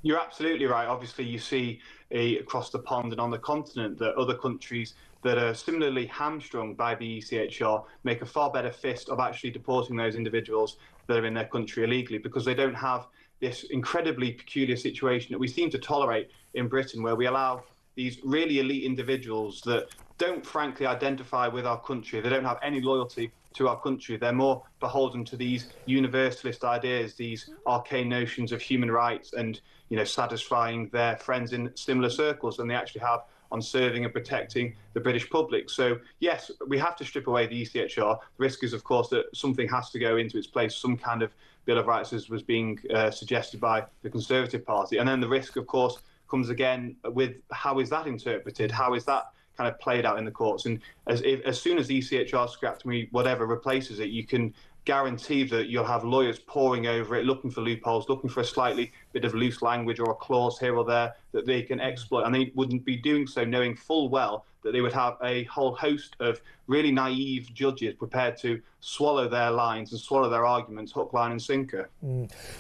You're absolutely right. Obviously, you see across the pond and on the continent that other countries that are similarly hamstrung by the ECHR make a far better fist of actually deporting those individuals that are in their country illegally, because they don't have this incredibly peculiar situation that we seem to tolerate in Britain, where we allow these really elite individuals that don't frankly identify with our country. They don't have any loyalty to our country. They're more beholden to these universalist ideas, these arcane notions of human rights and, satisfying their friends in similar circles than they actually have on serving and protecting the British public. So, yes, we have to strip away the ECHR. The risk is, of course, that something has to go into its place, some kind of Bill of Rights, as was being suggested by the Conservative Party. And then the risk, of course, comes again with how is that interpreted? How is that kind of played out in the courts. And as soon as the ECHR scrapped me, whatever replaces it, you can guarantee that you'll have lawyers poring over it, looking for loopholes, looking for a slightly bit of loose language or a clause here or there that they can exploit. And they wouldn't be doing so knowing full well that they would have a whole host of really naive judges prepared to swallow their lines and swallow their arguments hook, line and sinker.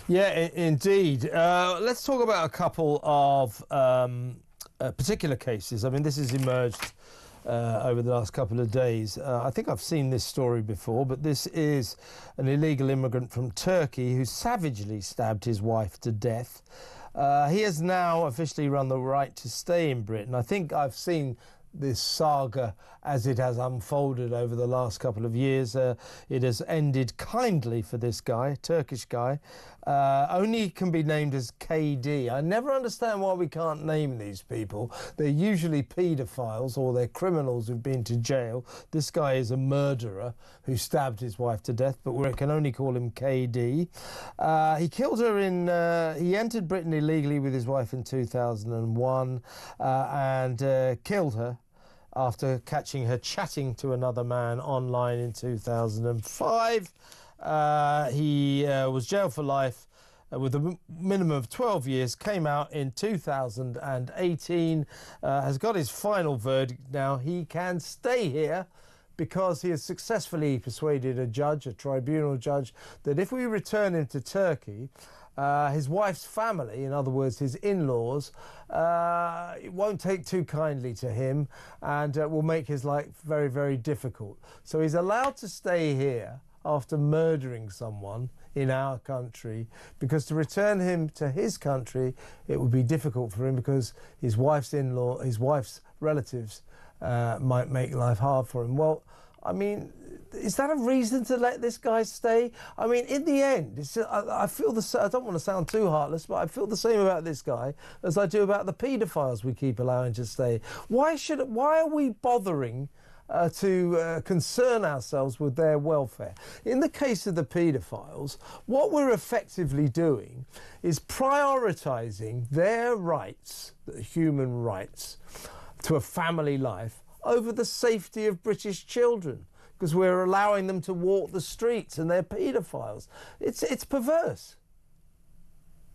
Yeah, indeed. Let's talk about a couple of particular cases. I mean, this has emerged over the last couple of days. I think I've seen this story before, but this is an illegal immigrant from Turkey who savagely stabbed his wife to death. He has now officially run the right to stay in Britain. I think I've seen this saga as it has unfolded over the last couple of years. It has ended kindly for this guy, Turkish guy. Only can be named as KD. I never understand why we can't name these people. They're usually paedophiles or they're criminals who've been to jail. This guy is a murderer who stabbed his wife to death, but we can only call him KD. He killed her he entered Britain illegally with his wife in 2001 and killed her after catching her chatting to another man online in 2005. He was jailed for life with a minimum of 12 years, came out in 2018, has got his final verdict now. He can stay here because he has successfully persuaded a judge, a tribunal judge, that if we return him to Turkey, his wife's family, in other words, his in-laws, won't take too kindly to him and will make his life very, very difficult. So he's allowed to stay here after murdering someone in our country, because to return him to his country, it would be difficult for him because his wife's in-law, his wife's relatives might make life hard for him. Well, I mean, is that a reason to let this guy stay? I mean, in the end, I feel I don't want to sound too heartless, but I feel the same about this guy as I do about the paedophiles we keep allowing to stay. Why are we bothering to concern ourselves with their welfare? In the case of the paedophiles, what we're effectively doing is prioritising their rights, human rights, to a family life over the safety of British children, because we're allowing them to walk the streets and they're paedophiles. It's perverse.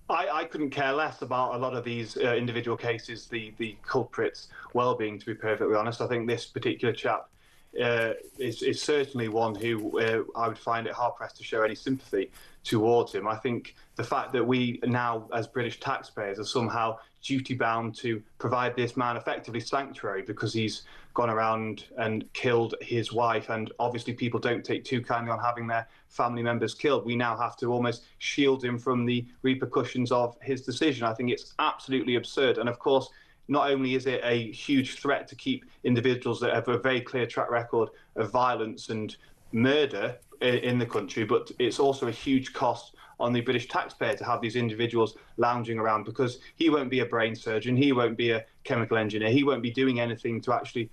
I couldn't care less about a lot of these individual cases, the culprits' well-being, to be perfectly honest. I think this particular chap is certainly one who I would find it hard-pressed to show any sympathy towards him. I think the fact that we now, as British taxpayers, are somehow duty-bound to provide this man effectively sanctuary because he's gone around and killed his wife, and obviously people don't take too kindly on having their family members killed. We now have to almost shield him from the repercussions of his decision. I think it's absolutely absurd. And of course, not only is it a huge threat to keep individuals that have a very clear track record of violence and murder in the country, but it's also a huge cost on the British taxpayer to have these individuals lounging around, because he won't be a brain surgeon, he won't be a chemical engineer, he won't be doing anything to actually,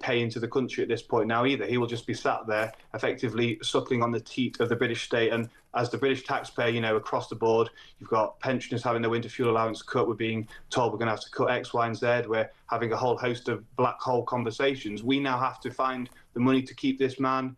pay into the country at this point now either. He will just be sat there effectively suckling on the teat of the British state. And as the British taxpayer, across the board, you've got pensioners having their winter fuel allowance cut. We're being told we're going to have to cut X, Y, and Z. We're having a whole host of black hole conversations. We now have to find the money to keep this man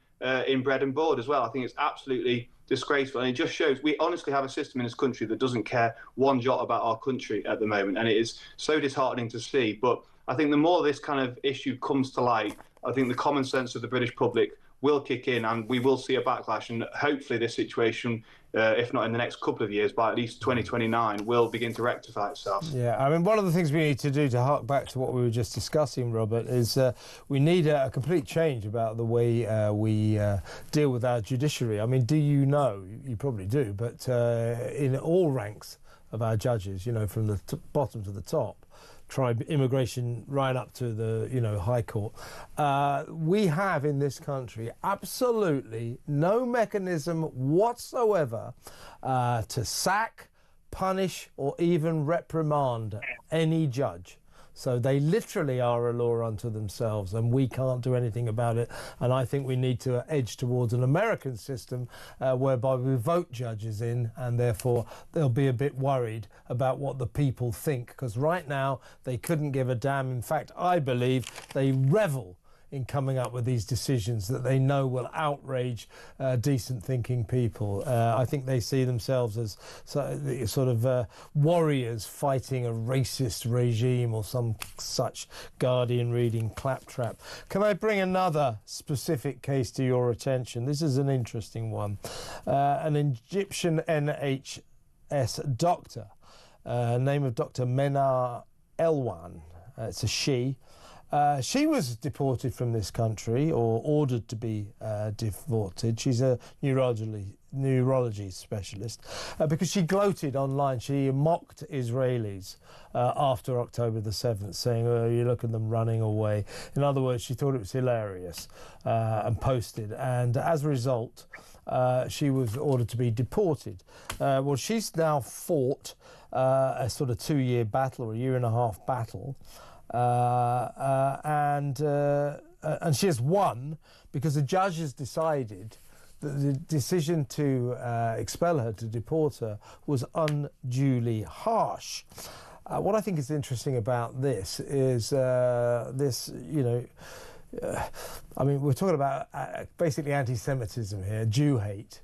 in bread and board as well. I think it's absolutely disgraceful, and it just shows we honestly have a system in this country that doesn't care one jot about our country at the moment, and it is so disheartening to see. But I think the more this kind of issue comes to light, I think the common sense of the British public will kick in, and we will see a backlash, and hopefully this situation, if not in the next couple of years, by at least 2029, will begin to rectify itself. Yeah, I mean, one of the things we need to do, to hark back to what we were just discussing, Robert, is we need a complete change about the way we deal with our judiciary. I mean, do you know, you probably do, but in all ranks of our judges, from the bottom to the top, immigration right up to the High Court, we have in this country absolutely no mechanism whatsoever to sack, punish or even reprimand any judge. So they literally are a law unto themselves, and we can't do anything about it. And I think we need to edge towards an American system whereby we vote judges in, and therefore they'll be a bit worried about what the people think, because right now they couldn't give a damn. In fact, I believe they revel in coming up with these decisions that they know will outrage decent thinking people. I think they see themselves as sort of warriors fighting a racist regime or some such Guardian reading claptrap. Can I bring another specific case to your attention? This is an interesting one. An Egyptian NHS doctor, name of Dr. Mena Elwan, it's a she. She was deported from this country, or ordered to be deported. She's a neurology specialist because she gloated online. She mocked Israelis after October the 7th, saying, "Oh, you look at them running away." In other words, she thought it was hilarious and posted. And as a result, she was ordered to be deported. Well, she's now fought a sort of 2-year battle, or a 1.5-year battle. And she has won because the judge has decided that the decision to expel her, to deport her, was unduly harsh. What I think is interesting about this is this, I mean, we're talking about basically anti-Semitism here, Jew hate.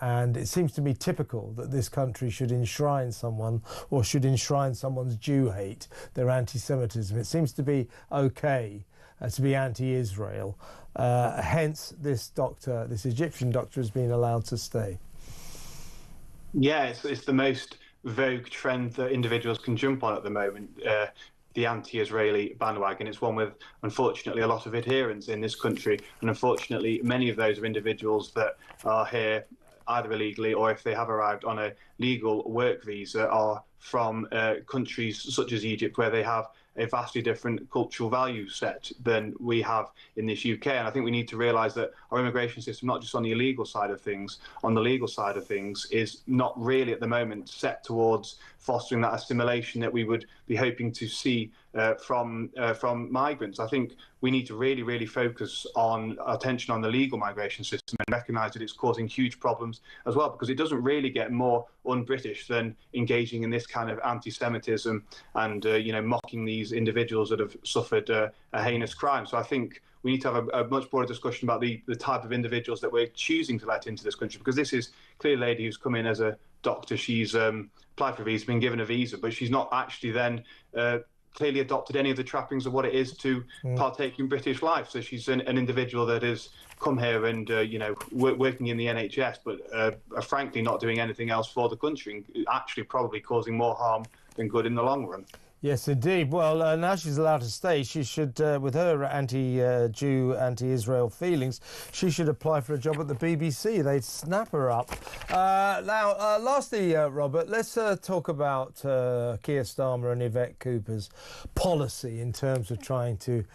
And it seems to me typical that this country should enshrine someone, or should enshrine someone's Jew hate, their anti-Semitism. It seems to be okay to be anti-Israel. Hence, this Egyptian doctor, has been allowed to stay. Yeah, it's the most vogue trend that individuals can jump on at the moment. The anti-Israeli bandwagon. It's one with, unfortunately, a lot of adherents in this country. And unfortunately, many of those are individuals that are here either illegally, or if they have arrived on a legal work visa, are from countries such as Egypt, where they have a vastly different cultural value set than we have in this UK. And I think we need to realise that our immigration system, not just on the illegal side of things, on the legal side of things, is not really at the moment set towards fostering that assimilation that we would be hoping to see from migrants. I think we need to really focus on attention on the legal migration system and recognise that it's causing huge problems as well, because it doesn't really get more un-British than engaging in this kind of anti-Semitism and mocking these individuals that have suffered a heinous crime. So I think we need to have a much broader discussion about the type of individuals that we're choosing to let into this country, because this is clearly a lady who's come in as a doctor. She's applied for a visa, been given a visa, but she's not actually then clearly adopted any of the trappings of what it is to partake in British life. So she's an individual that has come here and working in the NHS, but frankly not doing anything else for the country, and actually probably causing more harm than good in the long run. Yes, indeed. Well, now she's allowed to stay. She should, with her anti-Jew, anti-Israel feelings, she should apply for a job at the BBC. They'd snap her up. Now, lastly, Robert, let's talk about Keir Starmer and Yvette Cooper's policy in terms of trying to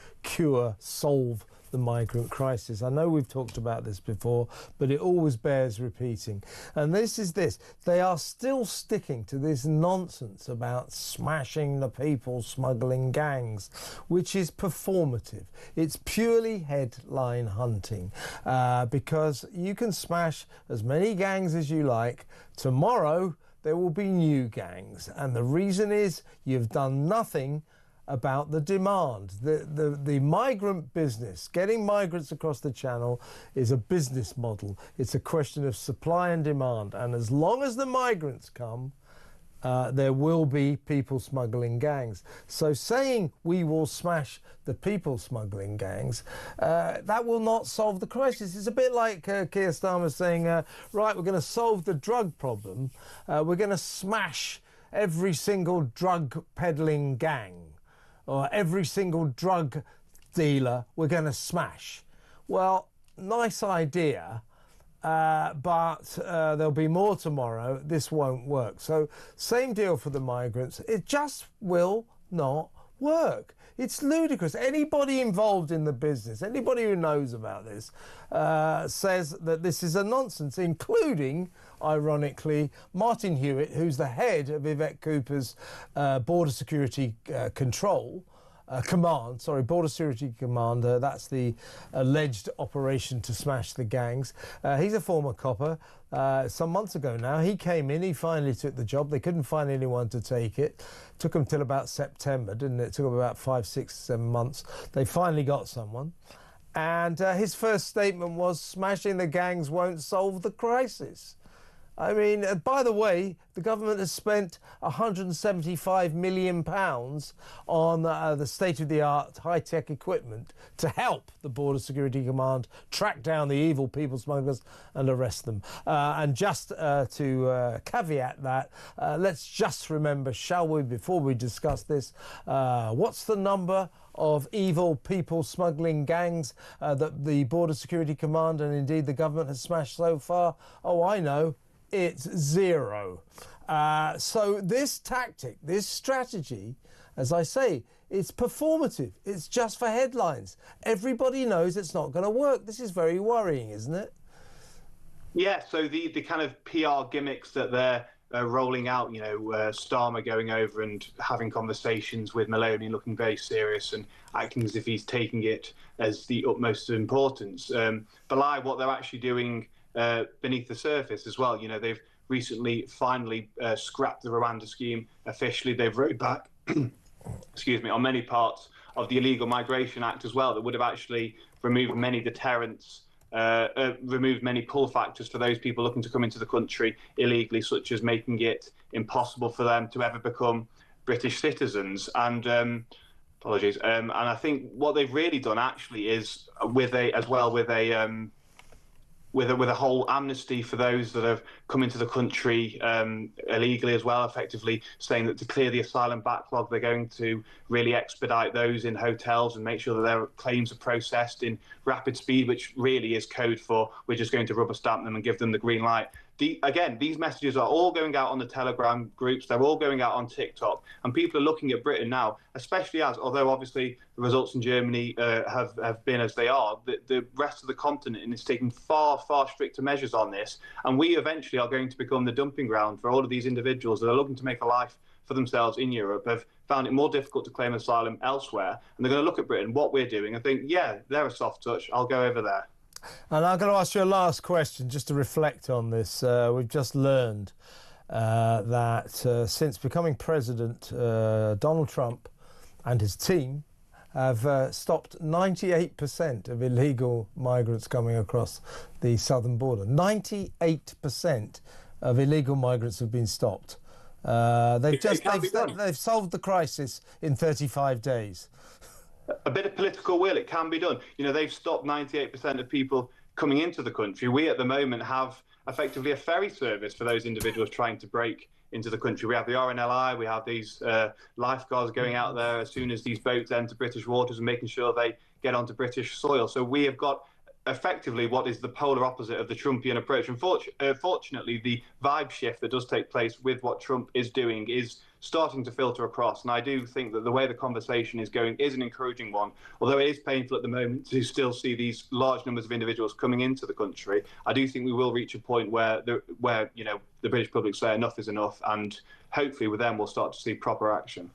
solve the migrant crisis. I know we've talked about this before, but it always bears repeating. And this is this. They are still sticking to this nonsense about smashing the people smuggling gangs, which is performative. It's purely headline hunting, because you can smash as many gangs as you like. Tomorrow, there will be new gangs. And the reason is you've done nothing about the demand. The migrant business, getting migrants across the channel, is a business model. It's a question of supply and demand. And as long as the migrants come, there will be people smuggling gangs. So saying we will smash the people smuggling gangs, that will not solve the crisis. It's a bit like Keir Starmer saying, right, we're going to solve the drug problem. We're going to smash every single drug peddling gang, or every single drug dealer we're going to smash. Well, nice idea, but there'll be more tomorrow. This won't work. So same deal for the migrants. It just will not work. It's ludicrous. Anybody involved in the business, anybody who knows about this, says that this is a nonsense, including, ironically, Martin Hewitt, who's the head of Yvette Cooper's Border Security Border Security Command. That's the alleged operation to smash the gangs. He's a former copper. Some months ago now, he came in, he finally took the job. They couldn't find anyone to take it. Took them till about September, didn't it? It took them about 5, 6, 7 months. They finally got someone. And his first statement was, smashing the gangs won't solve the crisis. I mean, by the way, the government has spent £175 million on the state-of-the-art high-tech equipment to help the Border Security Command track down the evil people smugglers and arrest them. And just to caveat that, let's just remember, shall we, before we discuss this, what's the number of evil people smuggling gangs that the Border Security Command and indeed the government has smashed so far? Oh, I know. It's 0. So this tactic, this strategy, as I say, it's performative. It's just for headlines. Everybody knows it's not going to work. This is very worrying, isn't it? Yeah, so the kind of PR gimmicks that they're rolling out, Starmer going over and having conversations with Maloney, looking very serious and acting as if he's taking it as the utmost importance, belie what they're actually doing beneath the surface as well. They've recently finally scrapped the Rwanda scheme officially. They've wrote back, excuse me, on many parts of the Illegal Migration Act as well that would have actually removed many deterrents, removed many pull factors for those people looking to come into the country illegally, such as making it impossible for them to ever become British citizens. And apologies. And I think what they've really done actually is with a whole amnesty for those that have come into the country illegally as well, effectively saying that to clear the asylum backlog, they're going to really expedite those in hotels and make sure that their claims are processed in rapid speed, which really is code for we're just going to rubber stamp them and give them the green light. Again, these messages are all going out on the Telegram groups. They're all going out on TikTok. And people are looking at Britain now, especially although obviously the results in Germany have been as they are, the rest of the continent is taking far, far stricter measures on this. And we eventually are going to become the dumping ground for all of these individuals that are looking to make a life for themselves in Europe, have found it more difficult to claim asylum elsewhere. And they're going to look at Britain, what we're doing, and think, yeah, they're a soft touch. I'll go over there. And I'm going to ask you a last question just to reflect on this. We've just learned that since becoming president, Donald Trump and his team have stopped 98% of illegal migrants coming across the southern border. 98% of illegal migrants have been stopped. They've solved the crisis in 35 days. A bit of political will, it can be done. They've stopped 98% of people coming into the country. We at the moment have effectively a ferry service for those individuals trying to break into the country. We have the RNLI, we have these lifeguards going out there as soon as these boats enter British waters and making sure they get onto British soil. So we have got effectively what is the polar opposite of the Trumpian approach. Unfortunately, the vibe shift that does take place with what Trump is doing is starting to filter across. And I do think that the way the conversation is going is an encouraging one. Although it is painful at the moment to still see these large numbers of individuals coming into the country, I do think we will reach a point where the British public say enough is enough, and hopefully with them we'll start to see proper action.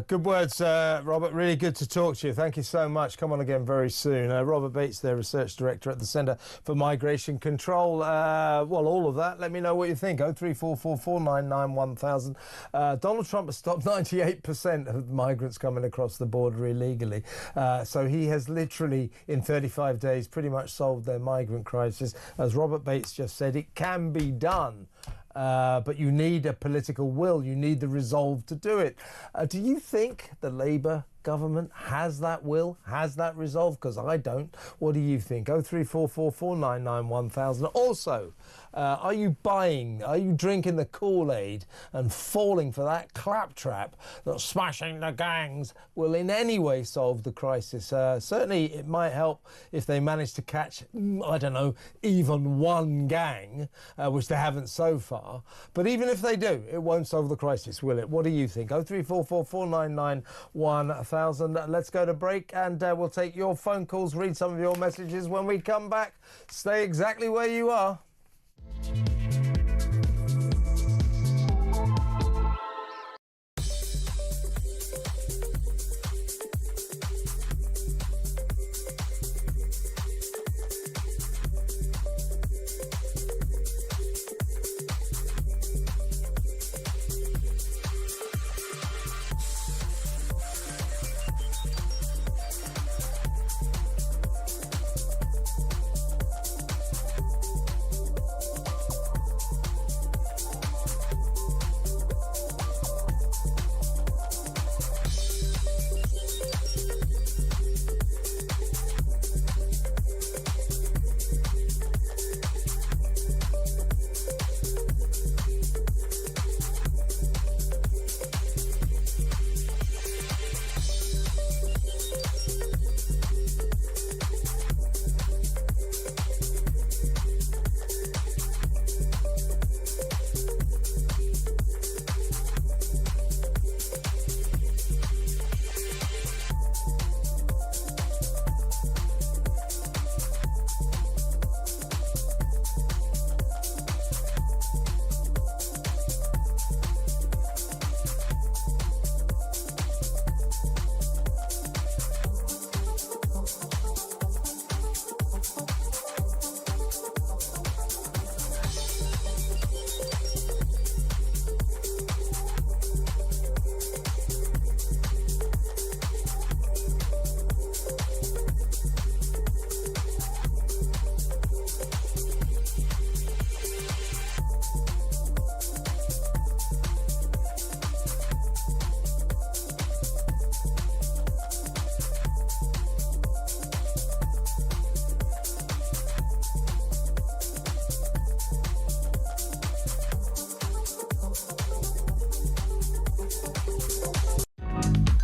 Good words, Robert. Really good to talk to you. Thank you so much. Come on again very soon. Robert Bates, their Research Director at the Centre for Migration Control. Well, all of that. Let me know what you think. 03444991000. Donald Trump has stopped 98% of migrants coming across the border illegally. So he has literally, in 35 days, pretty much solved their migrant crisis. As Robert Bates just said, it can be done. But you need a political will. You need the resolve to do it. Do you think the Labour government has that will, has that resolve? Because I don't. What do you think? 03444991000. Also, are you drinking the Kool-Aid and falling for that claptrap that smashing the gangs will in any way solve the crisis? Certainly it might help if they manage to catch, I don't know, even one gang, which they haven't so far. But even if they do, it won't solve the crisis, will it? What do you think? 03444991000. 4,000. Let's go to break, and we'll take your phone calls, read some of your messages when we come back. Stay exactly where you are.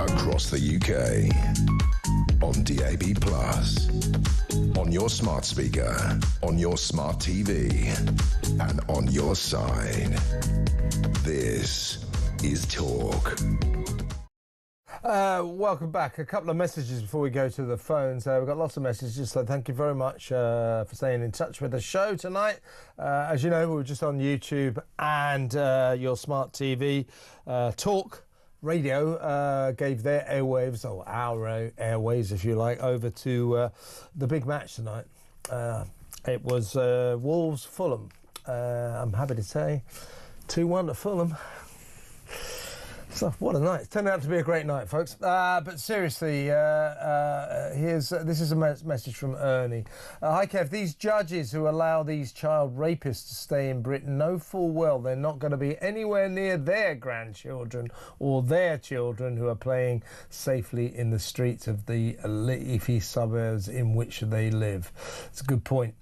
Across the UK, on DAB+, on your smart speaker, on your smart TV, and on your side. This is Talk. Welcome back. A couple of messages before we go to the phones. We've got lots of messages, so thank you very much for staying in touch with the show tonight. As you know, we were just on YouTube and your smart TV. Talk Radio gave their airwaves, or our airwaves if you like, over to the big match tonight. It was Wolves Fulham. I'm happy to say 2-1 to Fulham. So what a night. It turned out to be a great night, folks. But seriously, this is a message from Ernie. Hi, Kev. These judges who allow these child rapists to stay in Britain know full well they're not going to be anywhere near their grandchildren or their children who are playing safely in the streets of the leafy suburbs in which they live. It's a good point.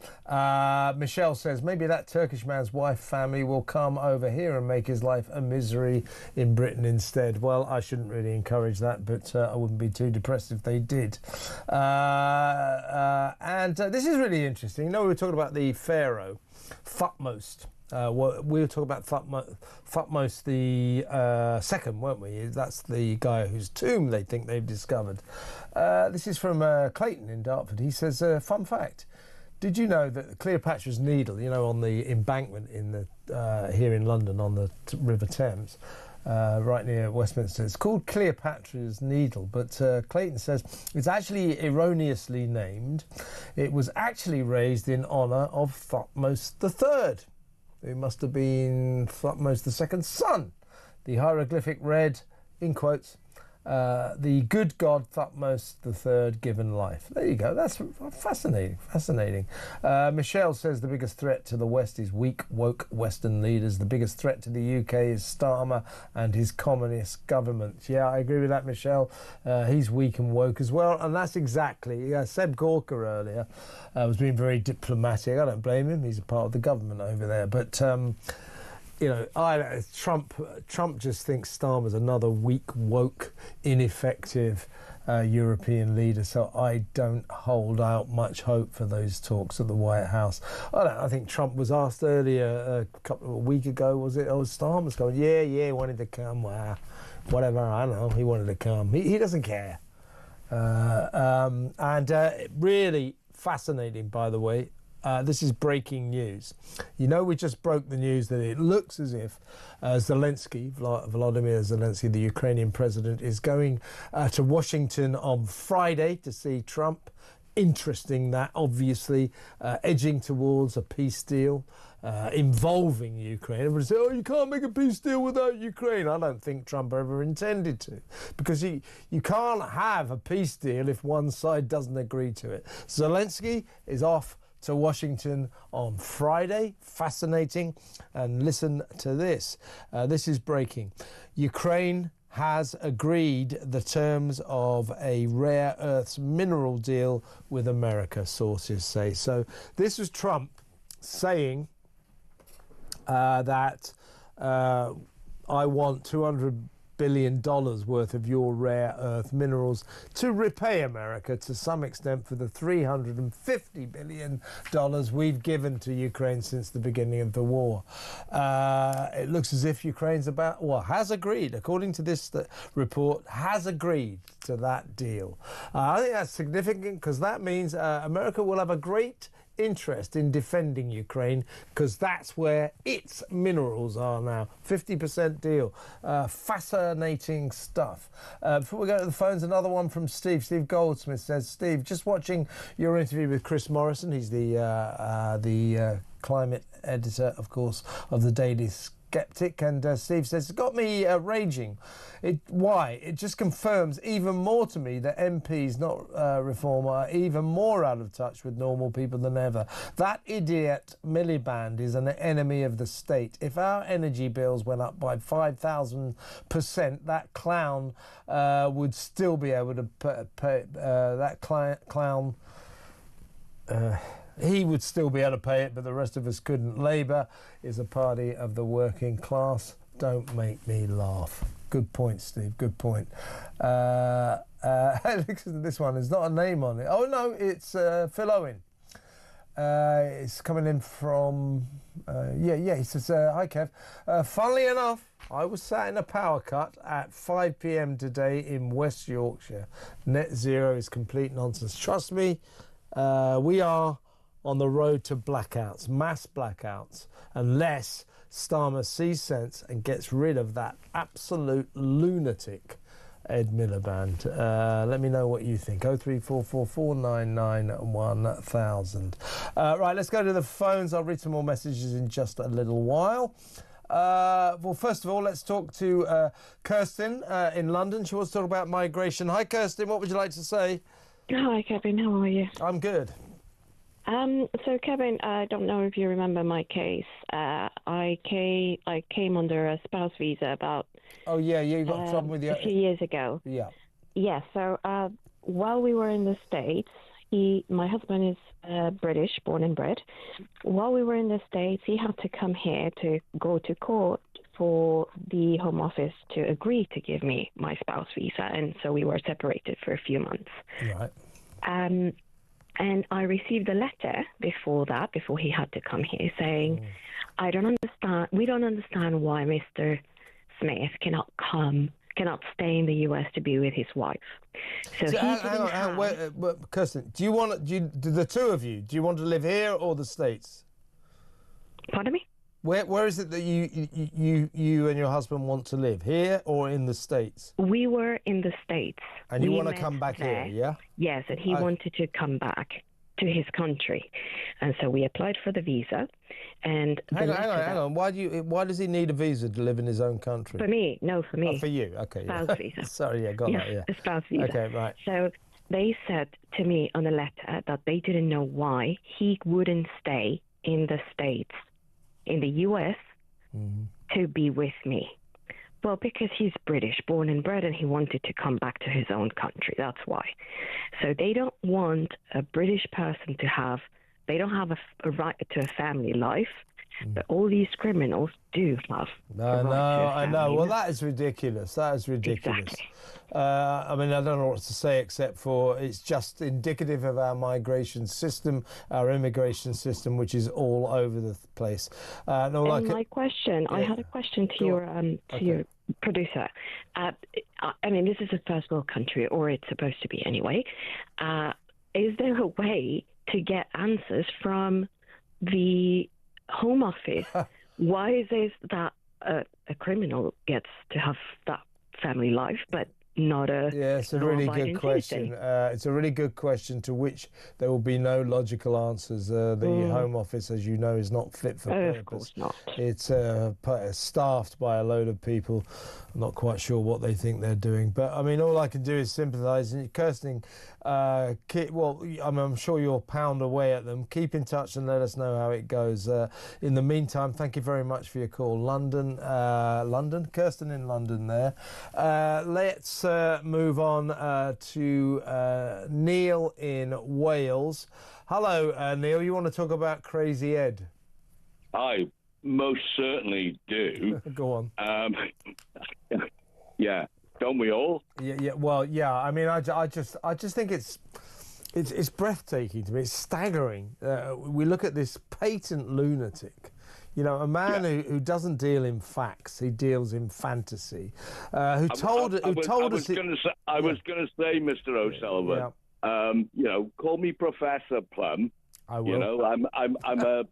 Michelle says, maybe that Turkish man's wife family will come over here and make his life a misery in Britain instead. Well, I shouldn't really encourage that, but I wouldn't be too depressed if they did. And this is really interesting. You know, we were talking about the Pharaoh, Thutmose. We were talking about Thutmose the second, weren't we? That's the guy whose tomb they think they've discovered. This is from Clayton in Dartford. He says, fun fact. Did you know that Cleopatra's Needle, you know, on the embankment in the here in London on the River Thames, right near Westminster, it's called Cleopatra's Needle, but Clayton says it's actually erroneously named. It was actually raised in honour of Thutmose III, who must have been Thutmose II's son. The hieroglyphic read, in quotes, the good god Thutmose III given life. There you go. That's fascinating. Michelle says the biggest threat to the West is weak, woke Western leaders. The biggest threat to the UK is Starmer and his communist government. Yeah, I agree with that, Michelle. He's weak and woke as well. And that's exactly... Seb Gorka earlier was being very diplomatic. I don't blame him. He's a part of the government over there. But... you know, Trump just thinks Starmer's another weak, woke, ineffective European leader. So I don't hold out much hope for those talks at the White House. I think Trump was asked earlier, a week ago, was it? Oh, Starmer's going, yeah, wanted to come. Wow. whatever, I don't know, he wanted to come. He doesn't care. Really fascinating, by the way. This is breaking news. You know, we just broke the news that it looks as if Volodymyr Zelensky, the Ukrainian president, is going to Washington on Friday to see Trump. Interesting that, obviously, edging towards a peace deal involving Ukraine. Everybody say, oh, you can't make a peace deal without Ukraine. I don't think Trump ever intended to, because you can't have a peace deal if one side doesn't agree to it. Zelensky is off to Washington on Friday. Fascinating. And listen to this. This is breaking. Ukraine has agreed the terms of a rare earths mineral deal with America, sources say. So this was Trump saying that I want $200 billion worth of your rare earth minerals to repay America to some extent for the $350 billion we've given to Ukraine since the beginning of the war. It looks as if Ukraine's has agreed, according to this report, has agreed to that deal. I think that's significant, because that means America will have a great interest in defending Ukraine, because that's where its minerals are now. 50% deal. Fascinating stuff. Before we go to the phones, another one from Steve. Steve Goldsmith says, Steve, just watching your interview with Chris Morrison. He's the climate editor, of course, of the Daily Skeptic, and Steve says, it got me raging. Why? It just confirms even more to me that MPs, not Reform, are even more out of touch with normal people than ever. That idiot Miliband is an enemy of the state. If our energy bills went up by 5,000%, that clown would still be able to pay that clown. He would still be able to pay it, but the rest of us couldn't. Labour is a party of the working class. Don't make me laugh. Good point, Steve. Good point. This one is not a name on it. Oh, no, it's Phil Owen. It's coming in from... he says, hi, Kev. Funnily enough, I was sat in a power cut at 5 p.m. today in West Yorkshire. Net zero is complete nonsense. Trust me, we are on the road to blackouts, mass blackouts, unless Starmer sees sense and gets rid of that absolute lunatic Ed Miliband. Let me know what you think. 03444991000. Right, let's go to the phones. I'll read some more messages in just a little while. Well, first of all, let's talk to Kirsten in London. She wants to talk about migration. Hi, Kirsten. What would you like to say? Hi, Kevin. How are you? I'm good. So, Kevin, I don't know if you remember my case. I came under a spouse visa about... Oh, yeah, you got trouble with your... a few years ago. Yeah. Yeah, so while we were in the States, my husband is British, born and bred. While we were in the States, he had to come here to go to court for the Home Office to agree to give me my spouse visa, and so we were separated for a few months. Right. And I received a letter before he had to come here, saying, we don't understand why Mr. Smith cannot stay in the US to be with his wife. So hang on, Kirsten, do the two of you, do you want to live here or the States? Pardon me? Where is it that you and your husband want to live, here or in the States? We were in the States. And you want to come back here, yeah? Yes, and he wanted to come back to his country, and so we applied for the visa. And hang on. Why does he need a visa to live in his own country? For me. Oh, for you. Okay. Spouse visa. Sorry, that. Yeah. A spouse visa. Okay, right. So they said to me on the letter that they didn't know why he wouldn't stay in the States, in the US, to be with me. Well, because he's British, born and bred, and he wanted to come back to his own country. That's why. So they don't want a British person to have, they don't have a right to a family life, but all these criminals do have. I know. Well, that is ridiculous. Exactly. I mean, I don't know what to say except for it's just indicative of our migration system, our immigration system, which is all over the place. My question, I had a question to producer, I mean, this is a first world country, or it's supposed to be anyway. Is there a way to get answers from the Home Office? Why is it that a criminal gets to have that family life, but not a... Yeah, it's a really good question. It's a really good question to which there will be no logical answers. The Home Office, as you know, is not fit for purpose. Of course not. It's staffed by a load of people. I'm not quite sure what they think they're doing. But, I mean, all I can do is sympathise. And Kirsten, I'm sure you'll pound away at them. Keep in touch and let us know how it goes. In the meantime, thank you very much for your call. London, Kirsten in London there. Let's move on to Neil in Wales. Hello, Neil. You want to talk about Crazy Ed? I most certainly do. Go on. Yeah, don't we all? Yeah. Well, yeah. I mean, I just think it's breathtaking to me. It's staggering. We look at this patent lunatic. You know, a man who doesn't deal in facts, he deals in fantasy. I was going to say, Mr. O'Sullivan. Yeah. Call me Professor Plum. I will. I'm a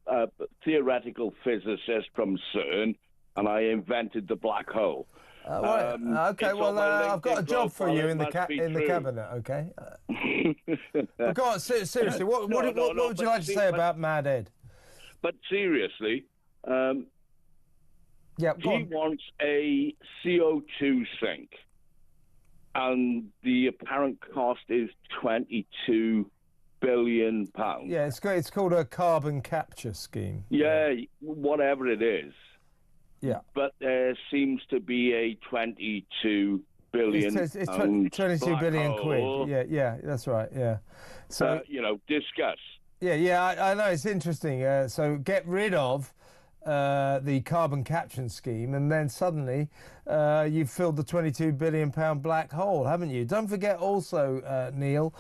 theoretical physicist from CERN, and I invented the black hole. Okay, well, I've got a job for you in the cabinet. Okay. But go on, seriously. What would you like to say about Mad Ed? But seriously. He wants a CO2 sink, and the apparent cost is £22 billion. Yeah, it's called a carbon capture scheme. Yeah, whatever it is. Yeah, but there seems to be a 22 billion. It's 22 billion quid. Yeah, that's right. Yeah, so discuss. Yeah, I know it's interesting. So get rid of the carbon capture scheme, and then suddenly you've filled the £22 billion black hole, haven't you? Don't forget also, Neil,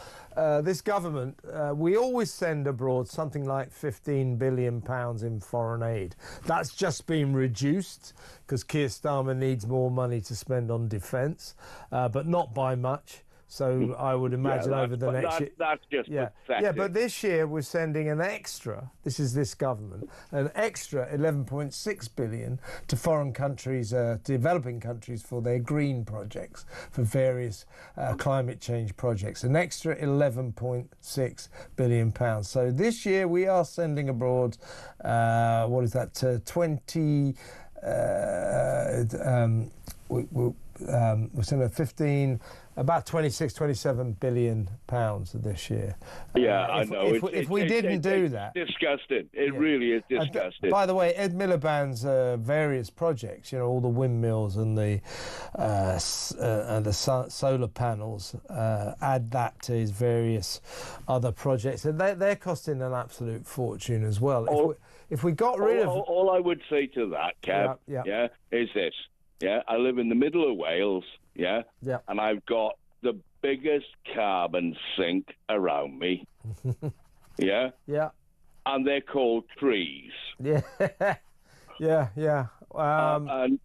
this government, we always send abroad something like £15 billion in foreign aid. That's just been reduced because Keir Starmer needs more money to spend on defence, but not by much. So I would imagine over the next year... That's just pathetic. Yeah, but this year we're sending an extra, this government, an extra 11.6 billion to foreign countries, developing countries, for their green projects, for various climate change projects. An extra 11.6 billion pounds. So this year we are sending abroad, what is that, 20... we're sending about 26-27 billion pounds this year. Yeah, I know. If we didn't do that, disgusting. It really is disgusting. By the way, Ed Miliband's various projects, all the windmills and the solar panels, add that to his various other projects, and they're costing an absolute fortune as well. If we got rid of all, I would say to that, Kev, is this. Yeah, I live in the middle of Wales, and I've got the biggest carbon sink around me, Yeah. And they're called trees. Yeah. And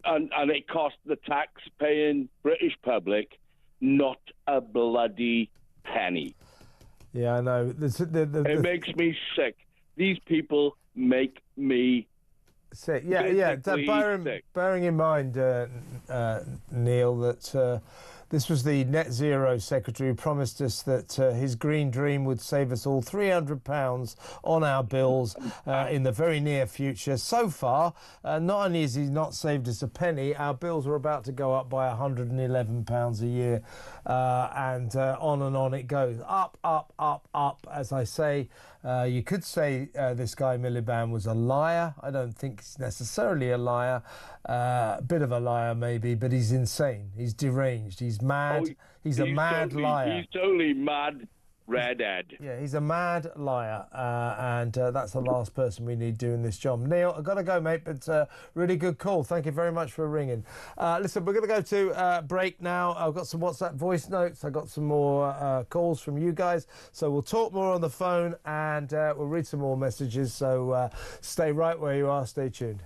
it cost the tax-paying British public not a bloody penny. Yeah, I know. It makes me sick. These people make me sick. Yeah. Bearing in mind, Neil, that this was the Net Zero Secretary who promised us that his green dream would save us all £300 on our bills in the very near future. So far, not only has he not saved us a penny, our bills are about to go up by £111 a year, and on it goes. Up, as I say. You could say this guy Miliband was a liar. I don't think he's necessarily a liar. A bit of a liar maybe, but he's insane. He's deranged. He's mad. He's a mad liar. He's totally mad. Redhead. Yeah, he's a mad liar, and that's the last person we need doing this job. Neil, I've got to go, mate, but really good call. Thank you very much for ringing. Listen, we're going to go to break now. I've got some WhatsApp voice notes. I've got some more calls from you guys. So we'll talk more on the phone, and we'll read some more messages. So stay right where you are. Stay tuned.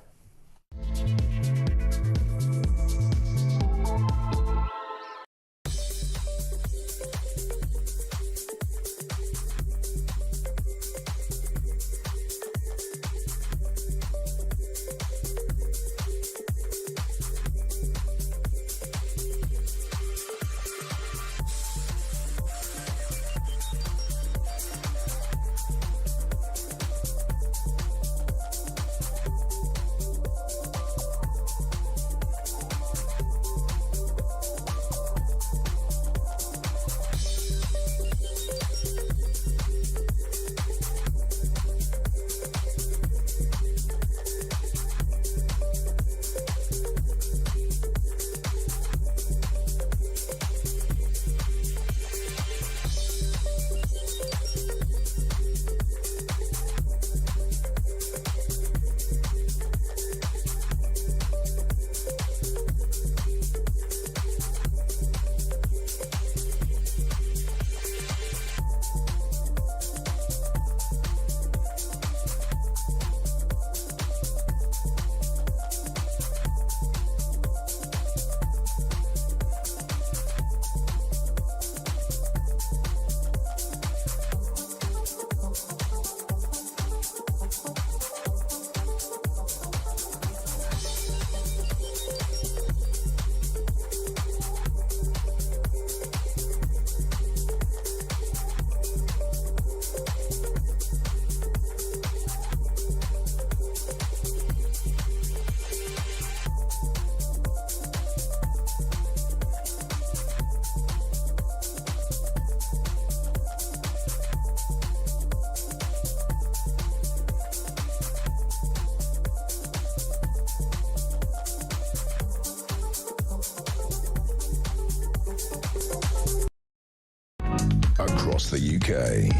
across the UK.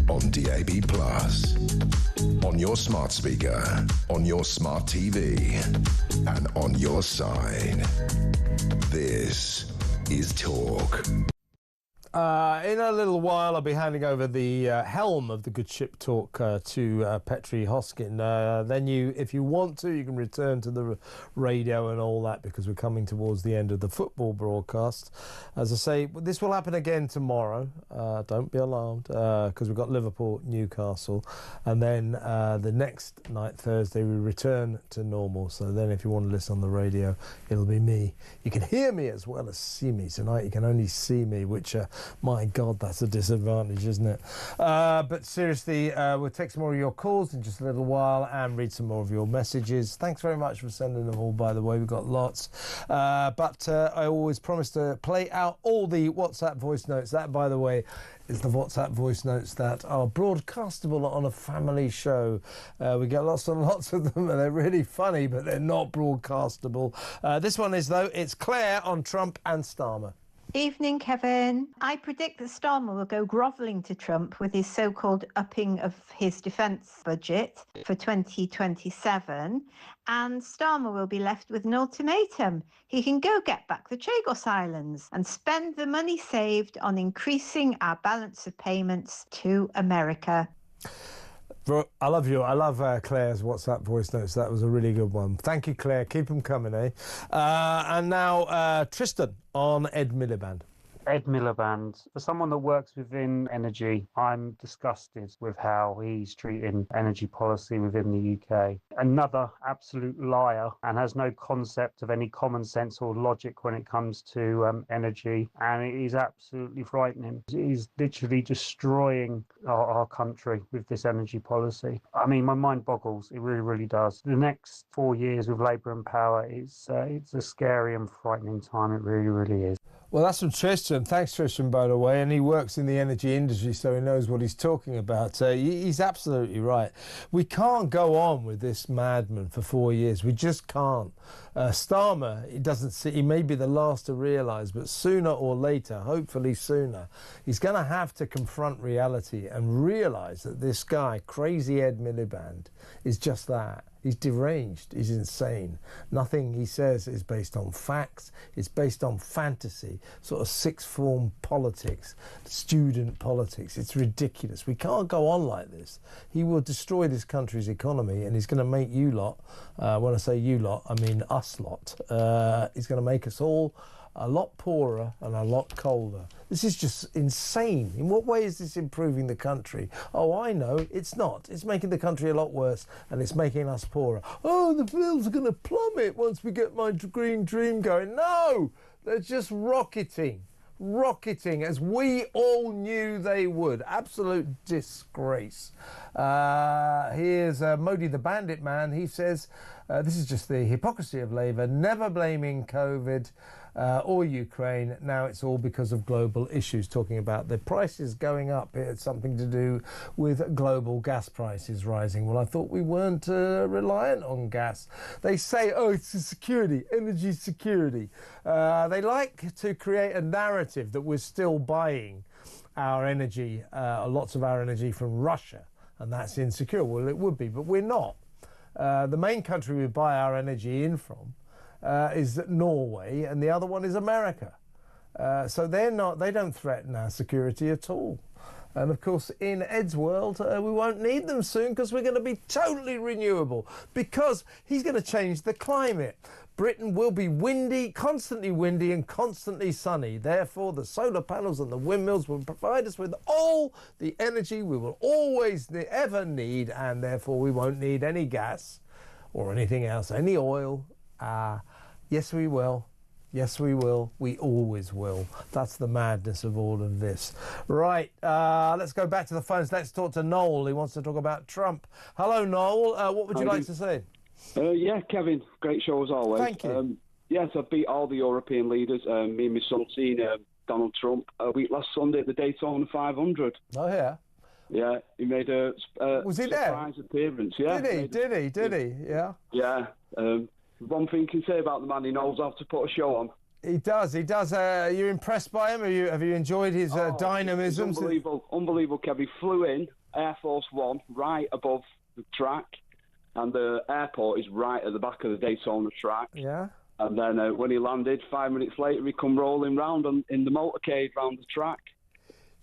On DAB+, on your smart speaker, on your smart TV, and on your side. This is Talk. In a little while, I'll be handing over the helm of the Good Ship Talk to Petri Hoskin. Then if you want to, you can return to the radio and all that, because we're coming towards the end of the football broadcast. As I say, this will happen again tomorrow. Don't be alarmed, because we've got Liverpool, Newcastle, and then the next night, Thursday, we return to normal. So then if you want to listen on the radio, it'll be me. You can hear me as well as see me. Tonight you can only see me, which... my God, that's a disadvantage, isn't it? But seriously, we'll take some more of your calls in just a little while and read some more of your messages. Thanks very much for sending them all, by the way. We've got lots. But I always promise to play out all the WhatsApp voice notes. That, by the way, is the WhatsApp voice notes that are broadcastable on a family show. We get lots and lots of them, and they're really funny, but they're not broadcastable. This one is, though. It's Claire on Trump and Starmer. Evening, Kevin. I predict that Starmer will go grovelling to Trump with his so-called upping of his defence budget for 2027, and Starmer will be left with an ultimatum. He can go get back the Chagos Islands and spend the money saved on increasing our balance of payments to America. I love you. I love Claire's WhatsApp voice notes. That was a really good one. Thank you, Claire. Keep them coming, eh? And now Tristan on Ed Miliband. Ed Miliband, for someone that works within energy, I'm disgusted with how he's treating energy policy within the UK. Another absolute liar, and has no concept of any common sense or logic when it comes to energy, and it is absolutely frightening. He's literally destroying our country with this energy policy. I mean, my mind boggles. It really, really does. The next 4 years with Labour in power, it's a scary and frightening time. It really, really is. Well, that's from Tristan. Thanks, Tristan, by the way. And he works in the energy industry, so he knows what he's talking about. He's absolutely right. We can't go on with this madman for 4 years. We just can't. Starmer, he may be the last to realise, but sooner or later, hopefully sooner, he's going to have to confront reality and realise that this guy, crazy Ed Miliband, is just that. He's deranged. He's insane. Nothing he says is based on facts. It's based on fantasy, sort of sixth form politics, student politics. It's ridiculous. We can't go on like this. He will destroy this country's economy, and he's going to make you lot, when I say you lot, I mean us lot. He's going to make us all a lot poorer and a lot colder. This is just insane. In what way is this improving the country? Oh, I know. It's not. It's making the country a lot worse, and it's making us poorer. Oh, the bills are going to plummet once we get my green dream going. No! They're just rocketing, as we all knew they would. Absolute disgrace. Here's Modi the Bandit Man. He says, this is just the hypocrisy of Labour, never blaming COVID or Ukraine. Now it's all because of global issues, talking about the prices going up. It's something to do with global gas prices rising. Well, I thought we weren't reliant on gas. They say, oh, it's a security, energy security. They like to create a narrative that we're still buying our energy, lots of our energy from Russia, and that's insecure. Well, it would be, but we're not. The main country we buy our energy in from is Norway, and the other one is America. So they don't threaten our security at all. And of course, in Ed's world, we won't need them soon, because we're going to be totally renewable, because he's going to change the climate. Britain will be constantly windy and constantly sunny. Therefore, the solar panels and the windmills will provide us with all the energy we will always ever need, and therefore we won't need any gas or anything else, any oil. Yes, we will. Yes, we will. We always will. That's the madness of all of this. Right, let's go back to the phones. Let's talk to Noel. He wants to talk about Trump. Hello, Noel. What would you like to say? Yeah, Kevin, great show as always. Thank you. Yes, I beat all the European leaders. Me and my son seen Donald Trump a week last Sunday at the Daytona 500. Oh, yeah. Yeah, he made a was he surprise there? Appearance. Yeah, Did he? Yeah. Yeah. One thing you can say about the man, he knows how to put a show on. He does. Are you impressed by him? Have you enjoyed his dynamism? It's unbelievable, Kev. He flew in Air Force One right above the track, and the airport is right at the back of the Daytona track. Yeah. And then when he landed, 5 minutes later, he come rolling round in the motorcade round the track.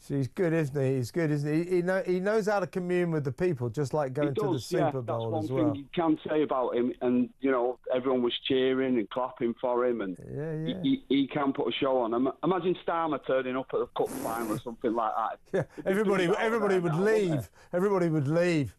So he's good, isn't he? He's good, isn't he? He knows how to commune with the people, just like going to the Super Bowl as well. That's one thing you can say about him. And, you know, everyone was cheering and clapping for him. And he can put a show on. Imagine Starmer turning up at the Cup final or something like that. Yeah, everybody would leave. Everybody would leave.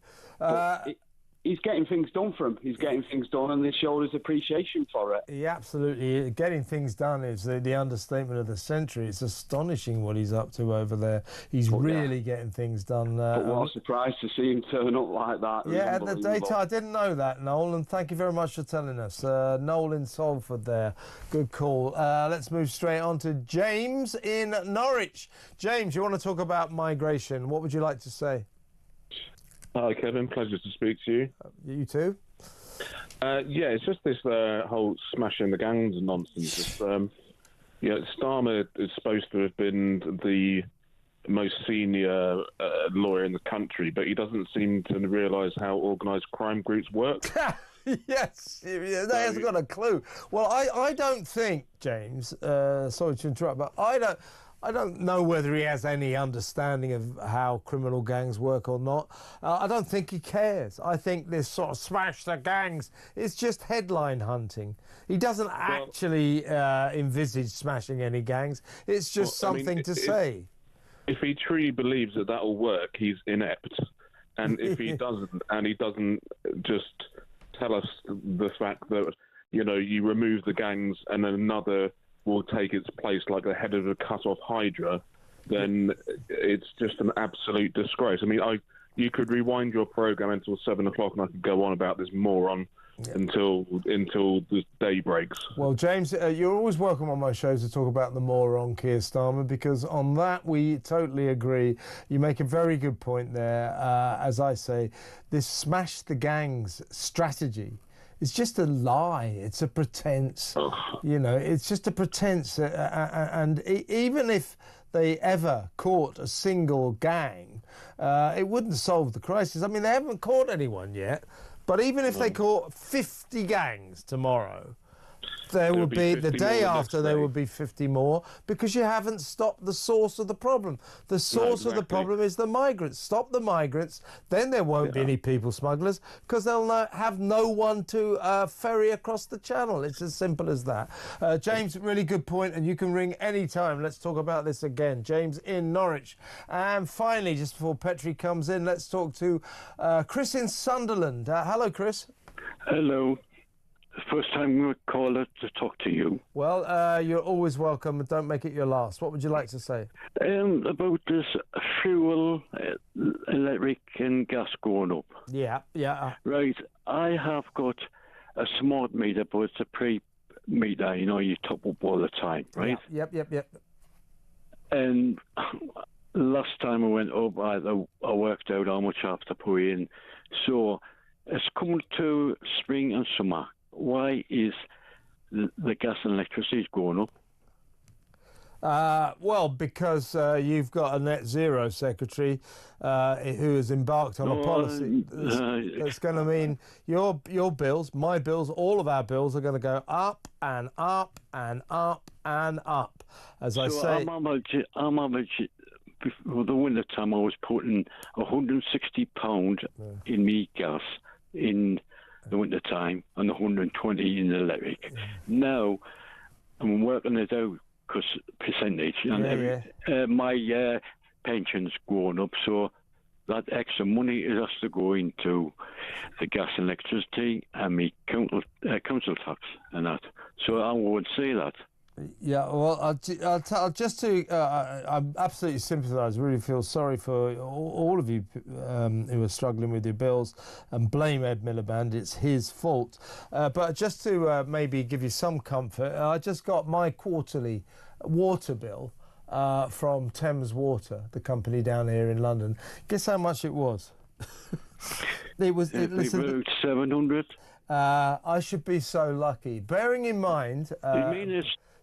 He's getting things done for him. He's getting things done, and they showed his appreciation for it. He absolutely, getting things done is the understatement of the century. It's astonishing what he's up to over there. He's really getting things done. But what a surprise to see him turn up like that. Yeah, at the daytime. I didn't know that, Noel, and thank you very much for telling us. Noel in Salford there. Good call. Let's move straight on to James in Norwich. James, you want to talk about migration. What would you like to say? Hi, Kevin. Pleasure to speak to you. You too? Yeah, it's just this whole smashing the gangs nonsense. Starmer is supposed to have been the most senior lawyer in the country, but he doesn't seem to realise how organised crime groups work. Yes, he hasn't got a clue. Well, I don't think, James, sorry to interrupt, but I don't know whether he has any understanding of how criminal gangs work or not. I don't think he cares. I think this sort of smash the gangs is just headline hunting. He doesn't actually envisage smashing any gangs. It's just something to say. If he truly believes that will work, he's inept. And if he doesn't, and he doesn't just tell us the fact that, you remove the gangs and then another will take its place like the head of a cut-off hydra, then it's just an absolute disgrace. I mean, you could rewind your programme until 7 o'clock and I could go on about this moron until the day breaks. Well, James, you're always welcome on my shows to talk about the moron Keir Starmer, because on that we totally agree. You make a very good point there. As I say, this smash the gangs strategy, it's just a lie. It's a pretense. It's just a pretense. And even if they ever caught a single gang, it wouldn't solve the crisis. I mean, they haven't caught anyone yet. But even if they caught 50 gangs tomorrow, there would be the day after there would be 50 more, because you haven't stopped the source of the problem. The source of the problem is the migrants. Stop the migrants, then there won't be any people smugglers, because they'll have no one to ferry across the channel. It's as simple as that. James, really good point, and you can ring any time. Let's talk about this again. James in Norwich. And finally, just before Petri comes in, let's talk to Chris in Sunderland. Hello, Chris. Hello. First time caller to talk to you. Well, you're always welcome, and don't make it your last. What would you like to say? About this fuel, electric and gas going up. Yeah. Right, I have got a smart meter, but it's a pre-meter, you top up all the time, right? Yep. And last time I went up, I worked out how much I have to put in. So it's coming to spring and summer. Why is the gas and electricity going up? Well, because you've got a net zero secretary who has embarked on a policy that's going to mean your bills, my bills, all of our bills are going to go up and up and up and up. As I say, I'm average. Before the winter time, I was putting £160 in me gas in the winter time and 120 in the electric. Now I'm working it out because percentage and my pension's going up, so that extra money has to go into the gas and electricity and me council tax and that. So I won't say that. Yeah, well, I'll just to I absolutely sympathise. Really feel sorry for all of you who are struggling with your bills, and blame Ed Miliband. It's his fault. But just to maybe give you some comfort, I just got my quarterly water bill from Thames Water, the company down here in London. Guess how much it was? It was about 700. I should be so lucky. Bearing in mind, you mean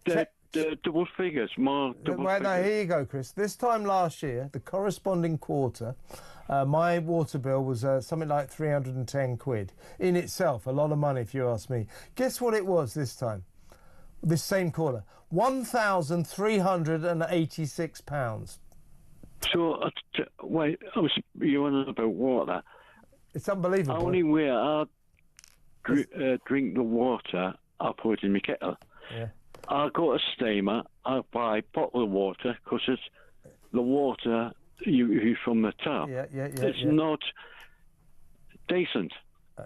double figures, more double Well, figures. no, here you go, Chris. This time last year, the corresponding quarter, my water bill was something like 310 quid. In itself, a lot of money if you ask me. Guess what it was this time? This same quarter, £1,386. So, wait, you want to know about water? It's unbelievable. Only way I drink the water, I put it in my kettle. Yeah. I go to steamer, I buy bottled water, because it's the water you from the tap. It's not decent. I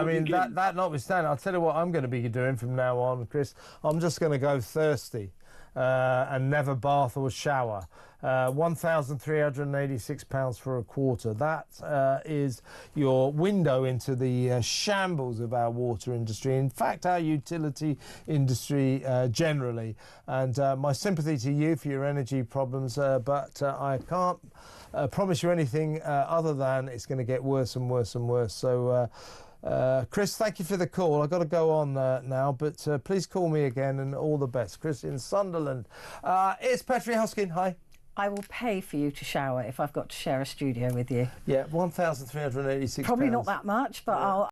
mean, that notwithstanding, I'll tell you what I'm going to be doing from now on, Chris. I'm just going to go thirsty and never bath or shower. £1,386 for a quarter. That is your window into the shambles of our water industry. In fact, our utility industry generally. And my sympathy to you for your energy problems, but I can't promise you anything other than it's going to get worse and worse and worse. So, Chris, thank you for the call. I've got to go on now, but please call me again, and all the best. Chris in Sunderland. It's Petri Huskin. Hi. I will pay for you to shower if I've got to share a studio with you. Yeah, £1,386. Probably not that much, but I'll